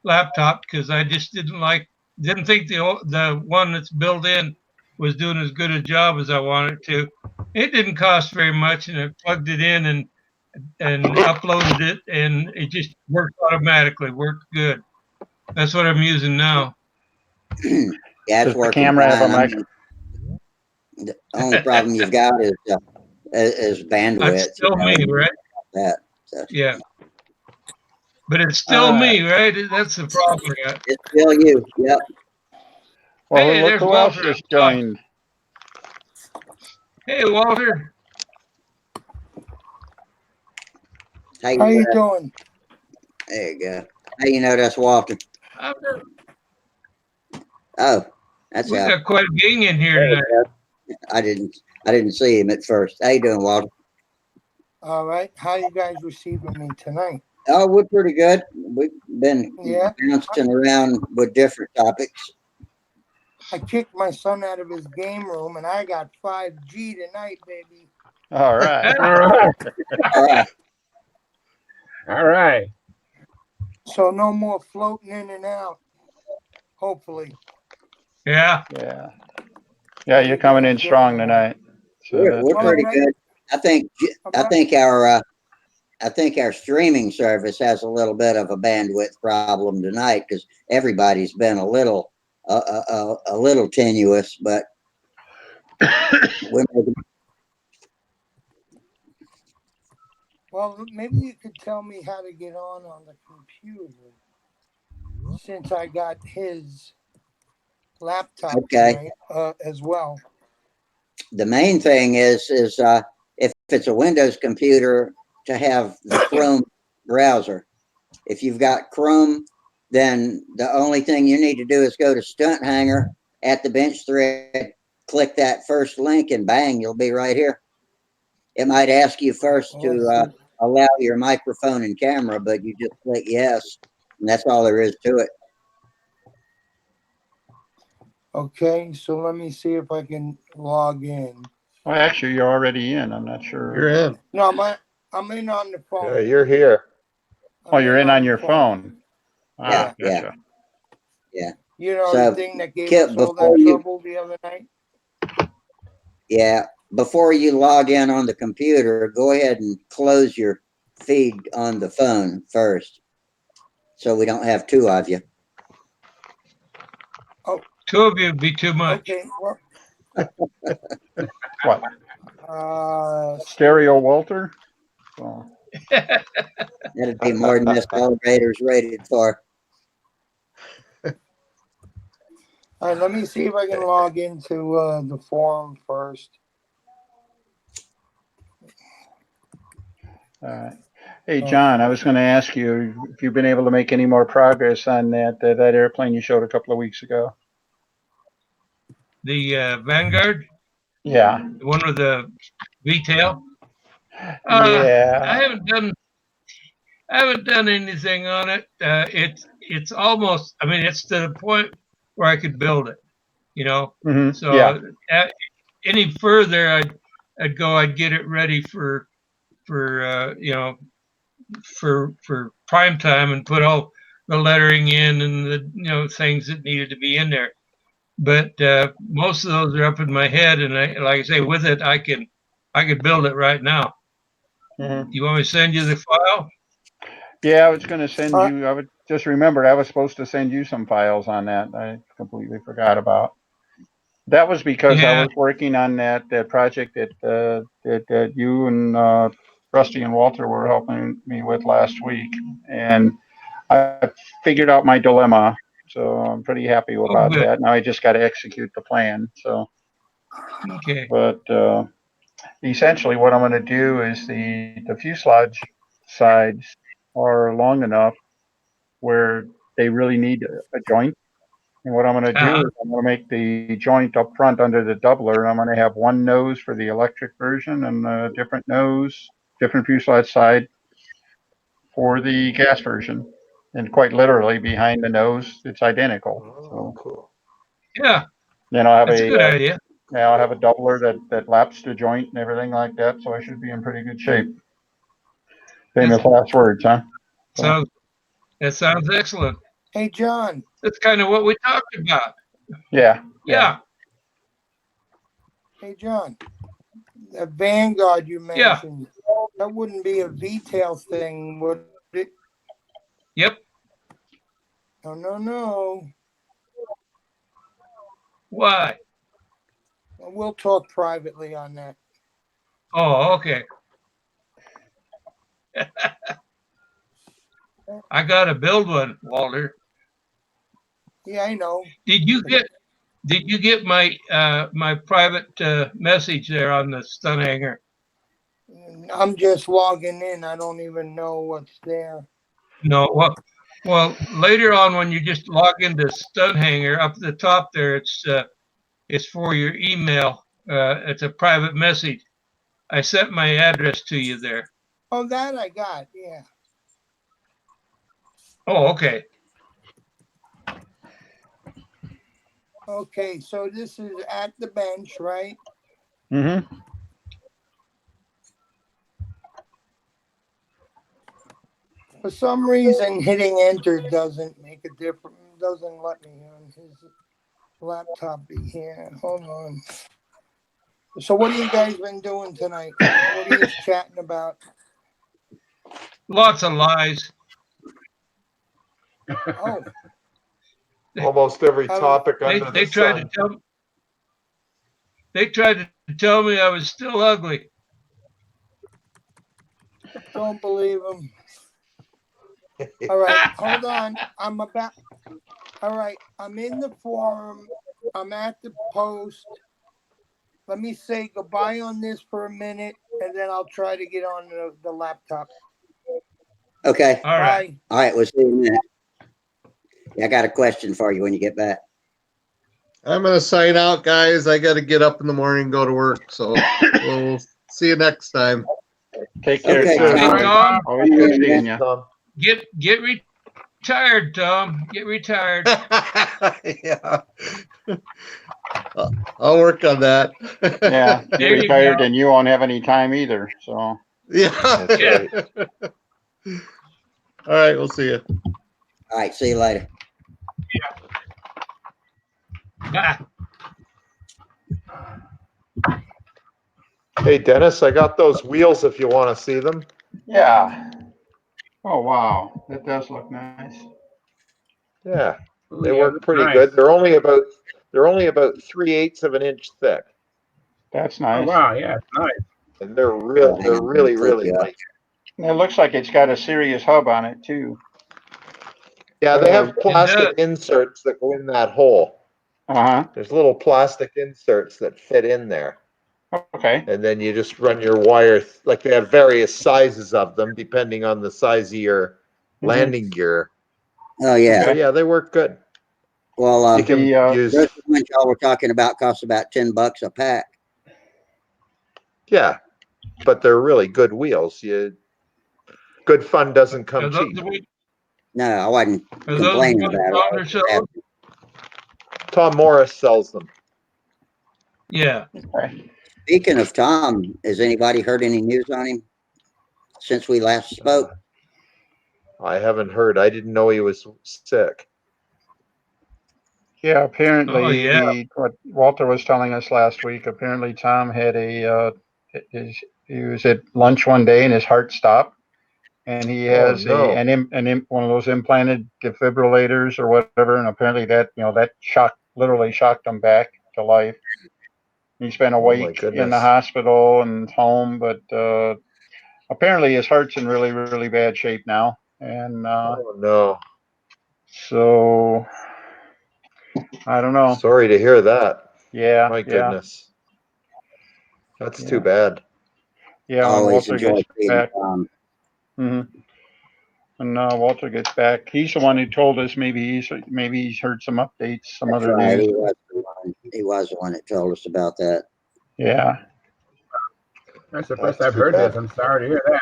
laptop because I just didn't think the one that's built in was doing as good a job as I wanted it to. It didn't cost very much, and I plugged it in and uploaded it, and it just worked automatically. Worked good. That's what I'm using now. Yeah, it's Does the working camera have a fine. I mic? mean, the only problem you've got is bandwidth. That's still me, right? That. So. Yeah. But it's still me, right? That's the problem. Yeah. It's still you. Yep. Well, Hey, look there's who else Walter just up top. joined. Hey, Walter. How How you you doing? There you go. How you know that's Walter? Oh, that's We how. got quite a gang in here There you tonight. go. I didn't see him at first. How you doing, Walter? All right. How you guys receiving me tonight? Oh, we're pretty good. We've been Yeah. bouncing around with different topics. I kicked my son out of his game room, and I got 5G tonight, baby. All right. All right. All right. All right. So no more floating in and out. Hopefully. Yeah. Yeah. Yeah, you're coming in strong tonight. So We're that's pretty good. right. good. I think our streaming service has a little bit of a bandwidth problem tonight because everybody's been a little tenuous, but we're making, Well, maybe you could tell me how to get on the computer, since I got his laptop Okay. tonight, as well. the main thing is if it's a Windows computer to have the Chrome browser. If you've got Chrome, then the only thing you need to do is go to Stunthangar at the bench thread, click that first link, and bang, you'll be right here. It might ask you first to allow your microphone and camera, but you just click yes, and that's all there is to it. Okay, so let me see if I can log in. Well, actually, you're already in. I'm not sure. You're in. No, I'm in on the phone. Yeah, you're here. Oh, you're in on your phone. Yeah, Gotcha. yeah. You know, So, the thing that gave Kip, us all before that you- trouble the other night? Yeah, before you log in on the computer, go ahead and close your feed on the phone first, so we don't have two of you. Two of you would be too much. Okay, well, What? Stereo Walter? Oh. That'd be more than this elevator's rated for. all right, let me see if I can log into the forum first. All right. Hey, John, I was going to ask you if you've been able to make any more progress on that airplane you showed a couple of weeks ago. The Vanguard, Yeah. the one with the V-tail. Yeah. I haven't done anything on it. It's almost. I mean, it's to the point where I could build it. You know. Mm-hmm. So Yeah. any further, I'd get it ready for for prime time and put all the lettering in and the things that needed to be in there. But most of those are up in my head, and like I say, with it, I could build it right now. Mm-hmm. You want me to send you the file? Yeah, I was going to send you. I would just remembered I was supposed to send you some files on that. I completely forgot about. That was because I was working on that project that you and Rusty and Walter were helping me with last week, and I figured out my dilemma. So I'm pretty happy about that. Now I just got to execute the plan. So. Okay. But essentially, what I'm going to do is the fuselage sides are long enough where they really need a joint. And what I'm going to do is I'm going to make the joint up front under the doubler, and I'm going to have one nose for the electric version and a different nose, different fuselage side for the gas version. And quite literally, behind the nose, it's identical. Oh, cool. Yeah. Then I'll have That's a good idea. Yeah, I'll have a doubler that laps the joint and everything like that, so I should be in pretty good shape. Famous last words, huh? That sounds excellent. Hey, John. That's kind of what we talked about. Yeah. Yeah. Hey, John. The Vanguard you mentioned, that wouldn't be a V-tail thing, would it? Yep. No. Why? We'll talk privately on that. Oh, okay. I gotta build one, Walter. Yeah, I know. Did you get my my private message there on the Stunthangar? I'm just logging in. I don't even know what's there. No. Well, later on when you just log into Stunthangar, up at the top there, it's for your email. It's a private message. I sent my address to you there. Oh, that I got. Yeah. Oh, okay. Okay, so this is at the bench, right? Mm-hmm. For some reason, hitting enter doesn't make a difference. Doesn't let me on his laptop be here. Hold on. So what have you guys been doing tonight? What are you chatting about? Lots of lies. Oh. Almost every topic under they the tried sun. to tell They tried to tell me I was still ugly. Don't believe them. All right, hold on. All right, I'm in the forum. I'm at the post. Let me say goodbye on this for a minute, and then I'll try to get on the laptop. Okay. All right. Bye. All right. We'll see you in a minute. Yeah, I got a question for you when you get back. I'm going to sign out, guys. I got to get up in the morning and go to work. So we'll see you next time. Take care, Okay, Tom. Always good seeing you. Tom. Get retired, Tom. Get retired. Yeah. I'll work on that. Yeah, There you're you retired go. and you won't have any time either. So Yeah. That's right. All right. We'll see you. All right. See you later. Bye. Hey, Dennis, I got those wheels if you want to see them. yeah. Oh wow, that does look nice. Yeah, they Yeah, work that's pretty nice. good. They're only about 3/8 of an inch thick, That's Oh nice. wow, yeah, it's nice. and they're Hang on, really click really you up. light. And it looks like it's got a serious hub on it too. Yeah, they have plastic does. inserts that go in that hole. Uh huh. There's little plastic inserts that fit in there. Okay. and then you just run your wire. Like they have various sizes of them depending on the size of your landing gear. Oh yeah. So yeah, they work good. Well, You can use. those ones y'all were talking about cost about $10 a pack. Yeah, but they're really good wheels. Good fun doesn't come Are those, cheap. No, I wasn't are those complaining ones about Tom it. are selling? Tom Morris sells them. Yeah. Speaking of Tom, has anybody heard any news on him since we last spoke? I haven't heard. I didn't know he was sick. Yeah, apparently, Oh, yeah. what Walter was telling us last week, apparently Tom had he was at lunch one day and his heart stopped, and he has no. one of those implanted defibrillators or whatever, and apparently that literally shocked him back to life. He spent a Oh, my week in goodness. the hospital and home, but apparently his heart's in really, really bad shape now, and Oh no. so I don't know. Sorry to hear that. Yeah, My yeah, goodness. That's Yeah. too bad. yeah. When Always Walter enjoy gets seeing back, Tom. when Walter gets back, he's the one who told us maybe he's heard some updates, some That's other right. news. He was the one that told us about that. Yeah, That's the first That's I've too heard bad. this. I'm sorry to hear that.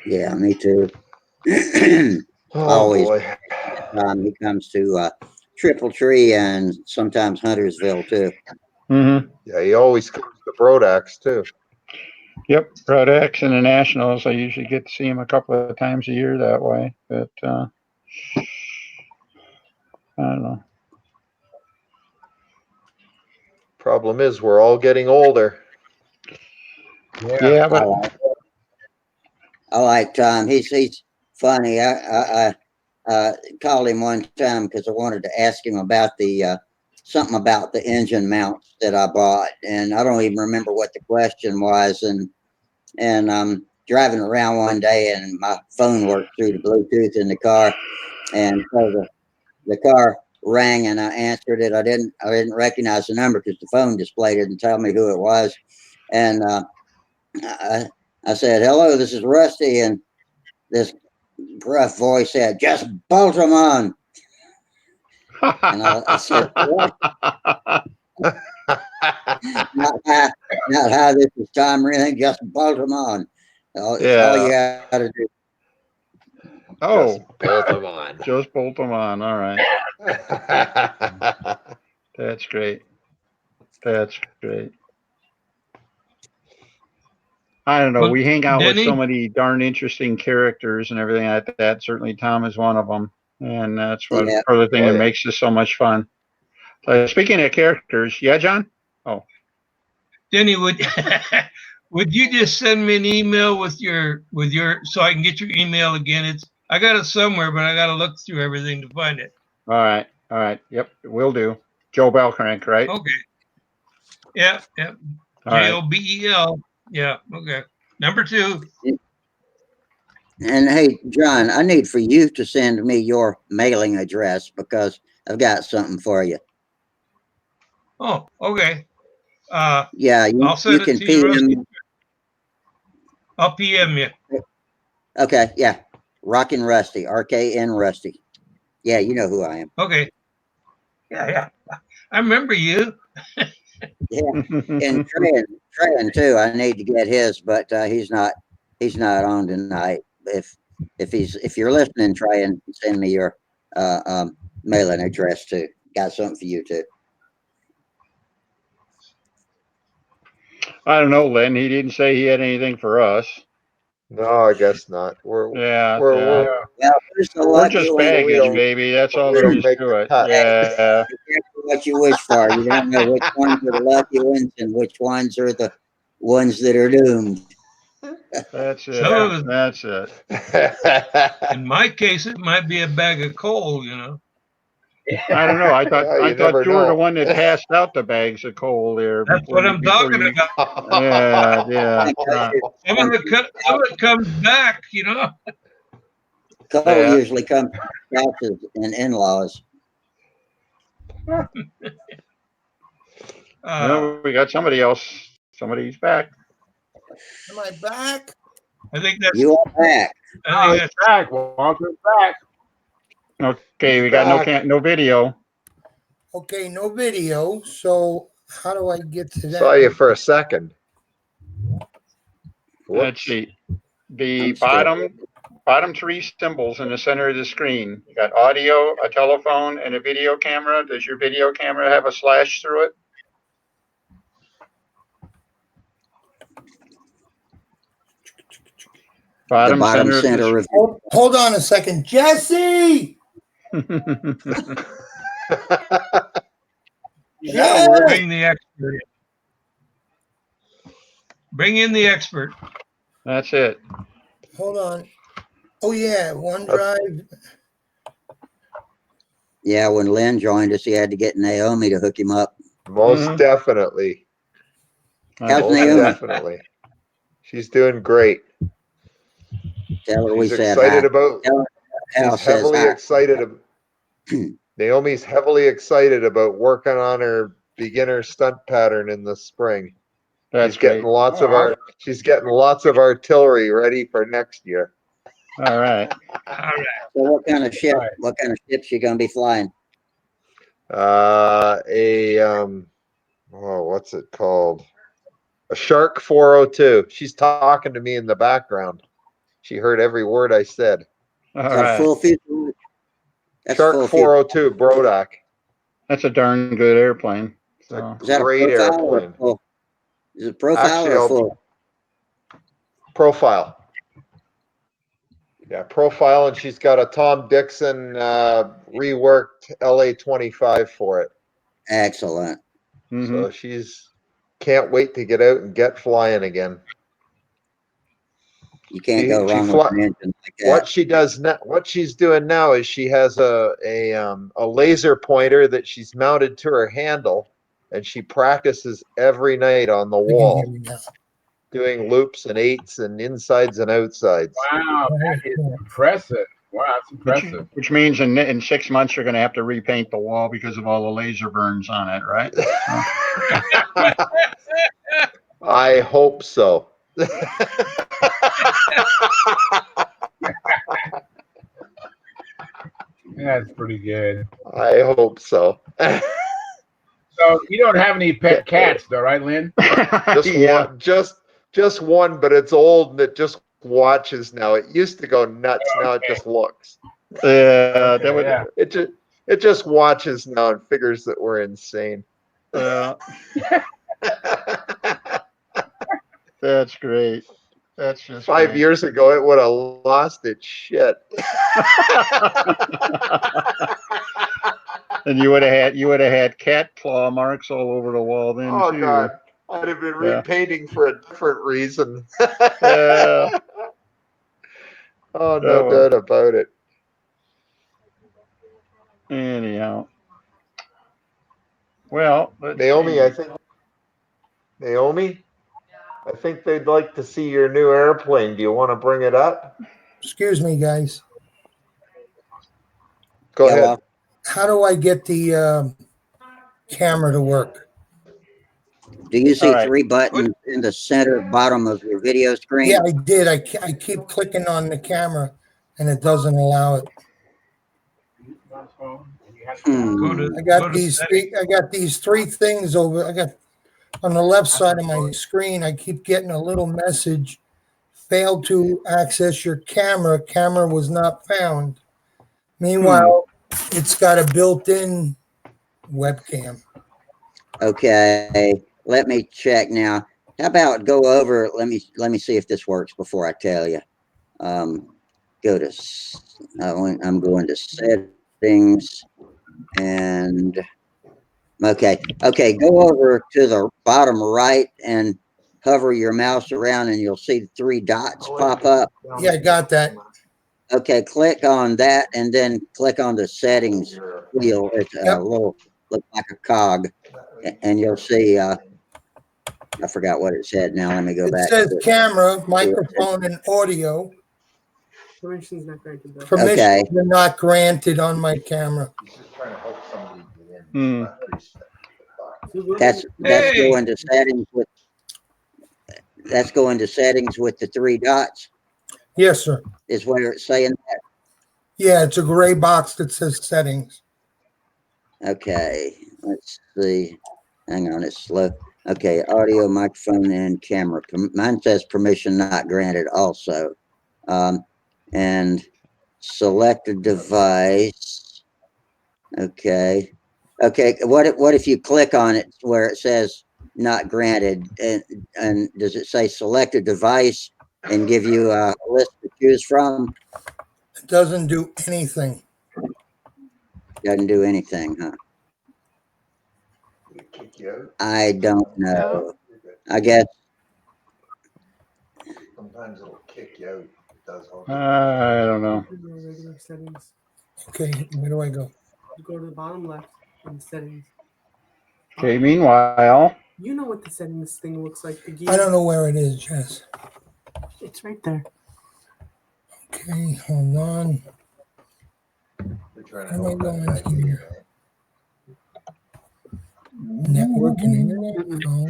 Yeah, me too. Oh Always boy. he comes to Triple Tree and sometimes Huntersville too. Yeah, he always comes to Brodax too. Yep. Brodex and the Nationals. I usually get to see him a couple of times a year that way, but I don't know. Problem is, we're all getting older. Yeah, but I like Tom. He's funny. I called him one time because I wanted to ask him about the something about the engine mounts that I bought, and I don't even remember what the question was. And I'm driving around one day, and my phone worked through the Bluetooth in the car, and so the car rang, and I answered it. I didn't recognize the number because the phone display didn't tell me who it was, and I said, "Hello, this is Rusty," and this gruff voice said, "Just bolt 'em on." And I said, "What?" Not how this is time or anything. Just bolt 'em on. All you got to do. Oh, just bolt them on. Just bolt them on. All right. That's great. That's great. I don't know. Well, We hang out with so Denny? many darn interesting characters and everything like that. Certainly, Tom is one of them, and that's what Yeah. part of the thing Oh, that yeah. makes this so much fun. Speaking of characters, yeah, John. Oh, Denny, would you just send me an email with your so I can get your email again? I got it somewhere, but I got to look through everything to find it. all right. Yep, will do. Joe Belcrank, right? Okay. Yep. All right. JOBEL. Yeah. Okay. Number 2. And hey, John, I need for you to send me your mailing address because I've got something for you. Oh, okay. Yeah, I'll send you it can to you, Rusty. PM. I'll PM you. Okay, yeah. Rockin' Rusty, RKN Rusty. Yeah, you know who I am. Okay. Yeah. I remember you. Yeah, and Trayan too. I need to get his, but he's not on tonight. If you're listening, Trayan, send me your mailing address too. Got something for you too. I don't know, Len. He didn't say he had anything for us. No, I guess not. We're Well, who's the we're lucky just one? baggage, baby. That's all we there don't is make to the it. cut. Yeah. Be careful what you wish for. You don't know which ones are the lucky ones and which ones are the ones that are doomed. That's it. Some of it, That's it. in my case, it might be a bag of coal, I don't know. I thought Yeah, you never you were the know. one that passed out the bags of coal there. That's what I'm talking about. Yeah. Right. Some of it comes back, Coal Yeah. usually comes from spouses and in-laws. Well, we got somebody else Somebody's back. Am I back? I think that's. You are back. I think that's back. Walter's back. Okay, He's we got back. no video. okay. No video. So how do I get to that? Saw you for a second. Let's see. The I'm still- bottom three symbols in the center of the screen. You got audio, a telephone, and a video camera. Does your video camera have a slash through it? The bottom center center of Hold on a second, Jesse. That'll work. bring the expert. Bring in the expert. That's it. Hold on. Oh yeah, OneDrive. Yeah, when Lynn joined us, he had to get Naomi to hook him up. Most definitely. How's Most Naomi? definitely. She's doing great. Tell her we She's said excited hi. about. Tell her Al She's says heavily hi. excited. Naomi's heavily excited about working on her beginner stunt pattern in the spring. That's She's getting great. lots of she's getting lots of artillery ready for next year. All right. So what kind of ship? What kind of ships you gonna be flying? What's it called? A Shark 402. She's talking to me in the background. She heard every word I said. All Is that a right. full fuselage? That's Shark full fuselage. 402 Brodak. That's a darn good airplane. It's a Is that a great profile or airplane. full? Is it profile Actually, or full? Profile. Yeah, profile, and she's got a Tom Dixon reworked LA-25 for it. Excellent. So she's can't wait to get out and get flying again. You can't go wrong with an engine like that. What she does now, what she's doing now is she has a laser pointer that she's mounted to her handle, and she practices every night on the wall, doing loops and eights and insides and outsides. Wow, that is impressive. Wow, that's impressive. Which means in 6 months you're going to have to repaint the wall because of all the laser burns on it, right? I hope so. That's pretty good. I hope so. So you don't have any pet cats, though, right, Lynn? One, just one, but it's old and it just watches now. It used to go nuts. Now it just looks. It just watches now and figures that we're insane. That's great. That's just 5 great. years ago, it would have lost its shit. And you would have had cat claw marks all over the wall then Oh too. God, I'd have been repainting for a different reason. Yeah. Oh, no doubt about it. Anyhow. Well, Naomi, I think they'd like to see your new airplane. Do you want to bring it up? Excuse me, guys. Go ahead. How do I get the camera to work? Do you see three buttons in the center bottom of your video screen? Yeah, I did. I keep clicking on the camera, and it doesn't allow it. I got these three things over. I got on the left side of my screen. I keep getting a little message: failed to access your camera. Camera was not found. Meanwhile, it's got a built-in webcam. Okay, let me check now. How about go over? Let me see if this works before I tell you. Go to. I'm going to settings, and okay. Go over to the bottom right and hover your mouse around, and you'll see 3 dots pop up. Yeah, I got that. Okay, click on that, and then click on the settings wheel. It's a little, look like a cog, and you'll see. I forgot what it said. Now let me go back. It says camera, microphone, and audio. Permissions not granted. Permissions are not granted on my camera. That's going to settings with. That's going to settings with the 3 dots Yes, sir. is where it's saying that. Yeah, it's a gray box that says settings. Okay, let's see. Hang on, it's slow. Okay, audio, microphone, and camera. Mine says permission not granted also. And select a device. Okay. Okay, what if you click on it where it says not granted, and does it say select a device and give you a list to choose from? It doesn't do anything. Doesn't do anything, huh? Did it kick you out? I don't know. No. You're good. I guess Sometimes it'll kick you out. It does. I don't know. Regular settings. Okay, where do I go? You go to the bottom left in settings. Okay, meanwhile, You know what the settings thing looks like. The gear. I don't know where it is, Jess. It's right there. Okay, hold on. They're trying to How do I help go that into guy here? Network and internet? No.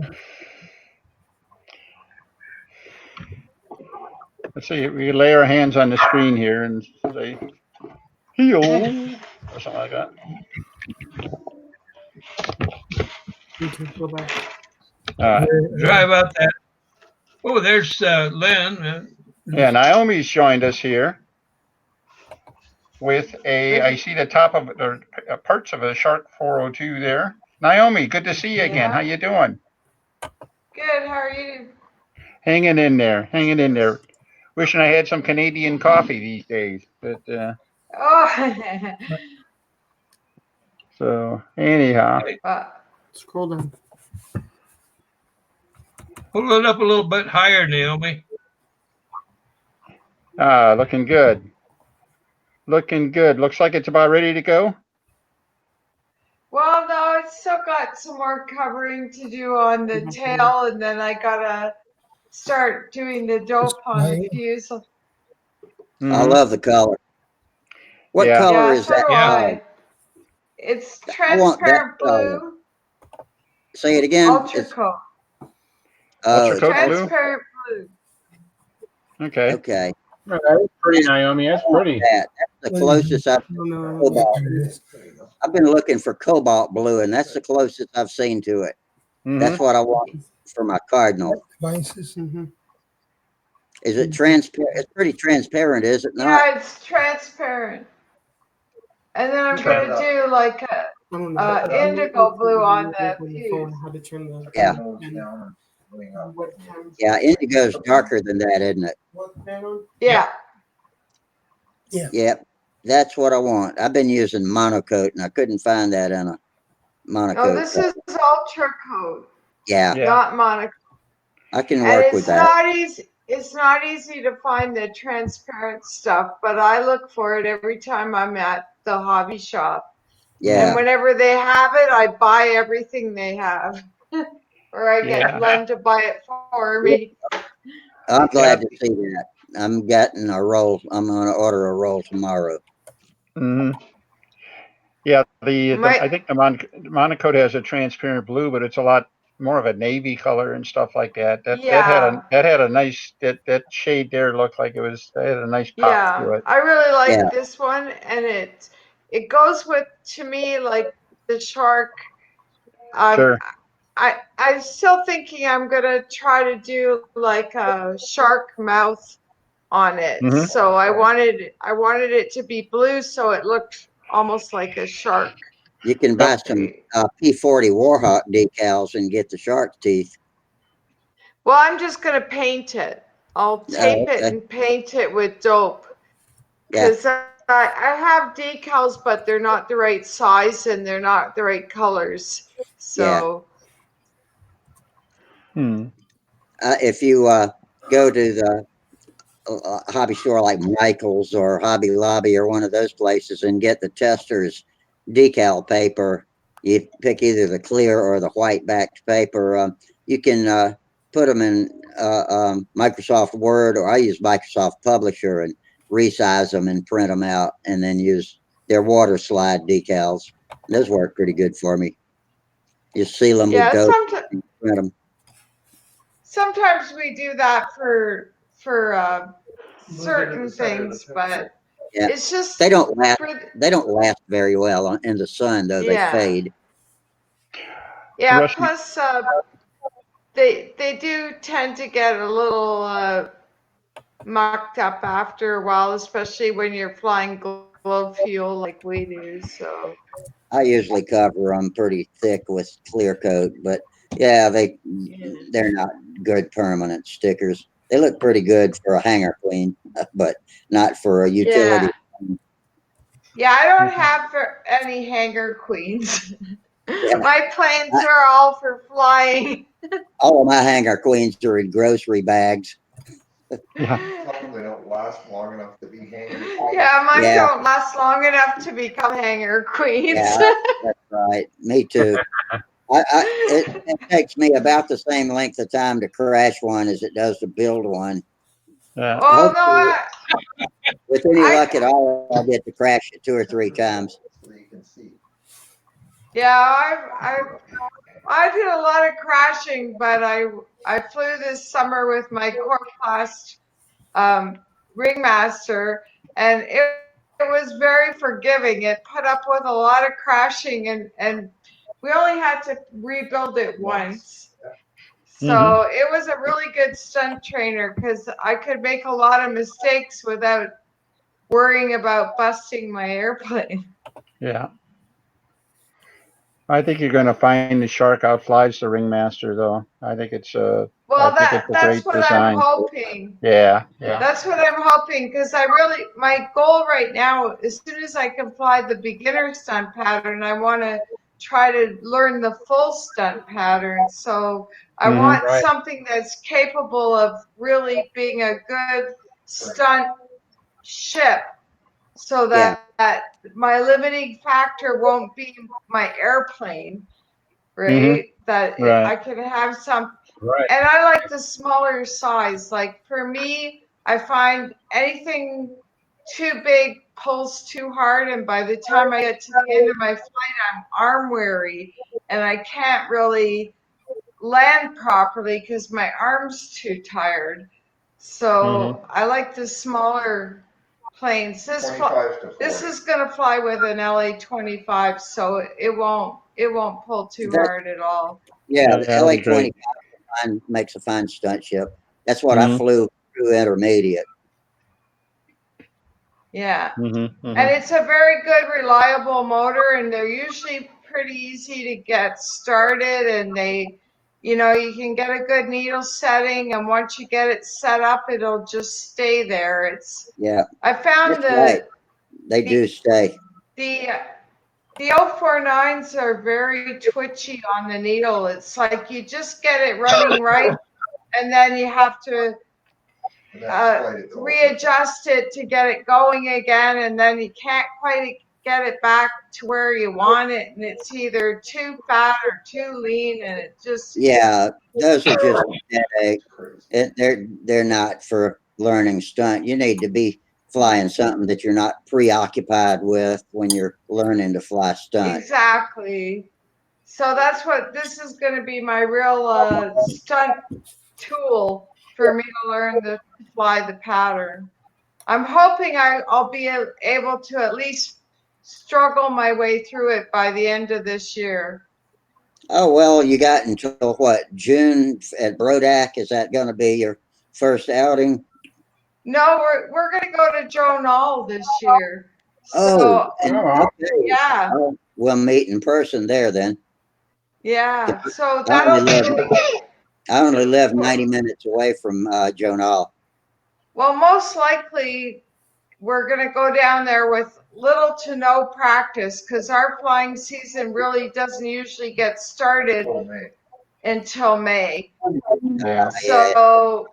let's see, we can lay our hands on the screen here and say, heal, or something like that. Okay, go back. Drive out that. Oh, there's Lynn. Yeah, Naomi's joined us here with I see the top of, or parts of a Shark 402 there. Naomi, good to see you again. How you doing? Good, how are you? Hanging in there, hanging in there. Wishing I had some Canadian coffee these days, but Oh, so anyhow. Scroll down. Pull it up a little bit higher, Naomi. Looking good. Looking good. Looks like it's about ready to go. well, no, it's still got some more covering to do on the tail, and then I gotta start doing the dope on the fuse. I love the color. What Yeah. color Yeah, is so that? do card? I. It's I want that transparent color. blue, Say it again. ultra It's, coat. oh, it's Ultra-coat blue? Transparent blue. Okay. okay. Oh, that's pretty, Naomi. That's pretty. That's the closest I've cobalt. I've been looking for cobalt blue, and that's the closest I've seen to it. That's what I want for my Cardinal. Devices. Is it transparent? It's pretty transparent, is it not? Yeah, it's transparent. And then I'm gonna do like a indigo blue on the fuse. How to turn the Yeah. Yeah, indigo's darker than that, isn't it? Yeah. Yeah. Yep. That's what I want. I've been using monocoat, and I couldn't find that in a monocoat. Oh, this is ultra coat, Yeah. not monocoat. I can And work it's with that. not easy. It's not easy to find the transparent stuff, but I look for it every time I'm at the hobby shop. Yeah. And whenever they have it, I buy everything they have, or I get Len to buy it for me. I'm glad to see that. I'm getting a roll. I'm going to order a roll tomorrow. Yeah, I think the monocoat has a transparent blue, but it's a lot more of a navy color and stuff like that. That had a nice that shade there looked like it had a nice pop to it. I really like this one, and it goes with, to me, like the Shark. Sure. I'm still thinking I'm gonna try to do like a shark mouth on it. So I wanted it to be blue, so it looked almost like a shark. You can buy some P40 Warhawk decals and get the shark teeth. Well, I'm just gonna paint it. I'll tape it and paint it with dope. Because I have decals, but they're not the right size and they're not the right colors. So. If you go to the hobby store like Michael's or Hobby Lobby or one of those places and get the tester's decal paper, you pick either the clear or the white backed paper. You can put them in Microsoft Word, or I use Microsoft Publisher, and resize them and print them out, and then use their water slide decals. Those work pretty good for me. Just seal them with dope and print them. sometimes we do that for certain things, but Yeah. it's just They don't last. for They don't last very well in the sun, though. They yeah. fade. Yeah, Rusty, plus they do tend to get a little mucked up after a while, especially when you're flying glow fuel like we do. So I usually cover them pretty thick with clear coat, but yeah, they're not good permanent stickers. They look pretty good for a hangar queen, but not for a utility. yeah, yeah. I don't have any hangar queens. Yeah, My planes are all for flying. all of my hangar queens are in grocery bags. yeah, They don't last long enough to be hangers. Yeah, mine Yeah, don't last long enough to become hangar queens. yeah, that's right. Me too. It takes me about the same length of time to crash one as it does to build one. yeah. Well, no, Hopefully, with any luck at I all, I'll get to crash it 2 or 3 times. So you can see. yeah, I did a lot of crashing, but I flew this summer with my core class ringmaster, and it was very forgiving. It put up with a lot of crashing, and we only had to rebuild it once. So it was a really good stunt trainer because I could make a lot of mistakes without worrying about busting my airplane. Yeah. I think you're going to find the shark outflies the ringmaster, though. I think it's I Well, think it's a that's great what I'm design. hoping. Yeah, yeah. That's what I'm hoping because my goal right now, as soon as I can fly the beginner stunt pattern, I want to try to learn the full stunt pattern. So I want Right. something that's capable of really being a good stunt ship so Yeah, that my limiting factor won't be my airplane, Mm-hmm. right? That Right. I can have some, Right. and I like the smaller size. Like for me, I find anything too big pulls too hard, and by the time I get to the end of my flight, I'm arm weary, and I can't really land properly because my arm's too tired. Mm-hmm. So I like the smaller planes. This is gonna fly with an LA-25, so it won't pull too that, hard at all. yeah, Yeah, the that'll be great. LA-25 makes a fine stunt ship. That's what I Mm-hmm. flew through intermediate. Yeah. Mm-hmm. And Mm-hmm. it's a very good, reliable motor, and they're usually pretty easy to get started. And you can get a good needle setting, and once you get it set up, it'll just stay there. Yeah, I found that's right. They the do stay. the the 049s are very twitchy on the needle. It's like you just get it running right, and then you have to readjust it to get it going again, and then you can't quite get it back to where you want it, and it's either too fat or too lean, and it just Yeah, those are just headache. They're not for learning stunt. You need to be flying something that you're not preoccupied with when you're learning to fly stunt. exactly. So that's what this is going to be, my real stunt tool for me to learn to fly the pattern. I'm hoping I'll be able to at least struggle my way through it by the end of this year. Oh well, you got until what, June at Brodak? Is that going to be your first outing? No, we're gonna go to Joe Knoll this year. Oh, So and Oh, okay, yeah, we'll meet in person there then. yeah. So I only that'll be live really I only live 90 minutes away from Jonal. well. Most likely, we're gonna go down there with little to no practice because our flying season really doesn't usually get started until May. Yeah. Yeah, So,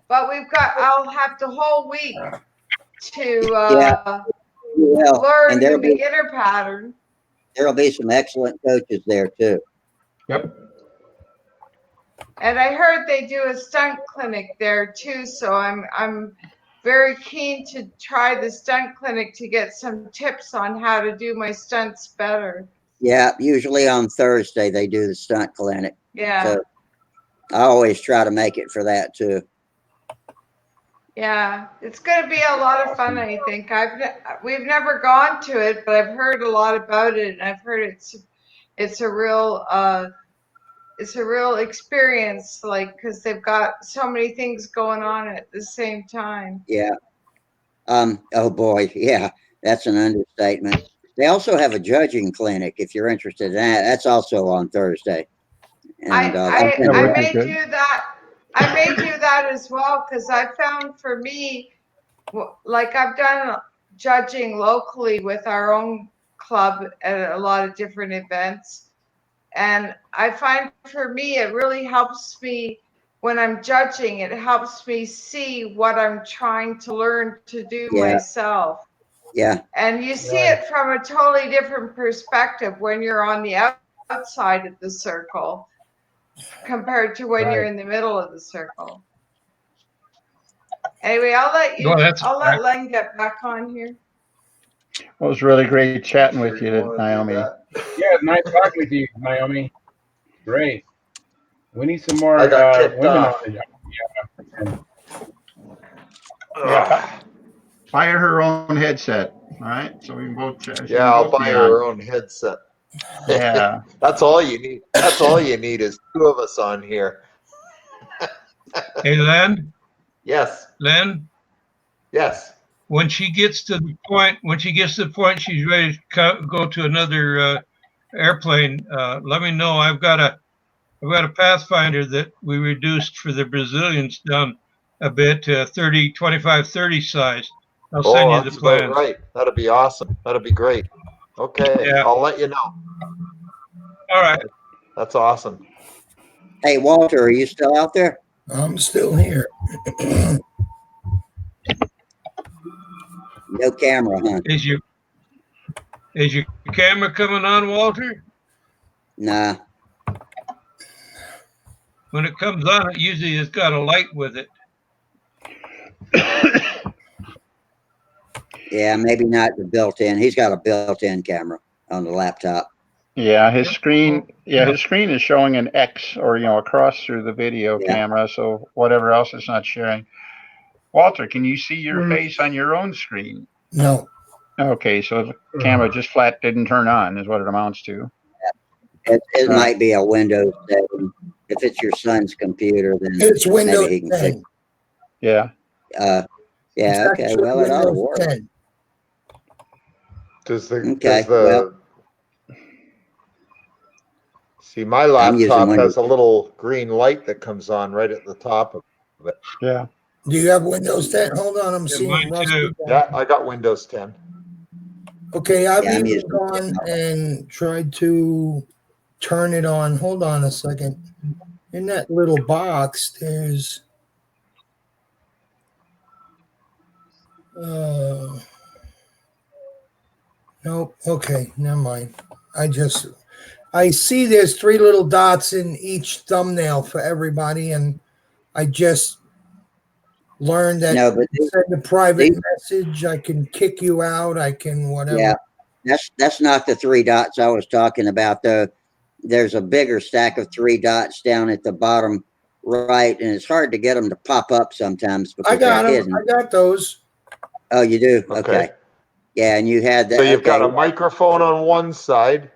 but I'll have the whole week to yeah, well, and learn the beginner pattern. there'll be some excellent coaches there too. yep. And I heard they do a stunt clinic there too, so I'm very keen to try the stunt clinic to get some tips on how to do my stunts better. Yeah, usually on Thursday they do the stunt clinic. Yeah. So I always try to make it for that too. Yeah, it's going to be a lot of fun. I think we've never gone to it, but I've heard a lot about it, and I've heard it's a real experience. Like, because they've got so many things going on at the same time. Yeah. Oh boy, yeah, that's an understatement. They also have a judging clinic if you're interested in that. That's also on Thursday. And I would be may good. do that. I may do that as well because I found for me, like I've done judging locally with our own club at a lot of different events, and I find for me it really helps me when I'm judging. It helps me see what I'm trying to learn to do yeah, myself. yeah, And you see Right. it from a totally different perspective when you're on the outside of the circle compared to when you're Right. in the middle of the circle. Anyway, I'll Right. let Len get back on here. Well, it was really great chatting with you, Naomi. Yeah, it's nice talking with you, Naomi. Great. We need some more I got kicked women off. on the Yeah, buy her her own headset. All right, so we can both. She Yeah, can I'll both buy be her her on. own headset. Yeah. That's all you need. That's all you need is two of us on here. Hey, Len, Yes, yes. when she gets to the point she's ready to go to another airplane, let me know. I've got a Pathfinder that we reduced for the Brazilians down a bit, 30, 25, 30 size. I'll send Oh, you the that's about plans. right. That'd be awesome. That'd be great. Okay, Yeah. I'll let you know. All right. That's awesome. Hey, Walter, are you still out there? I'm still here. No camera, huh? Is your camera coming on, Walter? Nah. When it comes on, it usually has got a light with it. Yeah, maybe not the built-in. He's got a built-in camera on the laptop. Yeah, his screen. Yeah, his screen is showing an X, or across through the video Yeah. camera. So whatever else it's not sharing. Walter, can you see your face on your own screen? No. Okay, so the camera just flat didn't turn on, is what it amounts to. It might be a Windows setting. If it's your son's computer, then It's Windows maybe he can fix 10. Yeah. Yeah, It's okay. actually Well, it ought to Windows work. 10. Okay, well, See, my I'm using laptop Windows. has a little green light that comes on right at the top of it. Yeah. Do you have Windows 10? Hold on, I'm Yeah, seeing mine Rusty. too. Yeah, I got Windows 10. Okay, I've Yeah, I'm even using gone and tried to turn it on. Hold on a second. In that little box, there's nope. Okay, never mind. I see there's three little dots in each thumbnail for everybody, and I just learned that No, but you send a private these, message. I can kick you out. I can whatever. yeah, that's not the three dots I was talking about. Though there's a bigger stack of three dots down at the bottom right, and it's hard to get them to pop up sometimes because I got they're them. hidden. I got those. Oh, you do? Okay. Yeah, and you had that. So you've got Okay. a microphone on one side,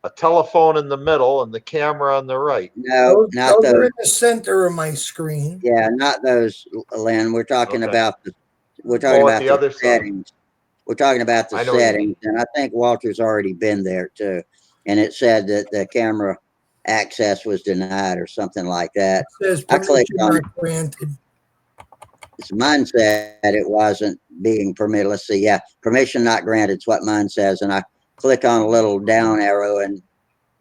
a telephone in the middle, and the camera on the right. No, not Those are those. in the center of my screen. Yeah, not those, Lynn. We're talking Okay. about the At the other side. settings. We're talking about the I know what you settings, and I think Walter's already been there too. And it said that the camera access was denied or something like that. It says I clicked permission on not granted. mine said it wasn't being permitted. Let's see. Yeah, permission not granted is what mine says. And I click on a little down arrow and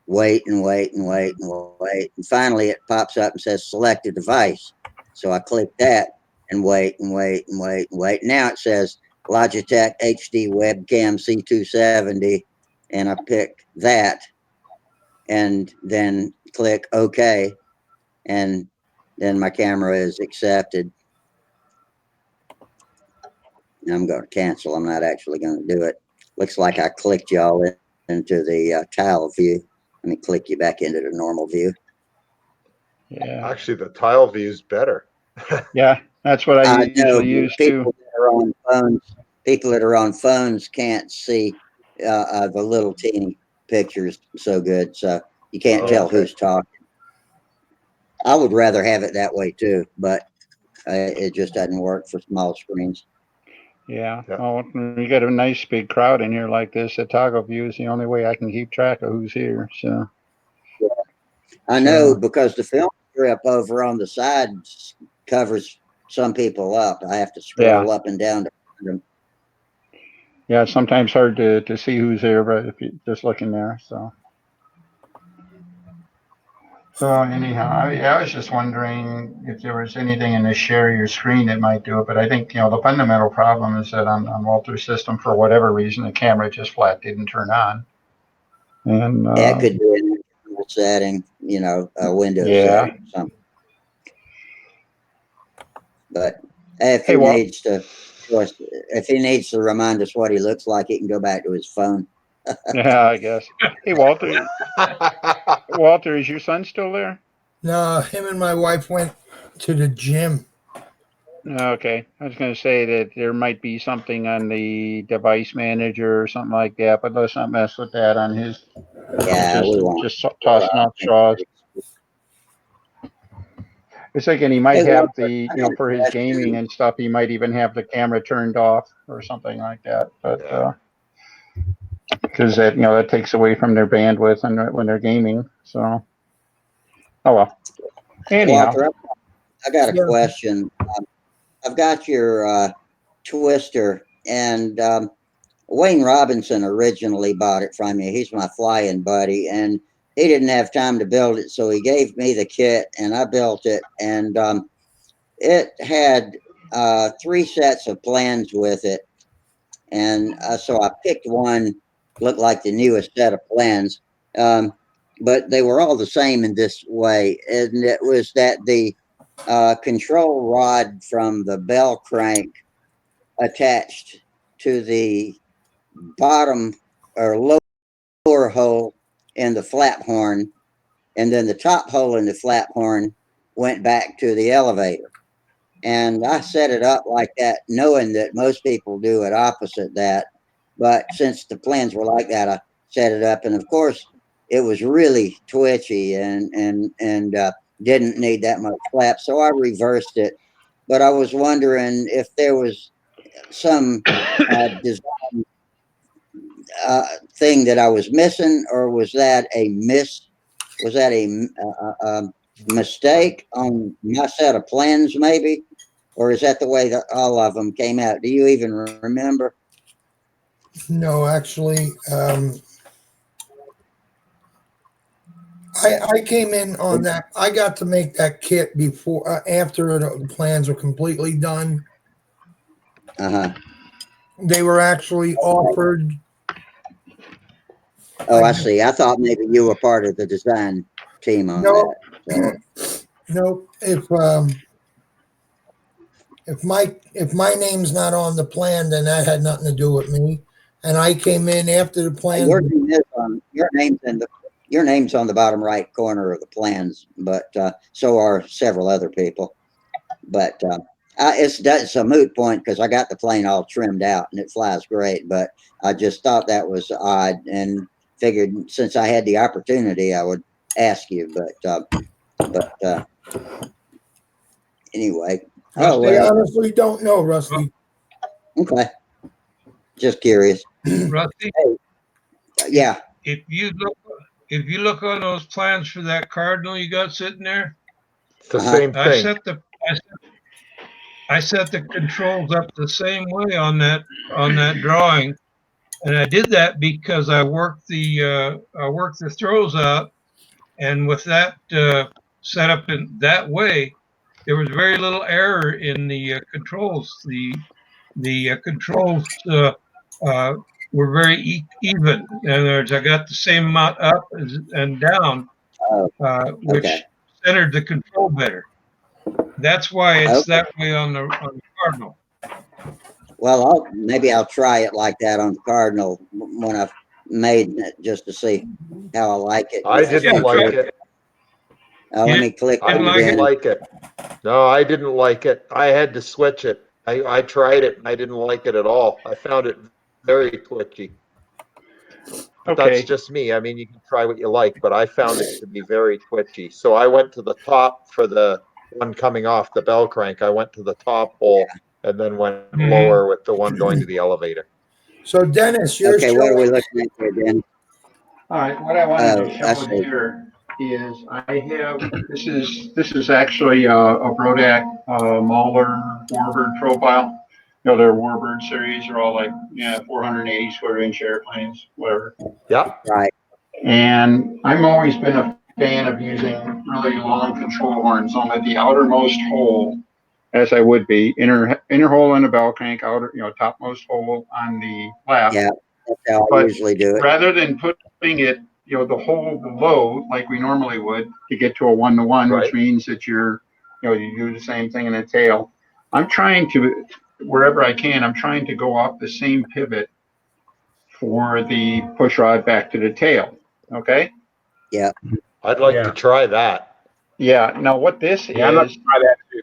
wait and wait and wait and wait. And finally it pops up and says select a device. So I click that and wait and wait and wait and wait. Now it says Logitech HD webcam C270. And I pick that and then click OK. And then my camera is accepted. I'm going to cancel. I'm not actually going to do it. Looks like I clicked y'all into the tile view. Let me click you back into the normal view. Yeah. Actually, the tile view's better. Yeah, that's what I know usually use people too. that are on phones. People that are on phones can't see the little teeny pictures so good, so you can't tell Okay. who's talking. I would rather have it that way too, but it just doesn't work for small screens. Yeah. Yeah. Well, when you get a nice big crowd in here like this, the toggle view is the only way I can keep track of who's here. So I know because the film strip over on the side covers some people up. I have to yeah, scroll up and down to find them. yeah. It's sometimes hard to see who's there, but if you just looking there, so anyhow, I was just wondering if there was anything in the share your screen that might do it, but I think the fundamental problem is that on Walter's system, for whatever reason, the camera just flat didn't turn on, and That could be an internal setting, a Windows yeah. setting, something. But if Hey, he Walt. needs to, if he needs to remind us what he looks like, he can go back to his phone. Yeah, I guess. Hey, Walter. Walter, is your son still there? No, him and my wife went to the gym. Okay. I was going to say that there might be something on the device manager or something like that, but let's not mess with that on his. Yeah, we won't. Just tossing out straws. It's like, and he might Hey, have Walter, the, I got a for his gaming question. and stuff, he might even have the camera turned off or something like that. But, because that takes away from their bandwidth and when they're gaming. So, oh well. Anyhow. Walter, I got a question. I've got your twister, and Wayne Robinson originally bought it from you. He's my flying buddy, and he didn't have time to build it, so he gave me the kit, and I built it. And it had 3 sets of plans with it, and so I picked one, looked like the newest set of plans, but they were all the same in this way, and it was that the control rod from the bell crank attached to the bottom or lower hole in the flap horn, and then the top hole in the flap horn went back to the elevator. And I set it up like that, knowing that most people do it opposite that. But since the plans were like that, I set it up, and of course, it was really twitchy and didn't need that much flap, so I reversed it. But I was wondering if there was some design thing that I was missing, or was that a mistake on my set of plans, maybe? Or is that the way that all of them came out? Do you even remember? No, actually, I came in on that. I got to make that kit before, after the plans were completely done. Uh-huh. They were actually offered. Oh, I see. I thought maybe you were part of the design team on No, that. no. If my name's not on the plan, then that had nothing to do with me. And I came in after the plan. Your name's on the bottom right corner of the plans, but so are several other people. But it's a moot point because I got the plane all trimmed out and it flies great. But I just thought that was odd and figured since I had the opportunity, I would ask you. But anyway. I honestly don't know, Rusty. Okay. Just curious. Rusty. Hey, yeah. If you look on those plans for that Cardinal you got sitting there, it's the same thing. I set the controls up the same way on that drawing, and I did that because I worked the throws out, and with that set up in that way, there was very little error in the controls. The controls were very even. In other words, I got the same amount up and down, which centered the control better. That's why it's that way on the Cardinal. Well, maybe I'll try it like that on the Cardinal when I've made it, just to see how I like it. I didn't like it. Let me click I on didn't didn't like it? like it. No, I didn't like it. I had to switch it. I tried it and I didn't like it at all. I found it very twitchy. But that's Okay. just me. I mean, you can try what you like, but I found it to be very twitchy. So I went to the top for the one coming off the bell crank. I went to the top hole and then went Mhm. lower with the one going to the elevator. So Dennis, you're Okay, what are we showing, looking at there, Dan? All right, what I wanted to I show see. here is I have, this is actually a Brodak Mahler Warbird profile. You know, their Warbird series are all like, 480 square inch airplanes, whatever. Yeah. Right. And I've always been a fan of using really long control horns on the outermost hole, as I would be, inner hole in the bell crank, outer, topmost hole on the flap. Yeah, that's how I But usually do it. rather than putting it, the hole below like we normally would to get to a 1-to-1, Right. which means that you do the same thing in the tail. I'm trying to, wherever I can, I'm trying to go off the same pivot for the push rod back to the tail. Okay. Yeah. I'd like to try that. Yeah. Now what this Yeah, I'm not is, try that too.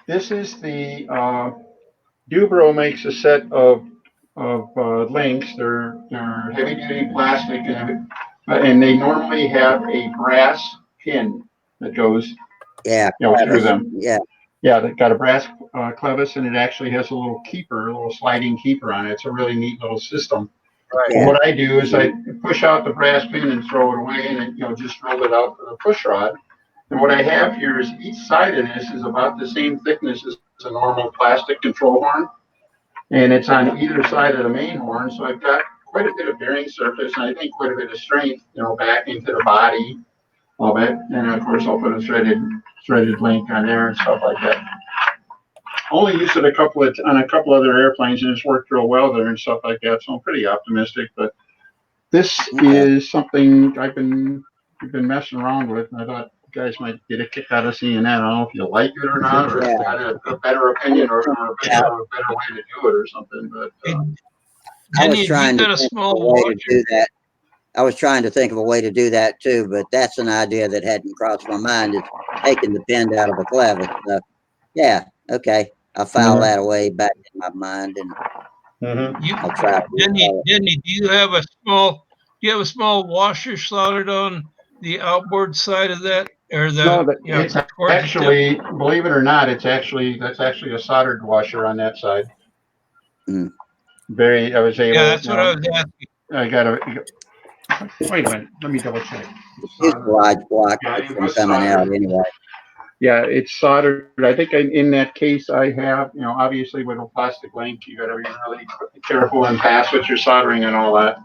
this is the Dubro makes a set of links. They're heavy duty plastic, and they normally have a brass pin that goes Yeah. through them. Yeah. Yeah, they've got a brass clevis, and it actually has a little keeper, a little sliding keeper on it. It's a really neat little system. Right. But what I do is I push out the brass pin and throw it away, and then, just roll it out for the push rod. And what I have here is each side of this is about the same thickness as a normal plastic control horn. And it's on either side of the main horn. So I've got quite a bit of bearing surface, and I think quite a bit of strength, back into the body of it. And of course, I'll put a threaded link on there and stuff like that. Only used it on a couple other airplanes, and it's worked real well there and stuff like that. So I'm pretty optimistic. But this is something I've been messing around with, and I thought you guys might get a kick out of seeing that. I don't know if you like it or not, or if you got a better opinion or a better way to do it or something. But I was Didn't you trying to get a think of a small way to washer? do that. I was trying to think of a way to do that too, but that's an idea that hadn't crossed my mind. Is taking the pin out of a clevis. So, yeah. Okay. I'll file that away back in my mind, and I'll try to Denny, do you have a small washer soldered on the outboard side of that, or no, it's towards actually, believe it or not, that's actually a soldered washer on that side. Mm. I was able. Yeah, that's what I was asking. I got to. Wait a minute. Let me double check. the fuselage block from coming out anyway. Yeah, it's soldered. I think in that case I have, obviously with a plastic link, you got to be really careful and fast with your soldering and all that.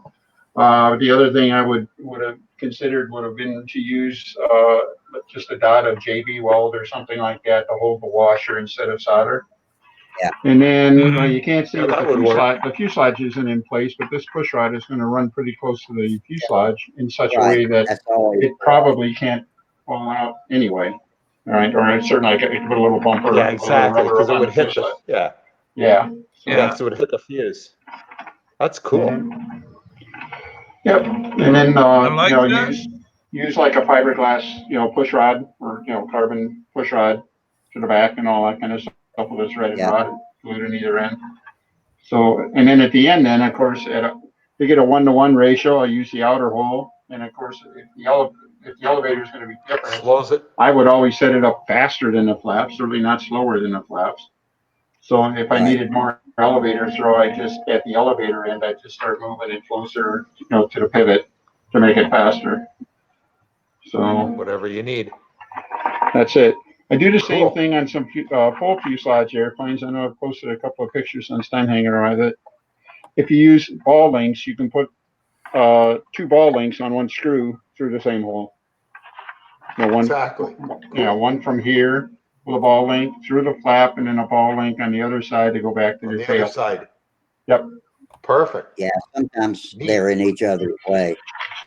The other thing I would have considered would have been to use just a dot of JB weld or something like that to hold the washer instead of solder. Yeah. And then you can't see Yeah, with that the would work. fuselage. The fuselage isn't in place, but this push rod is going to run pretty close to the fuselage in such a way that That's all. it probably can't fall out anyway. All right, or it's certainly like it could put a little bumper. Yeah, exactly. Because it would hit the, Yeah. yeah, Yeah. because it would hit the fuse. That's cool. Mhm. Yep, and then like that. use like a fiberglass, push rod or carbon push rod to the back and all that kind of stuff with a threaded rod glued in either end. So, and then at the end, then of course, to get a 1-to-1 ratio, I use the outer hole, and of course, if the elevator is going to be different, Slows it. I would always set it up faster than the flaps, certainly not slower than the flaps. So if I needed more elevator throw, I just at the elevator end, I just start moving it closer, to the pivot to make it faster. So Whatever you need. that's it. I do the same thing on some full fuselage airplanes. I know I've posted a couple of pictures on Stunthangar of it. If you use ball links, you can put 2 ball links on one screw through the same hole. Exactly. One from here with a ball link through the flap, and then a ball link on the other side to go back to the tail. Other side. Yep. Perfect. Yeah, sometimes they're in each other's way,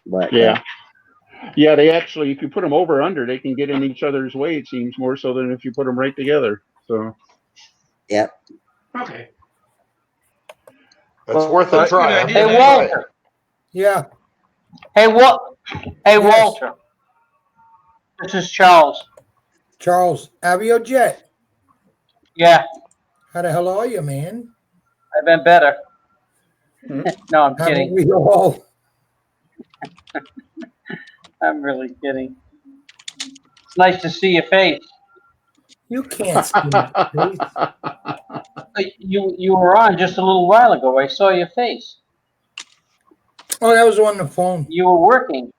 but yeah, they actually, if you put them over under, they can get in each other's way. It seems more so than if you put them right together. So. Yep. Okay. That's worth a try. Hey, Walter. Yeah. Hey, Walter. This is Charles. Charles, Aviojet. Yeah, How the hell are you, man? I've been better. No, I'm Haven't kidding. we all? I'm really kidding. It's nice to see your face. You can't see my face. You were on just a little while ago. I saw your face. Oh, that was on the phone. You were working.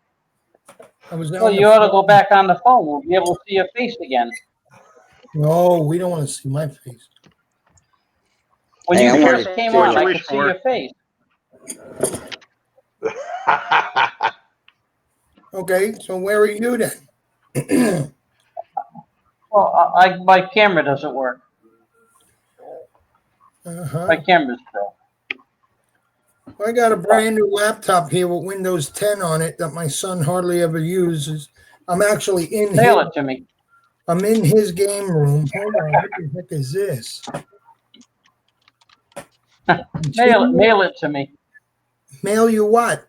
I was Well, on you the ought to phone. go back on the phone. We'll be able to see your face again. No, we don't want to see my face. When Hey, you I first wanted came to, on, I wish could see for? your face. Okay, so where are you then? Well, my camera doesn't work. Uh-huh. My camera's broke. I got a brand new laptop here with Windows 10 on it that my son hardly ever uses. I'm actually in Mail his, it to me. I'm in his game room. Hold on, what the heck is this? Mail it to me. Mail you what?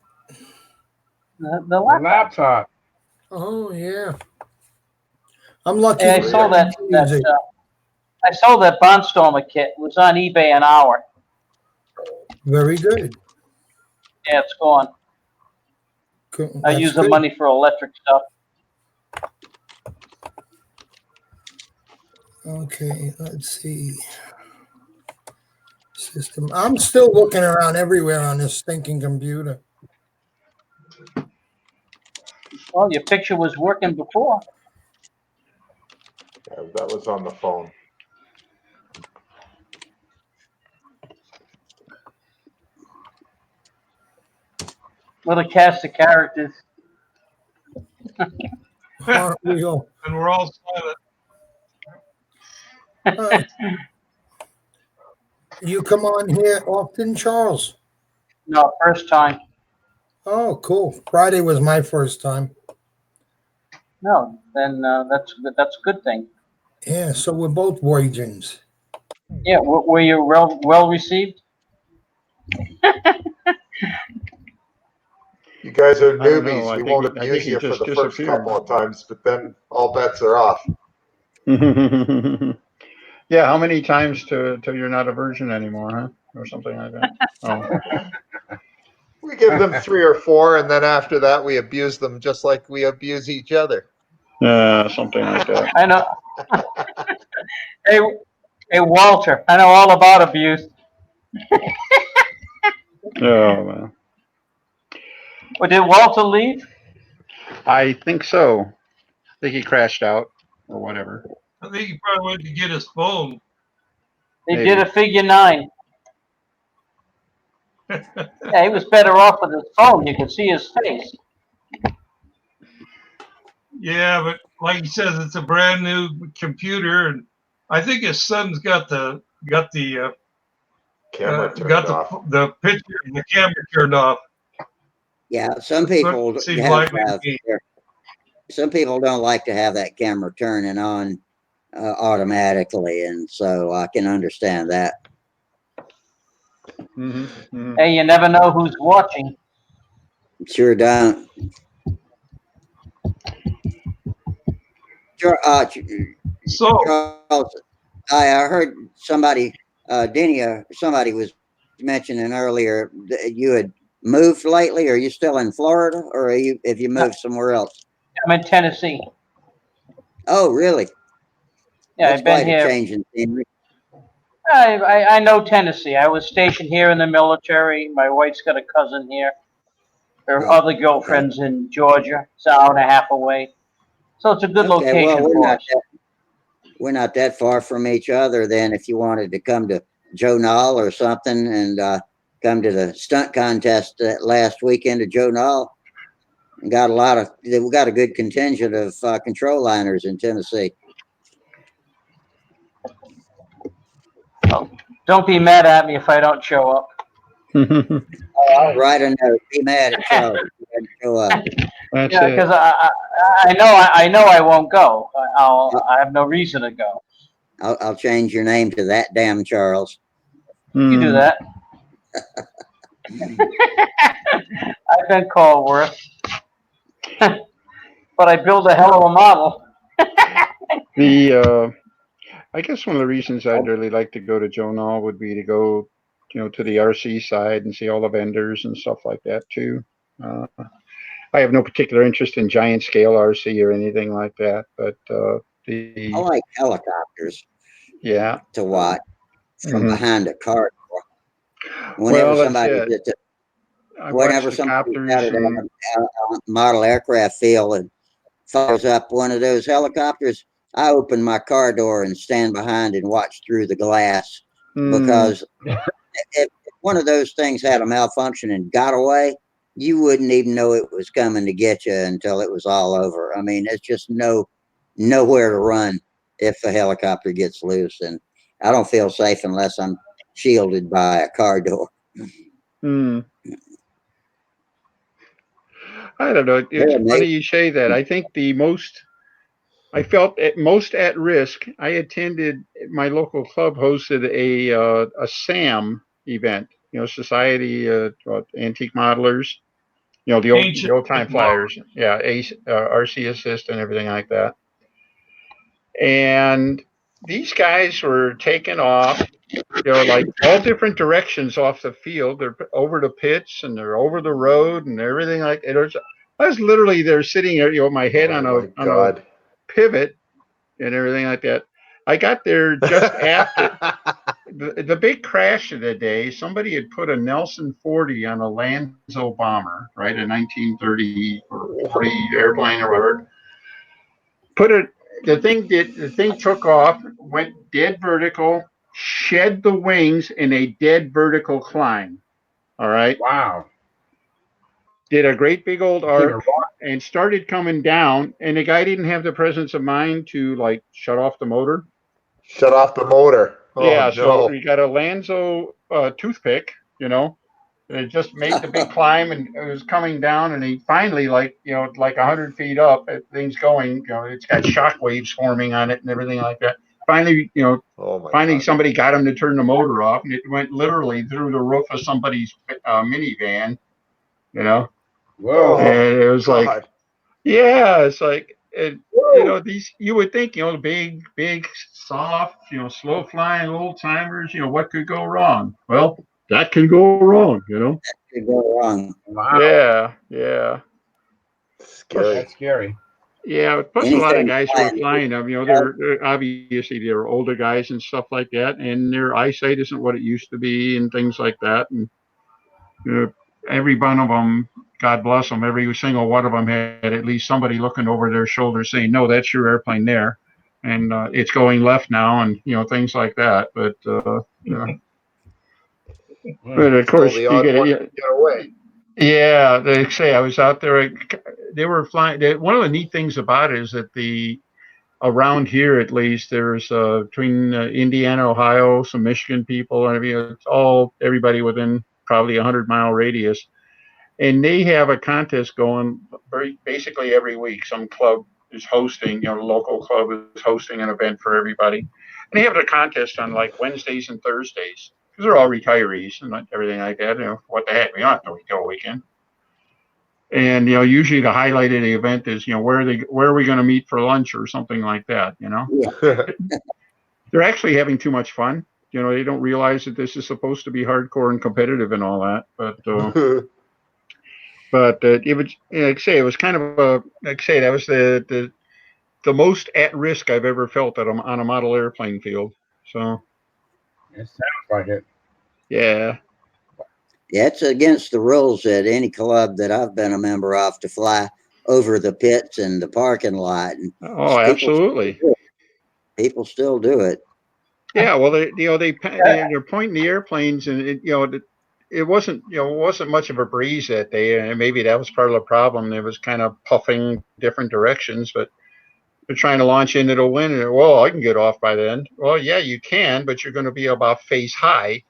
The The laptop. laptop. Oh yeah. I'm lucky. Hey, I we saw don't that. use it. I saw that Barnstormer kit. It was on eBay an hour. Very good. Yeah, it's gone. Cool. I That's use the good. money for electric stuff. Okay, let's see. System. I'm still looking around everywhere on this stinking computer. Well, your picture was working before. Yeah, that was on the phone. Little cast of characters. Aren't we all? And we're all silent. You come on here often, Charles? No, first time. Oh, cool. Friday was my first time. No, then that's a good thing. Yeah, so we're both Voyagins. Yeah, were you well received? You guys are I don't know. newbies. I We think won't I abuse think he you for just the first disappeared. couple of times, but then all bets are off. Yeah, how many times till you're not a virgin anymore, huh? Or something like that. Oh. We give them 3 or 4, and then after that, we abuse them just like we abuse each other. Something like that. I know. Hey, Walter. I know all about abuse. Oh, man. Well, did Walter leave? I think so. I think he crashed out or whatever. I think he probably went to get his phone. They Maybe. did a figure 9. Yeah, he was better off with his phone. You could see his face. Yeah, but like he says, it's a brand new computer, and I think his son's got the Camera turned off. the picture, the camera turned off. yeah, some That's what people it seems have, like to me. some people don't like to have that camera turning on automatically, and so I can understand that. Mm-hmm. Mm-hmm. Hey, you never know who's watching. Sure don't. So Charles, I heard somebody, somebody was mentioning earlier that you had moved lately. Are you still in Florida, or have you moved somewhere else? I'm in Tennessee. Oh, really? Yeah, That's I've been quite a here. change in scenery. I know Tennessee. I was stationed here in the military. My wife's got a cousin here. Her Oh, other girlfriend's in Georgia. It's an hour and a half away. So it's a good Okay, well, location for us. we're not that far from each other. Then, if you wanted to come to Joe Knoll or something, and come to the stunt contest last weekend at Joe Knoll, we got a good contingent of control liners in Tennessee. Don't be mad at me if I don't show up. I'll write a note. Be mad at Charles if he doesn't show up. That's Yeah, it. because I know I won't go. I have no reason to go. I'll change your name to that damn Charles. You do that. I've been called worse. But but I build a hell of a model. I guess one of the reasons I'd really like to go to Jonal would be to go, to the RC side and see all the vendors and stuff like that too. I have no particular interest in giant scale RC or anything like that, but I like helicopters yeah, to watch from Mhm. behind a car door. Whenever Well, that's somebody it. gets it, I've whenever watched the somebody's copters out at and a model aircraft field and fires up one of those helicopters, I open my car door and stand behind and watch through the glass because if one of those things had a malfunction and got away, you wouldn't even know it was coming to get you until it was all over. I mean, it's just nowhere to run if a helicopter gets loose, and I don't feel safe unless I'm shielded by a car door. I don't know. Yeah, It's mate. funny you say that. I think I felt most at risk. I attended my local club hosted a SAM event, Society Antique Modelers, the old time flyers, yeah, RC Assist and everything like that. And these guys were taking off, like all different directions off the field. They're over the pits and they're over the road and everything like it. I was literally there sitting there, my head on a pivot and everything like that. I got there just after the big crash of the day. Somebody had put a Nelson 40 on a Lanzo bomber, right, a 1930 or 40 airplane or whatever. The thing took off, went dead vertical, shed the wings in a dead vertical climb. All right. Wow. Did a great big old arc and started coming down, and the guy didn't have the presence of mind to like shut off the motor. Shut off the motor. Oh, yeah, no. So you got a Lanzo toothpick, and it just made the big climb, and it was coming down, and he finally, like 100 feet up, things going, it's got shock waves forming on it and everything like that. Finally, somebody got him to turn the motor off, and it went literally through the roof of somebody's minivan, Whoa. And it was like, yeah, it's like, these, you would think, the big, soft, slow flying old timers, what could go wrong? Well, that can go wrong, That could go wrong. Wow. Yeah. Scary. That's scary. Yeah, plus a lot of guys who are flying them, they're obviously they're older guys and stuff like that, and their eyesight isn't what it used to be and things like that. And every one of them, God bless them, every single one of them had at least somebody looking over their shoulder saying, "No, that's your airplane there, and it's going left now," and things like that. But but of course you get away. Yeah, they say I was out there. They were flying. One of the neat things about it is that around here at least there's between Indiana, Ohio, some Michigan people, and it's all everybody within probably 100-mile radius, and they have a contest going basically every week. Some club is hosting, local club is hosting an event for everybody, and they have a contest on like Wednesdays and Thursdays because they're all retirees and everything like that. What the heck, we don't have to go weekend. And usually the highlight of the event is where are we going to meet for lunch or something like that. They're actually having too much fun. They don't realize that this is supposed to be hardcore and competitive and all that. But it was, like I say, it was kind of that was the most at risk I've ever felt on a model airplane field. So it sounds like it. Yeah. Yeah, it's against the rules at any club that I've been a member of to fly over the pits and the parking lot. And absolutely. People still do it. Yeah, well, they're pointing the airplanes, and it wasn't much of a breeze that day, and maybe that was part of the problem. It was kind of puffing different directions, but they're trying to launch into the wind, and I can get off by then. Well, yeah, you can, but you're going to be about face high,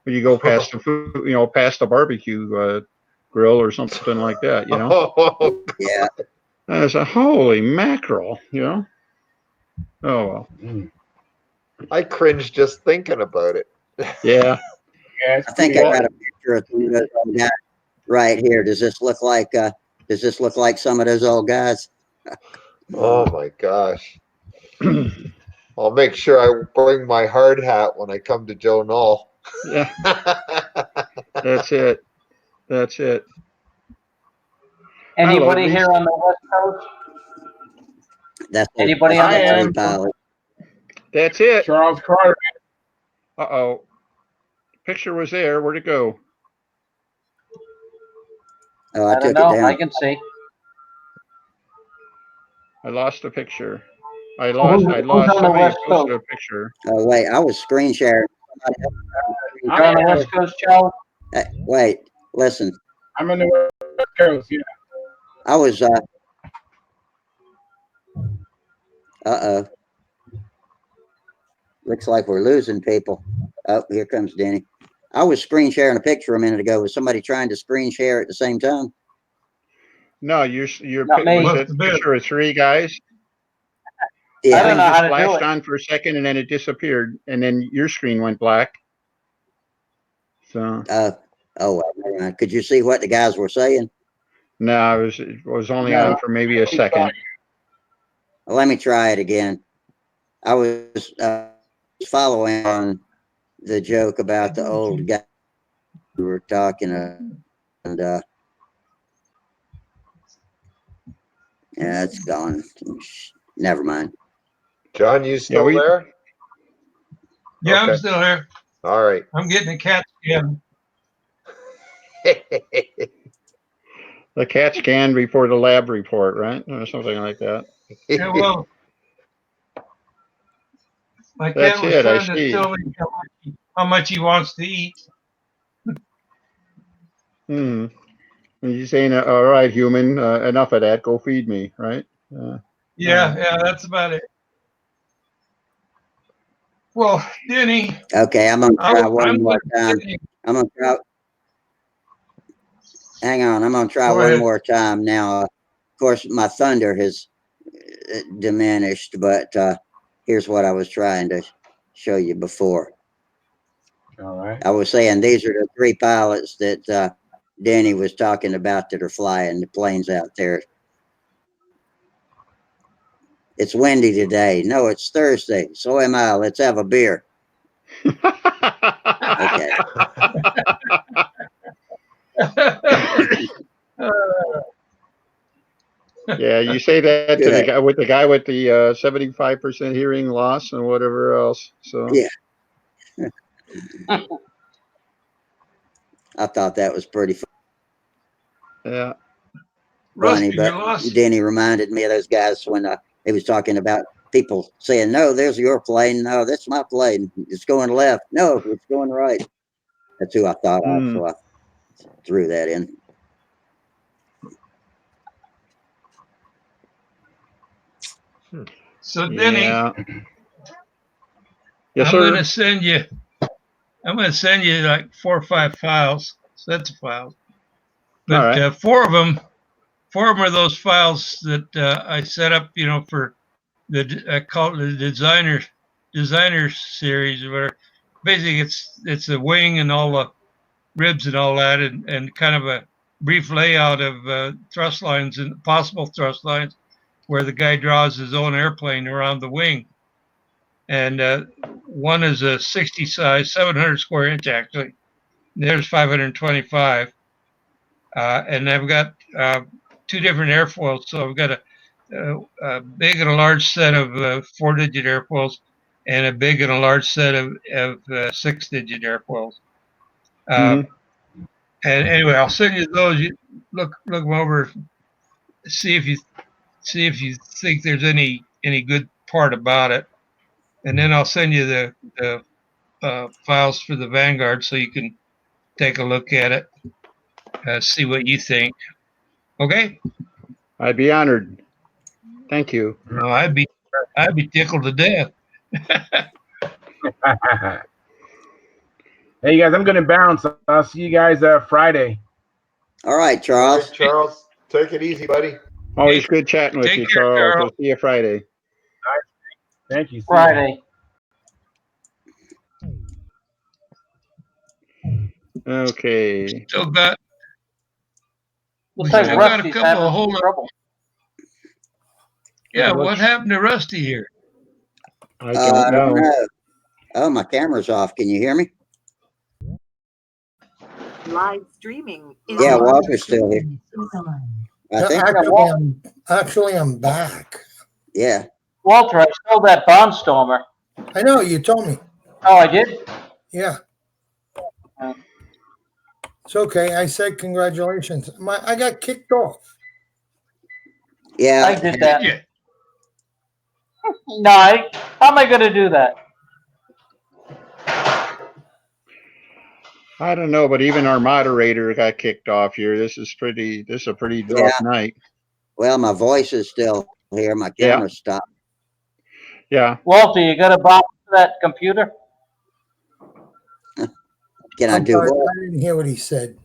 when you go past the past the barbecue grill or something like that, Yeah. And it's a holy mackerel, Oh well. I cringe just thinking about it. Yeah. I think I got a picture of one of those right here. Does this look like Does this look like some of those old guys? Oh my gosh. I'll make sure I bring my hard hat when I come to Joe Knoll. Yeah, that's it. That's it. Anybody Lisa. here on the West Coast? That's Anybody that's on the the I three am. pilots. That's it. Charles Carter. Uh-oh. Picture was there. Where'd it go? Oh, I I don't took it know. I down. can see. I lost the picture. I Who's lost on the somebody West posted Coast? a picture. Oh wait, I was screen sharing. You're on the West Coast, Charles? Wait, listen. I'm in the West Coast. Yeah. I was uh-oh. Looks like we're losing people. Oh, here comes Denny. I was screen sharing a picture a minute ago. Was somebody trying to screen share at the same time? No, your Not me. was it a picture of three guys? I Yeah. don't know Just how to do flashed it. on for a second and then it disappeared and then your screen went black. So Oh, could you see what the guys were saying? no, it was only No. on for maybe a second. Well, let me try it again. I was following on the joke about the old guy we were talking and yeah, it's gone. Never mind. John, you still we- there? Yeah, Okay. I'm still here. All right. I'm getting a cat scan. The CAT scan before the lab report, right? Or something like that. Yeah, well, my That's cat was it, I trying to see. tell me how much he wants to eat. Hmm. And you're saying, all right, human, enough of that. Go feed me, right? Yeah, that's about it. Well, Denny, Okay, I'm gonna try I'm one more time. going I'm gonna try. Hang on, I'm gonna try Go one ahead. more time now. Of course, my thunder has diminished, but here's what I was trying to show you before. All right. I was saying these are the three pilots that Danny was talking about that are flying the planes out there. It's windy today. No, it's Thursday. So am I. Let's have a beer. Okay. Yeah, you say that to the Good. guy with the 75% hearing loss and whatever else. So Yeah. I thought that was pretty yeah. funny, Rusty, but you lost. Denny reminded me of those guys when he was talking about people saying, "No, there's your plane. No, that's my plane. It's going left. No, it's going right." That's who I thought of, so I threw that in. So Denny, Yeah. Yes, I'm sir. gonna send you like 4 or 5 files, sets of files. All But right. four of them are those files that I set up, for I call it the designer series, where basically it's the wing and all the ribs and all that, and kind of a brief layout of thrust lines and possible thrust lines, where the guy draws his own airplane around the wing. And one is a 60 size, 700 square inch actually. There's 525. And I've got 2 different airfoils. So I've got a big and a large set of 4-digit airfoils and a big and a large set of 6-digit airfoils. And anyway, I'll send you those. You look them over, see if you think there's any good part about it, and then I'll send you the files for the Vanguard so you can take a look at it, see what you think. Okay? I'd be honored. Thank you. No, I'd be tickled to death. Hey guys, I'm gonna bounce. I'll see you guys Friday. All right, All Charles. right, Charles, take it easy, buddy. Always good chatting with you, Take care, Charles. Charles. I'll see you Friday. Thank you. See ya. Friday. Okay. Still got Looks We like still got a Rusty's couple having of some hold up. trouble. Yeah, what happened to Rusty here? I don't know. know. Oh, my camera's off. Can you hear me? Live streaming is Yeah, on. Walter's still here. I think. Actually, I'm back. Yeah. Walter, I stole that Barnstormer. I know, you told me. Oh, I did? Yeah. Oh. It's okay. I said congratulations. I got kicked off. Yeah. I did that. Yeah. No, how am I going to do that? I don't know, but even our moderator got kicked off here. This is a pretty rough night. Well, my voice is still here. My camera's stopped. Yeah. Walter, you got a box for that computer? Can I I'm do sorry, what? I didn't hear what he said.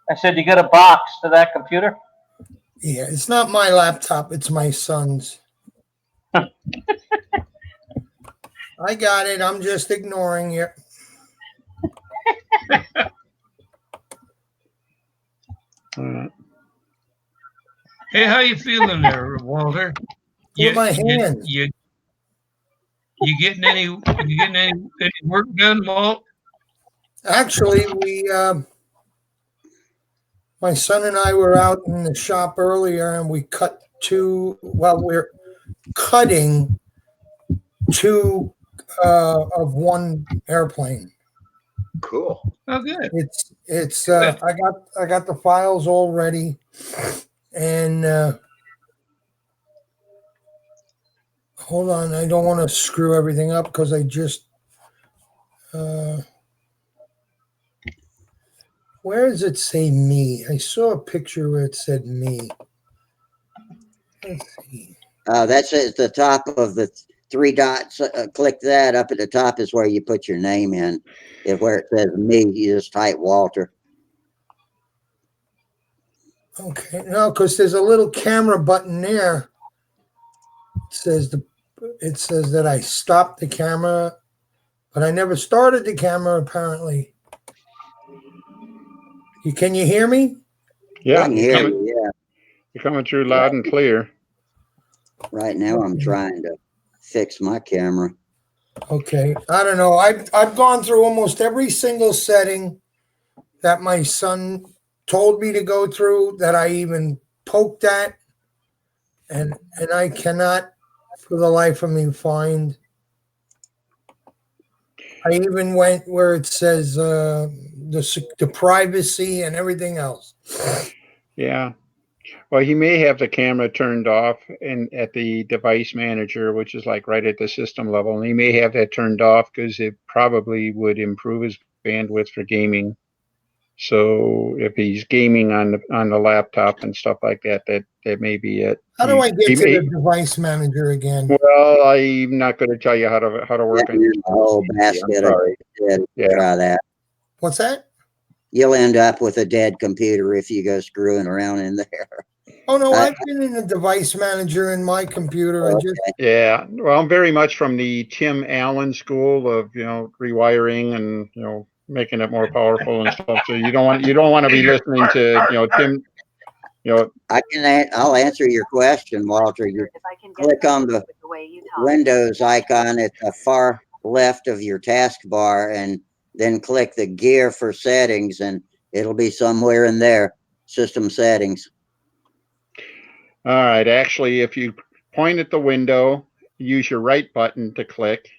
I said, you got a box to that computer? Yeah, it's not my laptop. It's my son's. I got it. I'm just ignoring you. Hey, how you feeling there, Walter? With my hands. You getting any work done, Walt? Actually, my son and I were out in the shop earlier, and we cut we're cutting two of one airplane. Cool. Oh, good. It's I got the files all ready, and hold on, I don't want to screw everything up because I just where does it say me? I saw a picture where it said me. Let's see. That's at the top of the three dots. Click that. Up at the top is where you put your name in. Where it says me, you just type Walter. Okay, no, because there's a little camera button there. It says that I stopped the camera, but I never started the camera apparently. Can you hear me? Yeah, I can hear you. Yeah. You're coming through loud and clear. Right now, I'm trying to fix my camera. Okay, I don't know. I've gone through almost every single setting that my son told me to go through, that I even poked at, and I cannot for the life of me find. I even went where it says the privacy and everything else. Yeah. Well, he may have the camera turned off at the device manager, which is like right at the system level. And he may have that turned off because it probably would improve his bandwidth for gaming. So if he's gaming on the laptop and stuff like that, that may be it. How do I get to the device manager again? Well, I'm not going to tell you how to work on the whole basket. Try that. What's that? You'll end up with a dead computer if you go screwing around in there. Oh no, I've been in the device manager in my computer. Okay. Yeah, well, I'm very much from the Tim Allen school of rewiring and making it more powerful and stuff. So you don't want to be listening to Tim. I'll answer your question, Walter. You click on the Windows icon at the far left of your taskbar, and then click the gear for settings, and it'll be somewhere in there. System settings. All right. Actually, if you point at the window, use your right button to click,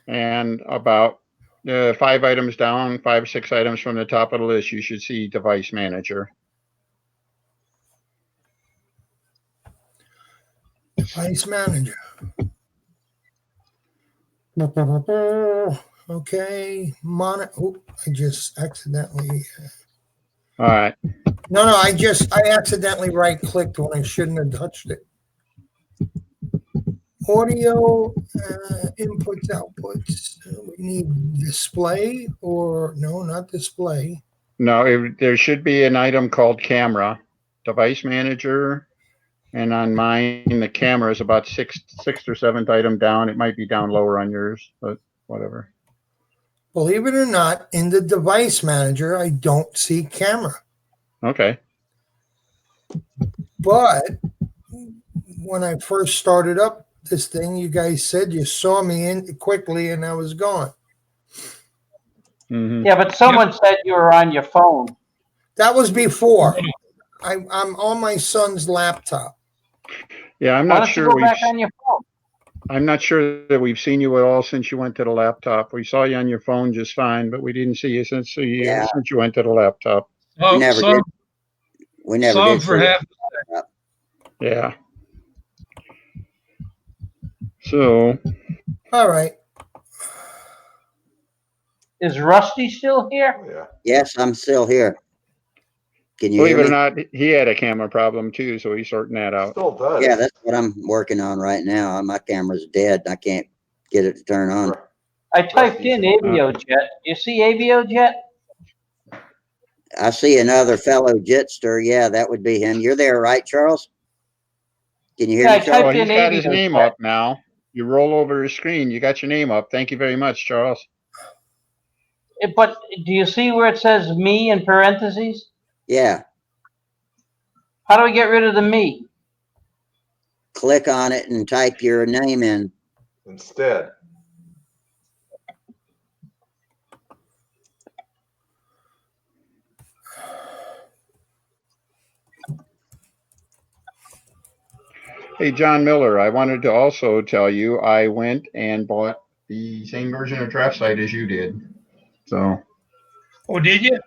and about 5 items down, 5 or 6 items from the top of the list, you should see Device Manager. Device Manager. Okay. I just accidentally. All right. No, I accidentally right clicked when I shouldn't have touched it. Audio inputs, outputs. We need display, or no, not display. No, there should be an item called Camera, Device Manager, and on mine the camera is about sixth or seventh item down. It might be down lower on yours, but whatever. Believe it or not, in the Device Manager, I don't see camera. Okay. But when I first started up this thing, you guys said you saw me in quickly and I was gone. Mm-hmm. Yeah, but someone said you were on your phone. That was before. I'm on my son's laptop. Yeah, I'm Why not don't you sure go back on your phone? I'm not sure that we've seen you at all since you went to the laptop. We saw you on your phone just fine, but we didn't see you since Yeah. since you went to the laptop. We never did. We never some did. for see half. it. Yeah. So, All right. Is Rusty still here? Yeah. Yes, I'm still here. Can you believe hear it or me? not, he had a camera problem too, so he's sorting that out. Still does. Yeah, that's what I'm working on right now. My camera's dead. I can't get it to turn on. I typed in AvioJet. You see AvioJet? I see another fellow Jetster. Yeah, that would be him. You're there, right, Charles? Can you hear Yeah, me, I Charles? Well, typed he's in got his name AvioJet. up now. You roll over his screen. You got your name up. Thank you very much, Charles. But do you see where it says me in parentheses? Yeah. How do I get rid of the me? Click on it and type your name in. Instead. Hey, John Miller, I wanted to also tell you I went and bought the same version of Draft Site as you did. So, Oh, did you?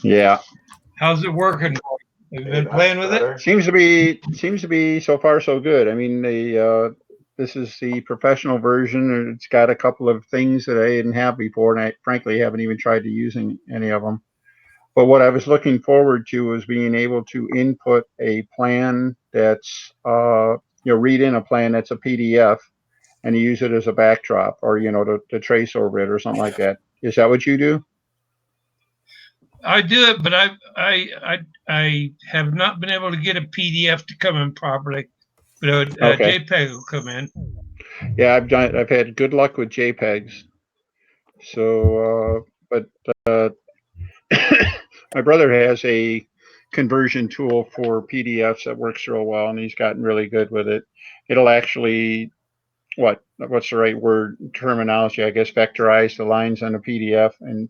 yeah. How's it working? Have you been playing with it? Seems to be so far so good. I mean, this is the professional version, and it's got a couple of things that I didn't have before, and I frankly haven't even tried to using any of them. But what I was looking forward to was being able to input a plan that's read in a plan that's a PDF and use it as a backdrop, or to trace over it or something like that. Is that what you do? I do it, but I have not been able to get a PDF to come in properly. But Okay. JPEG will come in. Yeah, I've had good luck with JPEGs. So, but my brother has a conversion tool for PDFs that works real well, and he's gotten really good with it. It'll actually, what's the right word, terminology, I guess, vectorize the lines on a PDF, and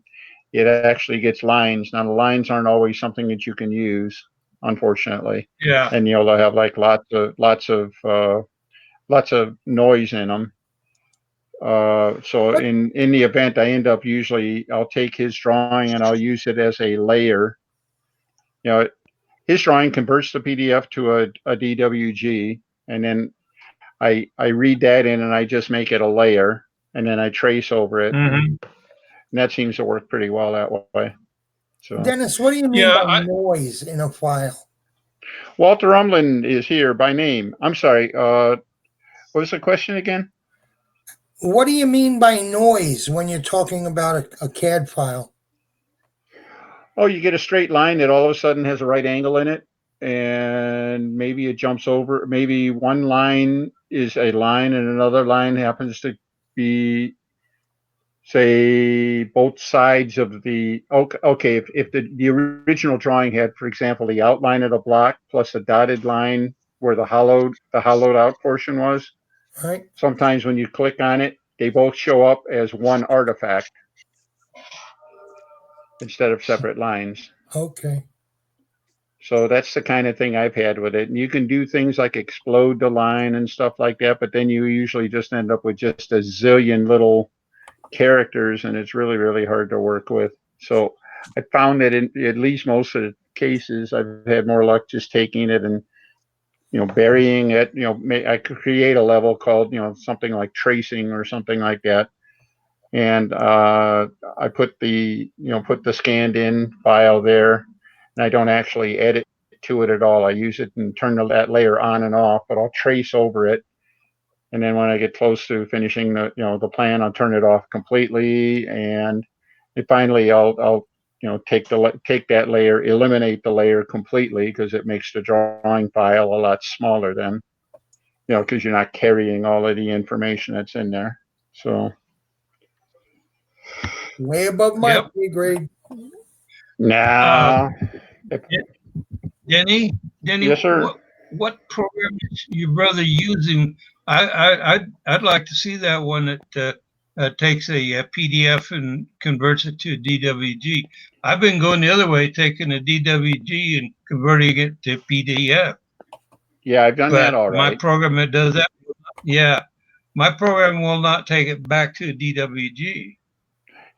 it actually gets lines. Now, the lines aren't always something that you can use, unfortunately. Yeah. And they'll have like lots of noise in them. So in the event, I end up I'll take his drawing and I'll use it as a layer. His drawing converts the PDF to a DWG, and then I read that in and I just make it a layer, and then I trace over it. Mm-hmm. And that seems to work pretty well that way. So, Dennis, what do you mean by noise in a file? Walter Umlin is here by name. I'm sorry. What was the question again? What do you mean by noise when you're talking about a CAD file? Oh, you get a straight line that all of a sudden has a right angle in it, and maybe it jumps over. Maybe one line is a line and another line happens to be, say, both sides of the, okay, if the original drawing had, for example, the outline of the block plus a dotted line where the hollowed out portion was. Right. Sometimes when you click on it, they both show up as one artifact instead of separate lines. Okay. So that's the kind of thing I've had with it. And you can do things like explode the line and stuff like that, but then you usually just end up with just a zillion little characters, and it's really, really hard to work with. So I found that in at least most of the cases, I've had more luck just taking it and, burying it. I could create a level called, something like tracing or something like that. And I put the scanned in file there, and I don't actually edit to it at all. I use it and turn that layer on and off, but I'll trace over it. And then when I get close to finishing the plan, I'll turn it off completely. And finally, I'll take that layer, eliminate the layer completely, because it makes the drawing file a lot smaller then, because you're not carrying all of the information that's in there. So. Way above my pay grade. Nah. Denny, Yes, sir. what program is your brother using? I'd like to see that one that takes a PDF and converts it to a DWG. I've been going the other way, taking a DWG and converting it to PDF. Yeah, I've done that all My right. program that does that, yeah, my program will not take it back to a DWG.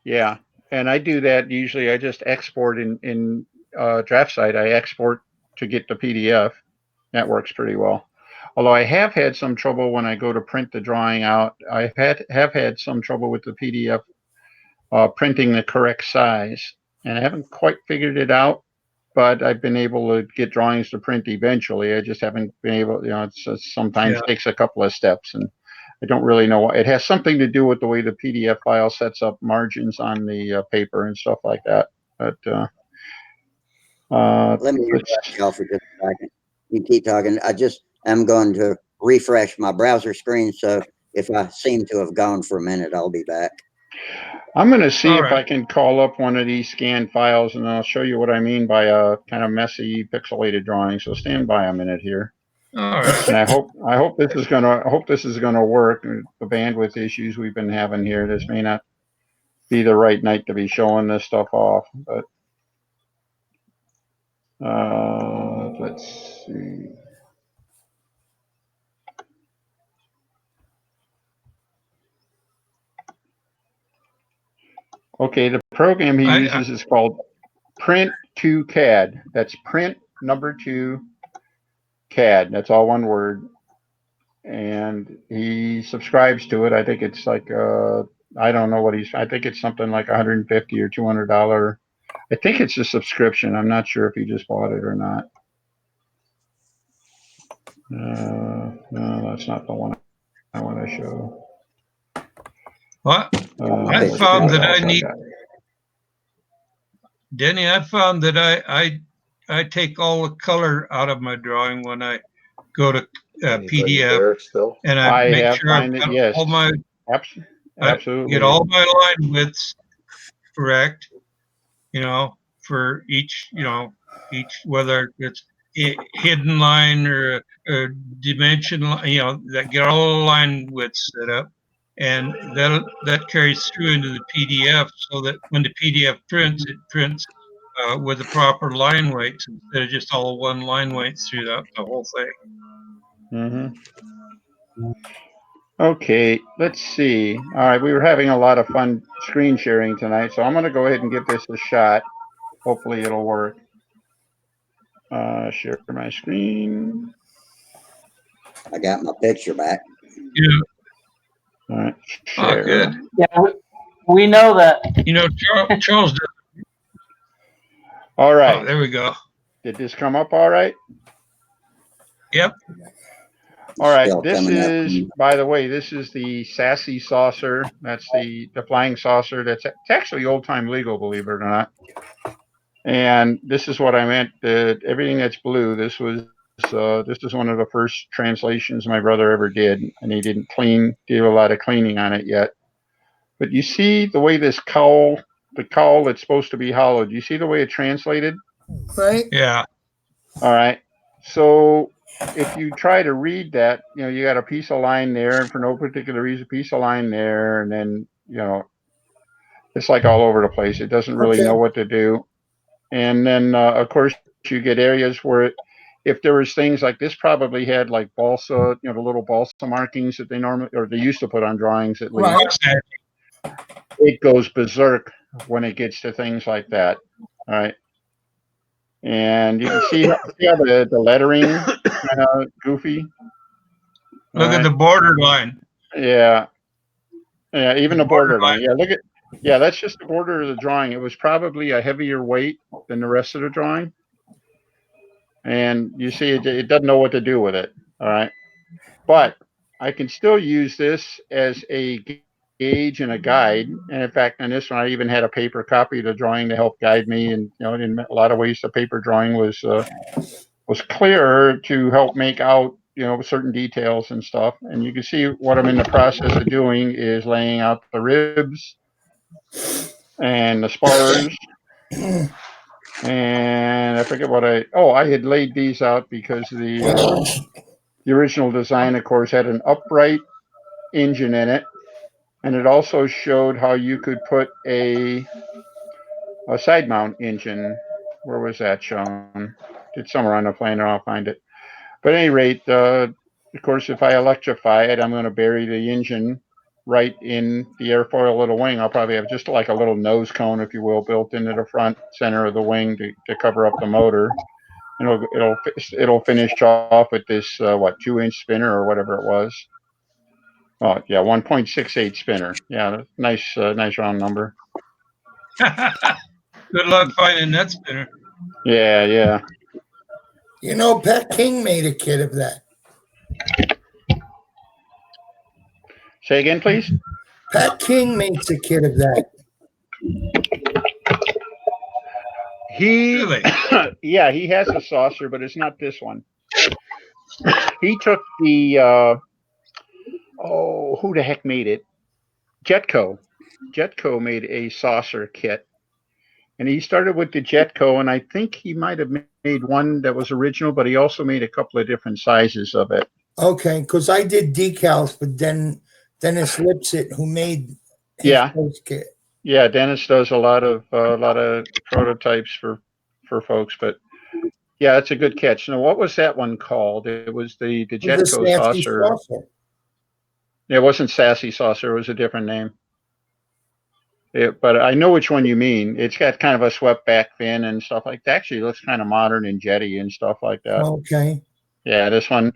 Yeah, and I do that usually. I just export in DraftSite. I export to get the PDF. That works pretty well. Although I have had some trouble when I go to print the drawing out. I have had some trouble with the PDF printing the correct size, and I haven't quite figured it out. But I've been able to get drawings to print eventually. I just haven't been able. It sometimes takes a couple of steps, and I don't really know why. It has something to do with the way the PDF file sets up margins on the paper and stuff like that. But let me interrupt y'all for just a second. You keep talking. I'm going to refresh my browser screen. So if I seem to have gone for a minute, I'll be back. I'm going to see if I can call up one of these scanned files, and I'll show you what I mean by a kind of messy pixelated drawing. So stand by a minute here. All right. And I hope this is gonna work. The bandwidth issues we've been having here. This may not be the right night to be showing this stuff off, but let's see. Okay, the program he uses is called Print 2 CAD. That's Print number 2 CAD. That's all one word. And he subscribes to it. I think it's like I don't know what I think it's something like $150 or $200. I think it's a subscription. I'm not sure if he just bought it or not. No, that's not the one I want to show. What? I found that I need, Denny, I found that I take all the color out of my drawing when I go to PDF, and I make sure I've got all my absolutely get all my line widths correct. For each whether it's hidden line or dimension, that get all the line widths set up, and that carries through into the PDF, so that when the PDF prints, it prints with the proper line weights instead of just all one line weight throughout the whole thing. Mm-hmm. Okay, let's see. All right, we were having a lot of fun screen sharing tonight, so I'm going to go ahead and give this a shot. Hopefully it'll work. Share my screen. I got my picture back. Yeah. All right, share. Oh, good. Yeah, we know that. Charles does. All right. Oh, there we go. Did this come up all right? Yep. All right. This is, by the way, this is the Sassy Saucer. That's the flying saucer. It's actually old time legal, believe it or not. And this is what I meant. Everything that's blue. This is one of the first translations my brother ever did, and he didn't do a lot of cleaning on it yet. But you see the way this cowl, the cowl that's supposed to be hollow. Do you see the way it translated? Right. Yeah. All right. So if you try to read that, you got a piece of line there, and for no particular reason, piece of line there, and then it's like all over the place. It doesn't really know what to do. And then of course you get areas where if there was things like this, probably had like balsa, the little balsa markings that they used to put on drawings at least. Right. It goes berserk when it gets to things like that. All right. And you can see how the lettering kind of goofy. Look at the border line. Yeah. Yeah, even the border line. Yeah, that's just the border of the drawing. It was probably a heavier weight than the rest of the drawing. And you see it doesn't know what to do with it. All right. But I can still use this as a gauge and a guide. And in fact, on this one, I even had a paper copy of the drawing to help guide me. And in a lot of ways, the paper drawing was clearer to help make out certain details and stuff. And you can see what I'm in the process of doing is laying out the ribs and the spars And I forget what I had laid these out because the original design, of course, had an upright engine in it, and it also showed how you could put a side mount engine. Where was that shown? It's somewhere on the plane, and I'll find it. But at any rate, of course, if I electrify it, I'm going to bury the engine right in the airfoil little wing. I'll probably have just like a little nose cone, if you will, built into the front center of the wing to cover up the motor. And it'll finish off with this 2-inch spinner or whatever it was. Oh yeah, 1.68 spinner. Yeah, nice round number. Good luck finding that spinner. Yeah. You know, Pat King made a kit of that. Say again, please. Pat King makes a kit of that. Really? Yeah, he has a saucer, but it's not this one. He took the who the heck made it? Jetco. Jetco made a saucer kit, and he started with the Jetco, and I think he might have made one that was original, but he also made a couple of different sizes of it. Okay, because I did decals for Dennis Lipsett, who made his first kit. Yeah, Dennis does a lot of prototypes for folks, but yeah, it's a good catch. Now, what was that one called? It was the Jetco saucer. Yeah, it wasn't Sassy Saucer. It was a different name. But I know which one you mean. It's got kind of a swept back fin and stuff like that. Actually, it looks kind of modern and jetty and stuff like that. Okay. Yeah, this one,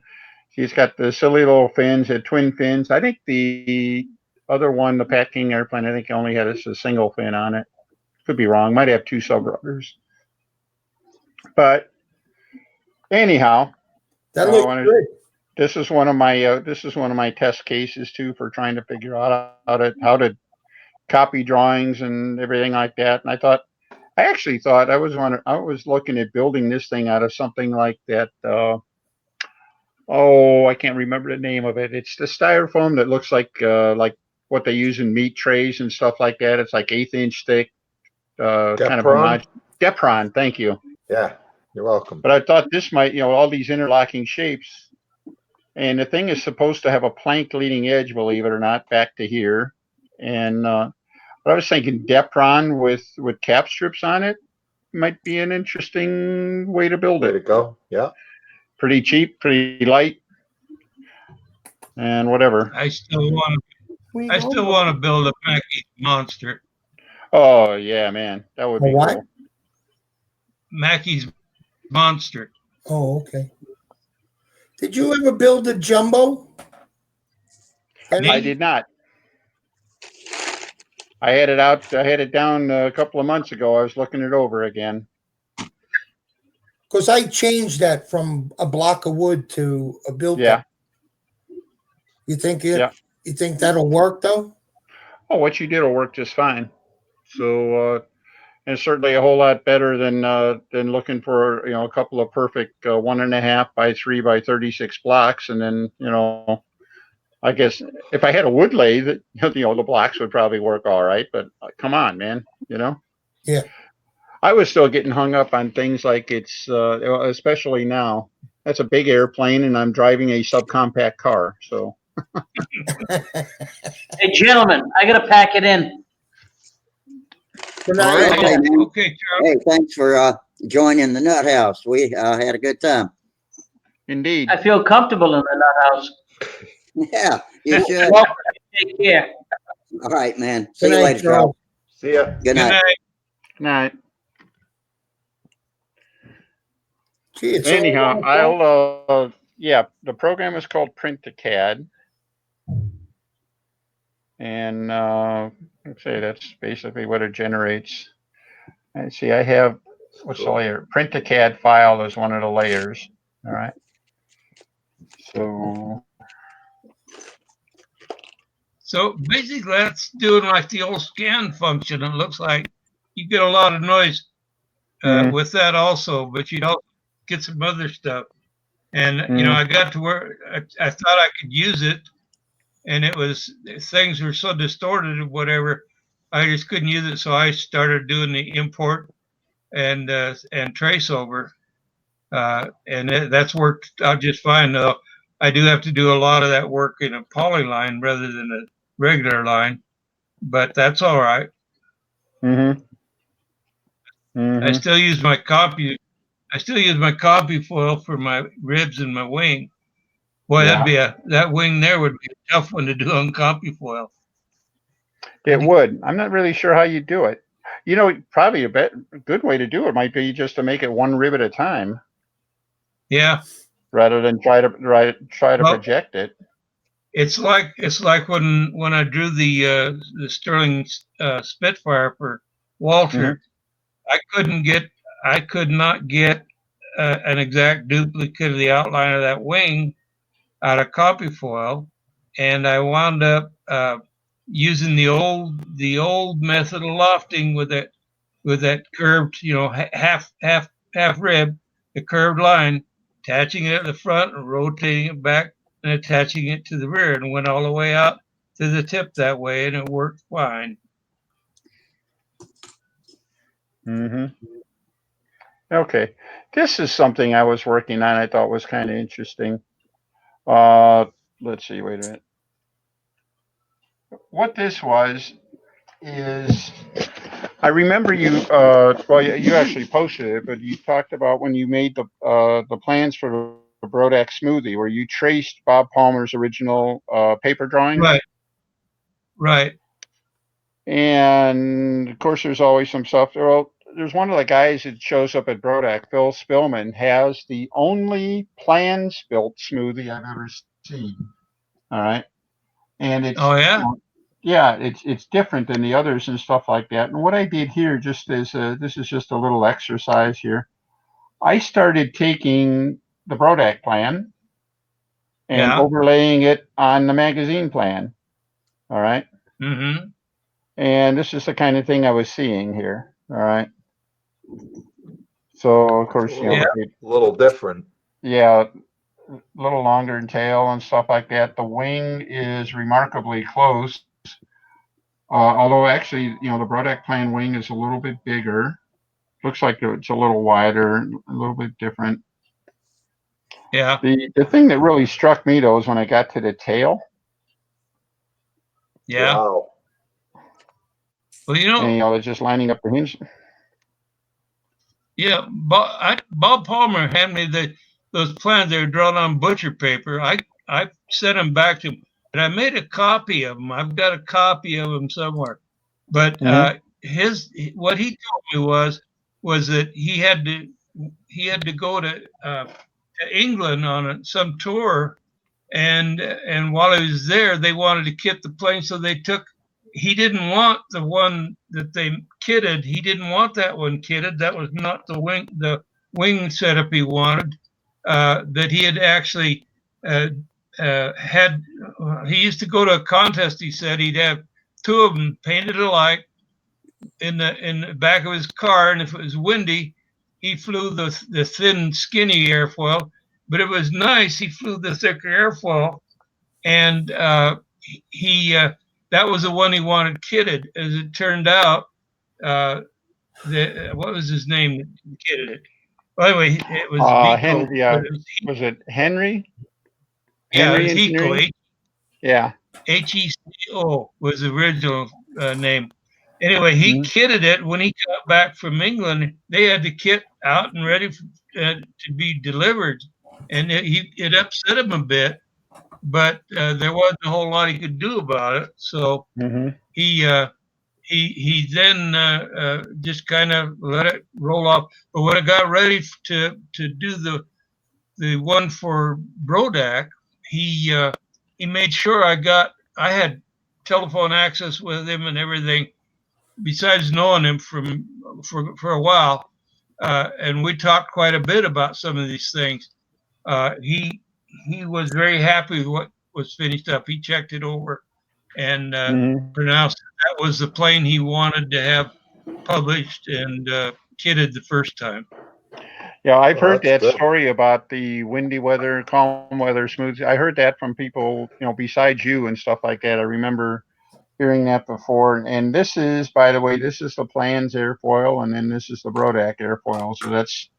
he's got the silly little fins, had twin fins. I think the other one, the Pat King airplane, I think only had a single fin on it. Could be wrong. Might have 2 sub-rudders. But anyhow, that looks good. This is one of my test cases too for trying to figure out how to copy drawings and everything like that. And I actually thought I was looking at building this thing out of something like that. I can't remember the name of it. It's the styrofoam that looks like what they use in meat trays and stuff like that. It's like 1/8 inch thick, kind of a Depron. Thank you. Yeah, you're welcome. But I thought this might, all these interlocking shapes. And the thing is supposed to have a plank leading edge, believe it or not, back to here. And but I was thinking Depron with cap strips on it might be an interesting way to build it. Way to go. Yeah. Pretty cheap, pretty light, and whatever. I still want to build a Mackey's monster. Oh yeah, man, that would be cool. Mackey's monster. Oh, okay. Did you ever build a jumbo? I did not. I had it out. I had it down a couple of months ago. I was looking it over again. Because I changed that from a block of wood to a built. Yeah. You think You think that'll work though? Oh, what you did will work just fine. So, and certainly a whole lot better than looking for a couple of perfect 1.5 by 3 by 36 blocks, and then I guess if I had a wood lathe, the blocks would probably work all right. But come on, man, Yeah. I was still getting hung up on things like it's especially now. That's a big airplane, and I'm driving a subcompact car. So. Hey, gentlemen, I gotta pack it in. All right, hey, man. Okay, Charlie. Hey, thanks for joining the Nut House. We had a good time. Indeed. I feel comfortable in the nut house. Yeah, you should. Well, take care. All right, man. See you later, Charles. See ya. Good night. Good night. Gee, Anyhow, the program is called Print to CAD. And let's say that's basically what it generates. Let's see, I have, what's the layer? Print to CAD file is one of the layers. All right. So basically, that's doing like the old scan function. It looks like you get a lot of noise with that also, but you don't get some other stuff. And I got to where I thought I could use it, and things were so distorted or whatever, I just couldn't use it. So I started doing the import and trace over, that's worked out just fine. Though I do have to do a lot of that work in a poly line rather than a regular line, but that's all right. Mm-hmm. I Mm-hmm. still use my copy. I still use my copy foil for my ribs and my wing. Boy, Yeah. that wing there would be a tough one to do on copy foil. It would. I'm not really sure how you do it. You know, probably a good way to do it might be just to make it one rib at a time. Yeah. Rather than try to Well, project it. It's like when I drew the Sterling Spitfire for Walter. I could not get an exact duplicate of the outline of that wing out of copy foil, and I wound up using the old method of lofting with that curved, half rib, the curved line, attaching it at the front and rotating it back and attaching it to the rear, and went all the way out to the tip that way, and it worked fine. Mm-hmm. Okay, this is something I was working on. I thought was kind of interesting. Let's see. Wait a minute. What this was is, I remember you. Well, you actually posted it, but you talked about when you made the plans for the Brodak smoothie, where you traced Bob Palmer's original paper drawings. Right. And of course, there's always some stuff. Well, there's one of the guys that shows up at Brodak, Phil Spillman, has the only plan-spilt smoothie I've ever seen. All right, and it's yeah, it's different than the others and stuff like that. And what I did here, just as this is just a little exercise here, I started taking the Brodak plan and overlaying it on the magazine plan. All right. Mm-hmm. And this is the kind of thing I was seeing here. All right. So of course, a little different. Yeah, a little longer in tail and stuff like that. The wing is remarkably close. Although actually, the Brodak plan wing is a little bit bigger. Looks like it's a little wider, a little bit different. Yeah. The thing that really struck me though is when I got to the tail. Yeah. Wow. Well, and, it's just lining up the hinge. Yeah, Bob Palmer handed me those plans. They were drawn on butcher paper. I sent them back to him, and I made a copy of them. I've got a copy of them somewhere. But what he told me was that he had to go to England on some tour, and while he was there, they wanted to kit the plane, so they took. He didn't want the one that they kitted. He didn't want that one kitted. That was not the wing setup he wanted. That he had actually had. He used to go to a contest. He said he'd have two of them painted alike in the back of his car, and if it was windy, he flew the thin, skinny airfoil. But if it was nice, he flew the thicker airfoil, and that was the one he wanted kitted. As it turned out, what was his name that kitted it? Well, anyway, it was Henry. Was it Henry? Yeah, it was Heco. Yeah. HECO was the original name. Anyway, he kitted it. When he got back from England, they had the kit out and ready to be delivered, and it upset him a bit. But there wasn't a whole lot he could do about it. So he then just kind of let it roll off. But when I got ready to do the one for Brodak, he made sure I had telephone access with him and everything. Besides knowing him for a while, and we talked quite a bit about some of these things. He was very happy with what was finished up. He checked it over and pronounced that was the plane he wanted to have published and kitted the first time. Yeah, I've heard that story about the windy weather, calm weather, smooth. I heard that from people, besides you and stuff like that. I remember hearing that before. And this is, by the way, this is the Plans airfoil, and then this is the Brodak airfoil. So that's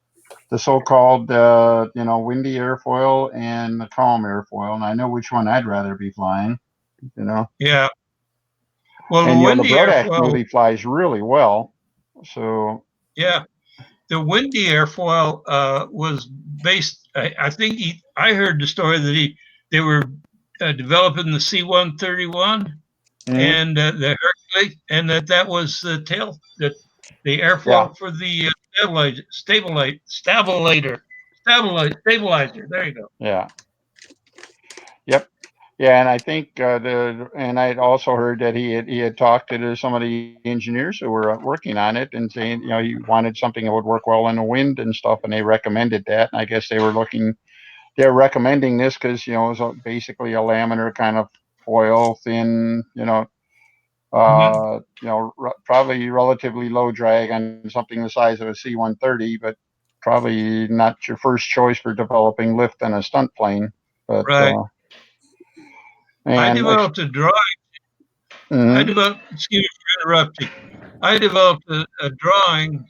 the so-called, windy airfoil and the calm airfoil. And I know which one I'd rather be flying, Yeah. Well, And, the the windy Brodak airfoil, smoothie flies really well. So, yeah, the windy airfoil was based. I think I heard the story that they were developing the C-131 mhm, and the Hercules, and that was the the yeah, airflow for the stabilizer. There you go. yeah, yep. Yeah, and I think and I'd also heard that he had talked to some of the engineers who were working on it and saying, he wanted something that would work well in the wind and stuff, and they recommended that. And I guess they're recommending this because it was basically a laminar kind of foil, thin, Mhm. probably relatively low drag on something the size of a C-130, but probably not your first choice for developing lift on a stunt plane. But Right. I and developed a drawing. mhm, Excuse me for interrupting. I developed a drawing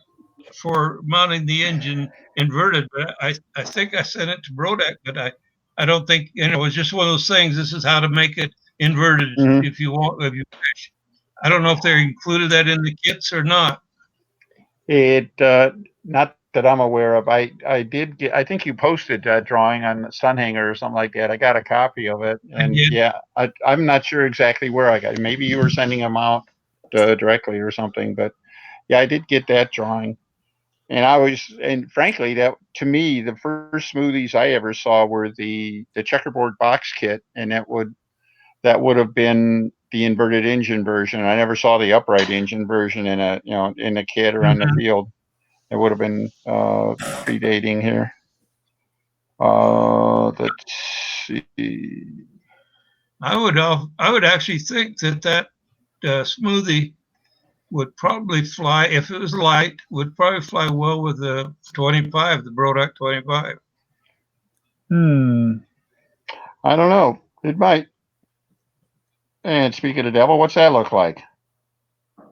for mounting the engine inverted, but I think I sent it to Brodak, but I don't think, it was just one of those things. This is how to make it inverted mhm. if you want, if you wish. I don't know if they included that in the kits or not. It not that I'm aware of. I did get. I think you posted that drawing on Stunthangar or something like that. I got a copy of it, I and did. yeah, I'm not sure exactly where I got it. Maybe you were sending them out directly or something, but yeah, I did get that drawing. And frankly, that to me, the first smoothies I ever saw were the checkerboard box kit, and that would have been the inverted engine version. I never saw the upright engine version in the kit or on the Mhm. field. It would have been predating here. Let's see. I would actually think that smoothie would probably fly if it was light. Would probably fly well with the 25, the Brodak 25. Hmm. I don't know. It might. And speaking of the devil, what's that look like?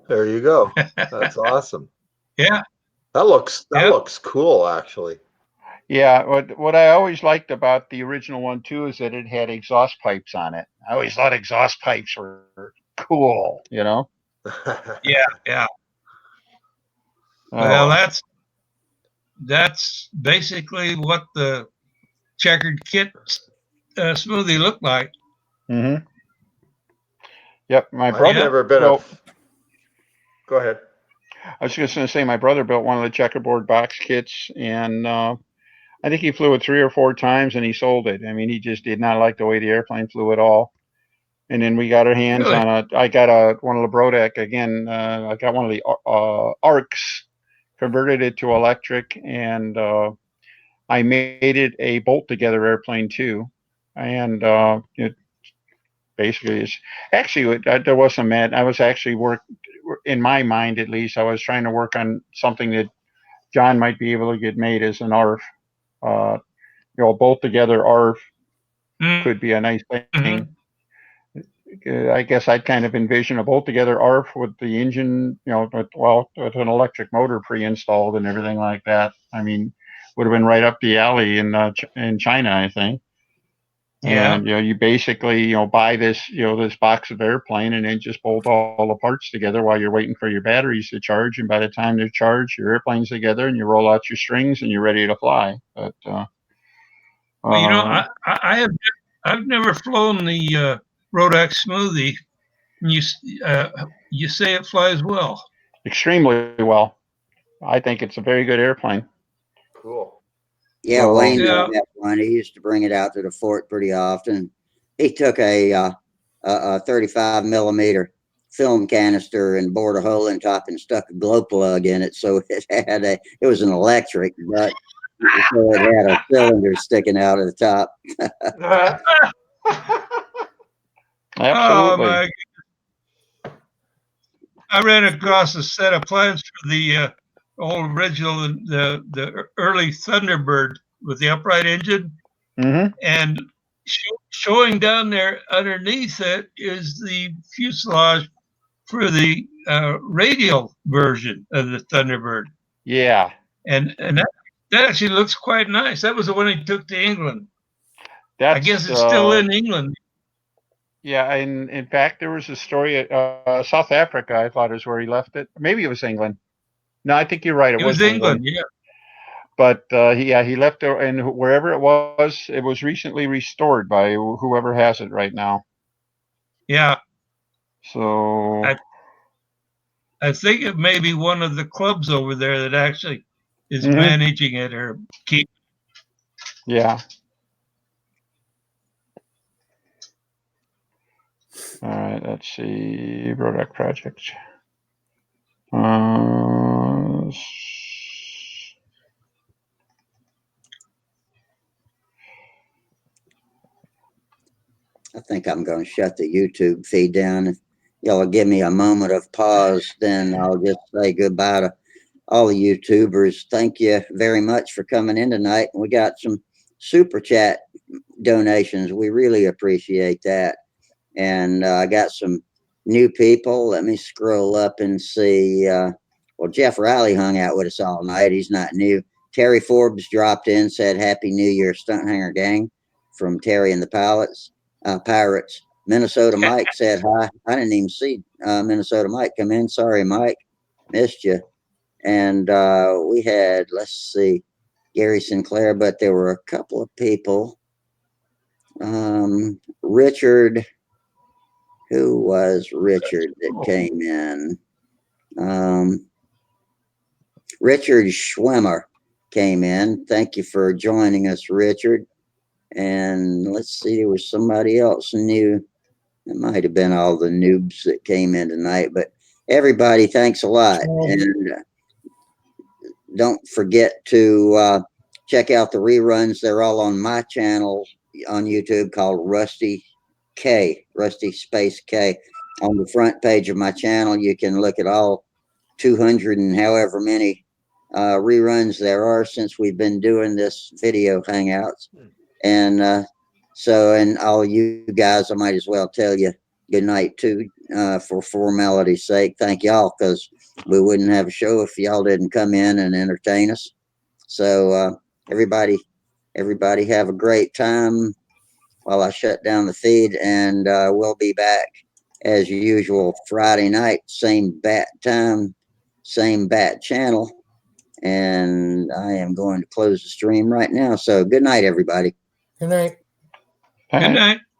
There you go. That's awesome. Yeah, That looks yeah. cool, actually. Yeah, what I always liked about the original one too is that it had exhaust pipes on it. I always thought exhaust pipes were cool. Yeah, yeah. Oh Well, well. that's basically what the checkered kit smoothie looked like. Mm-hmm. Yep, my I've brother Yeah. never been a. built. Go ahead. I was just going to say my brother built one of the checkerboard box kits, and I think he flew it 3 or 4 times, and he sold it. I mean, he just did not like the way the airplane flew at all. And then we got our hands Really? on I got one of the Brodak again. I got one of the arcs, converted it to electric, and I made it a bolt together airplane too. And it basically is actually there was some mad. I was actually in my mind at least. I was trying to work on something that John might be able to get made as an ARF. Uh, bolt together ARF could be a nice Mm-hmm. thing. I guess I'd kind of envision a bolt together ARF with the engine, with an electric motor pre-installed and everything like that. I mean, would have been right up the alley in China, I think. Yeah. And you basically buy this box of airplane and then just bolt all the parts together while you're waiting for your batteries to charge. And by the time they're charged, your airplane's together and you roll out your strings and you're ready to fly. But Well, uh, I've never flown the Rodak Smoothie. And you say it flies well. extremely well. I think it's a very good airplane. Cool. Yeah, So Wayne Yeah. had one. He used to bring it out to the fort pretty often. He took a 35 millimeter film canister and bored a hole in top and stuck a glow plug in it, so it was an electric, but so it had a cylinder sticking out of the top. Oh absolutely. my! I ran across a set of plans for the old original, the early Thunderbird with the upright engine, Mm-hmm. and showing down there underneath it is the fuselage for the radial version of the Thunderbird. Yeah. And that actually looks quite nice. That was the one he took to England. That's, I guess it's still in England. Yeah, and in fact, there was a story at South Africa, I thought is where he left it. Maybe it was England. No, I think you're right. It was England. Yeah. But he left it, and wherever it was recently restored by whoever has it right now. Yeah. So I think it may be one of the clubs over there that actually is managing it or keep. Yeah. All right. Let's see. Product project. I think I'm going to shut the YouTube feed down. If y'all will give me a moment of pause, then I'll just say goodbye to all the YouTubers. Thank you very much for coming in tonight. We got some super chat donations. We really appreciate that. And I got some new people. Let me scroll up and see. Well, Jeff Riley hung out with us all night. He's not new. Terry Forbes dropped in, said Happy New Year, Stunthangar gang, from Terry and the Pirates. Minnesota Mike said hi. I didn't even see Minnesota Mike come in. Sorry, Mike. Missed you. And we had, let's see, Gary Sinclair, but there were a couple of people. Richard, who was Richard that came in? Richard Schwimmer came in. Thank you for joining us, Richard. And let's see, there was somebody else new. It might have been all the noobs that came in tonight, but everybody, thanks a lot. And don't forget to check out the reruns. They're all on my channel on YouTube called Rusty Space K. On the front page of my channel, you can look at all 200 and however many reruns there are since we've been doing this video hangouts. And and all you guys, I might as well tell you good night too, for formality's sake. Thank y'all, because we wouldn't have a show if y'all didn't come in and entertain us. So everybody have a great time while I shut down the feed, and we'll be back as usual Friday night, same bat time, same bat channel. And I am going to close the stream right now. So good night, everybody. Good night. Good night.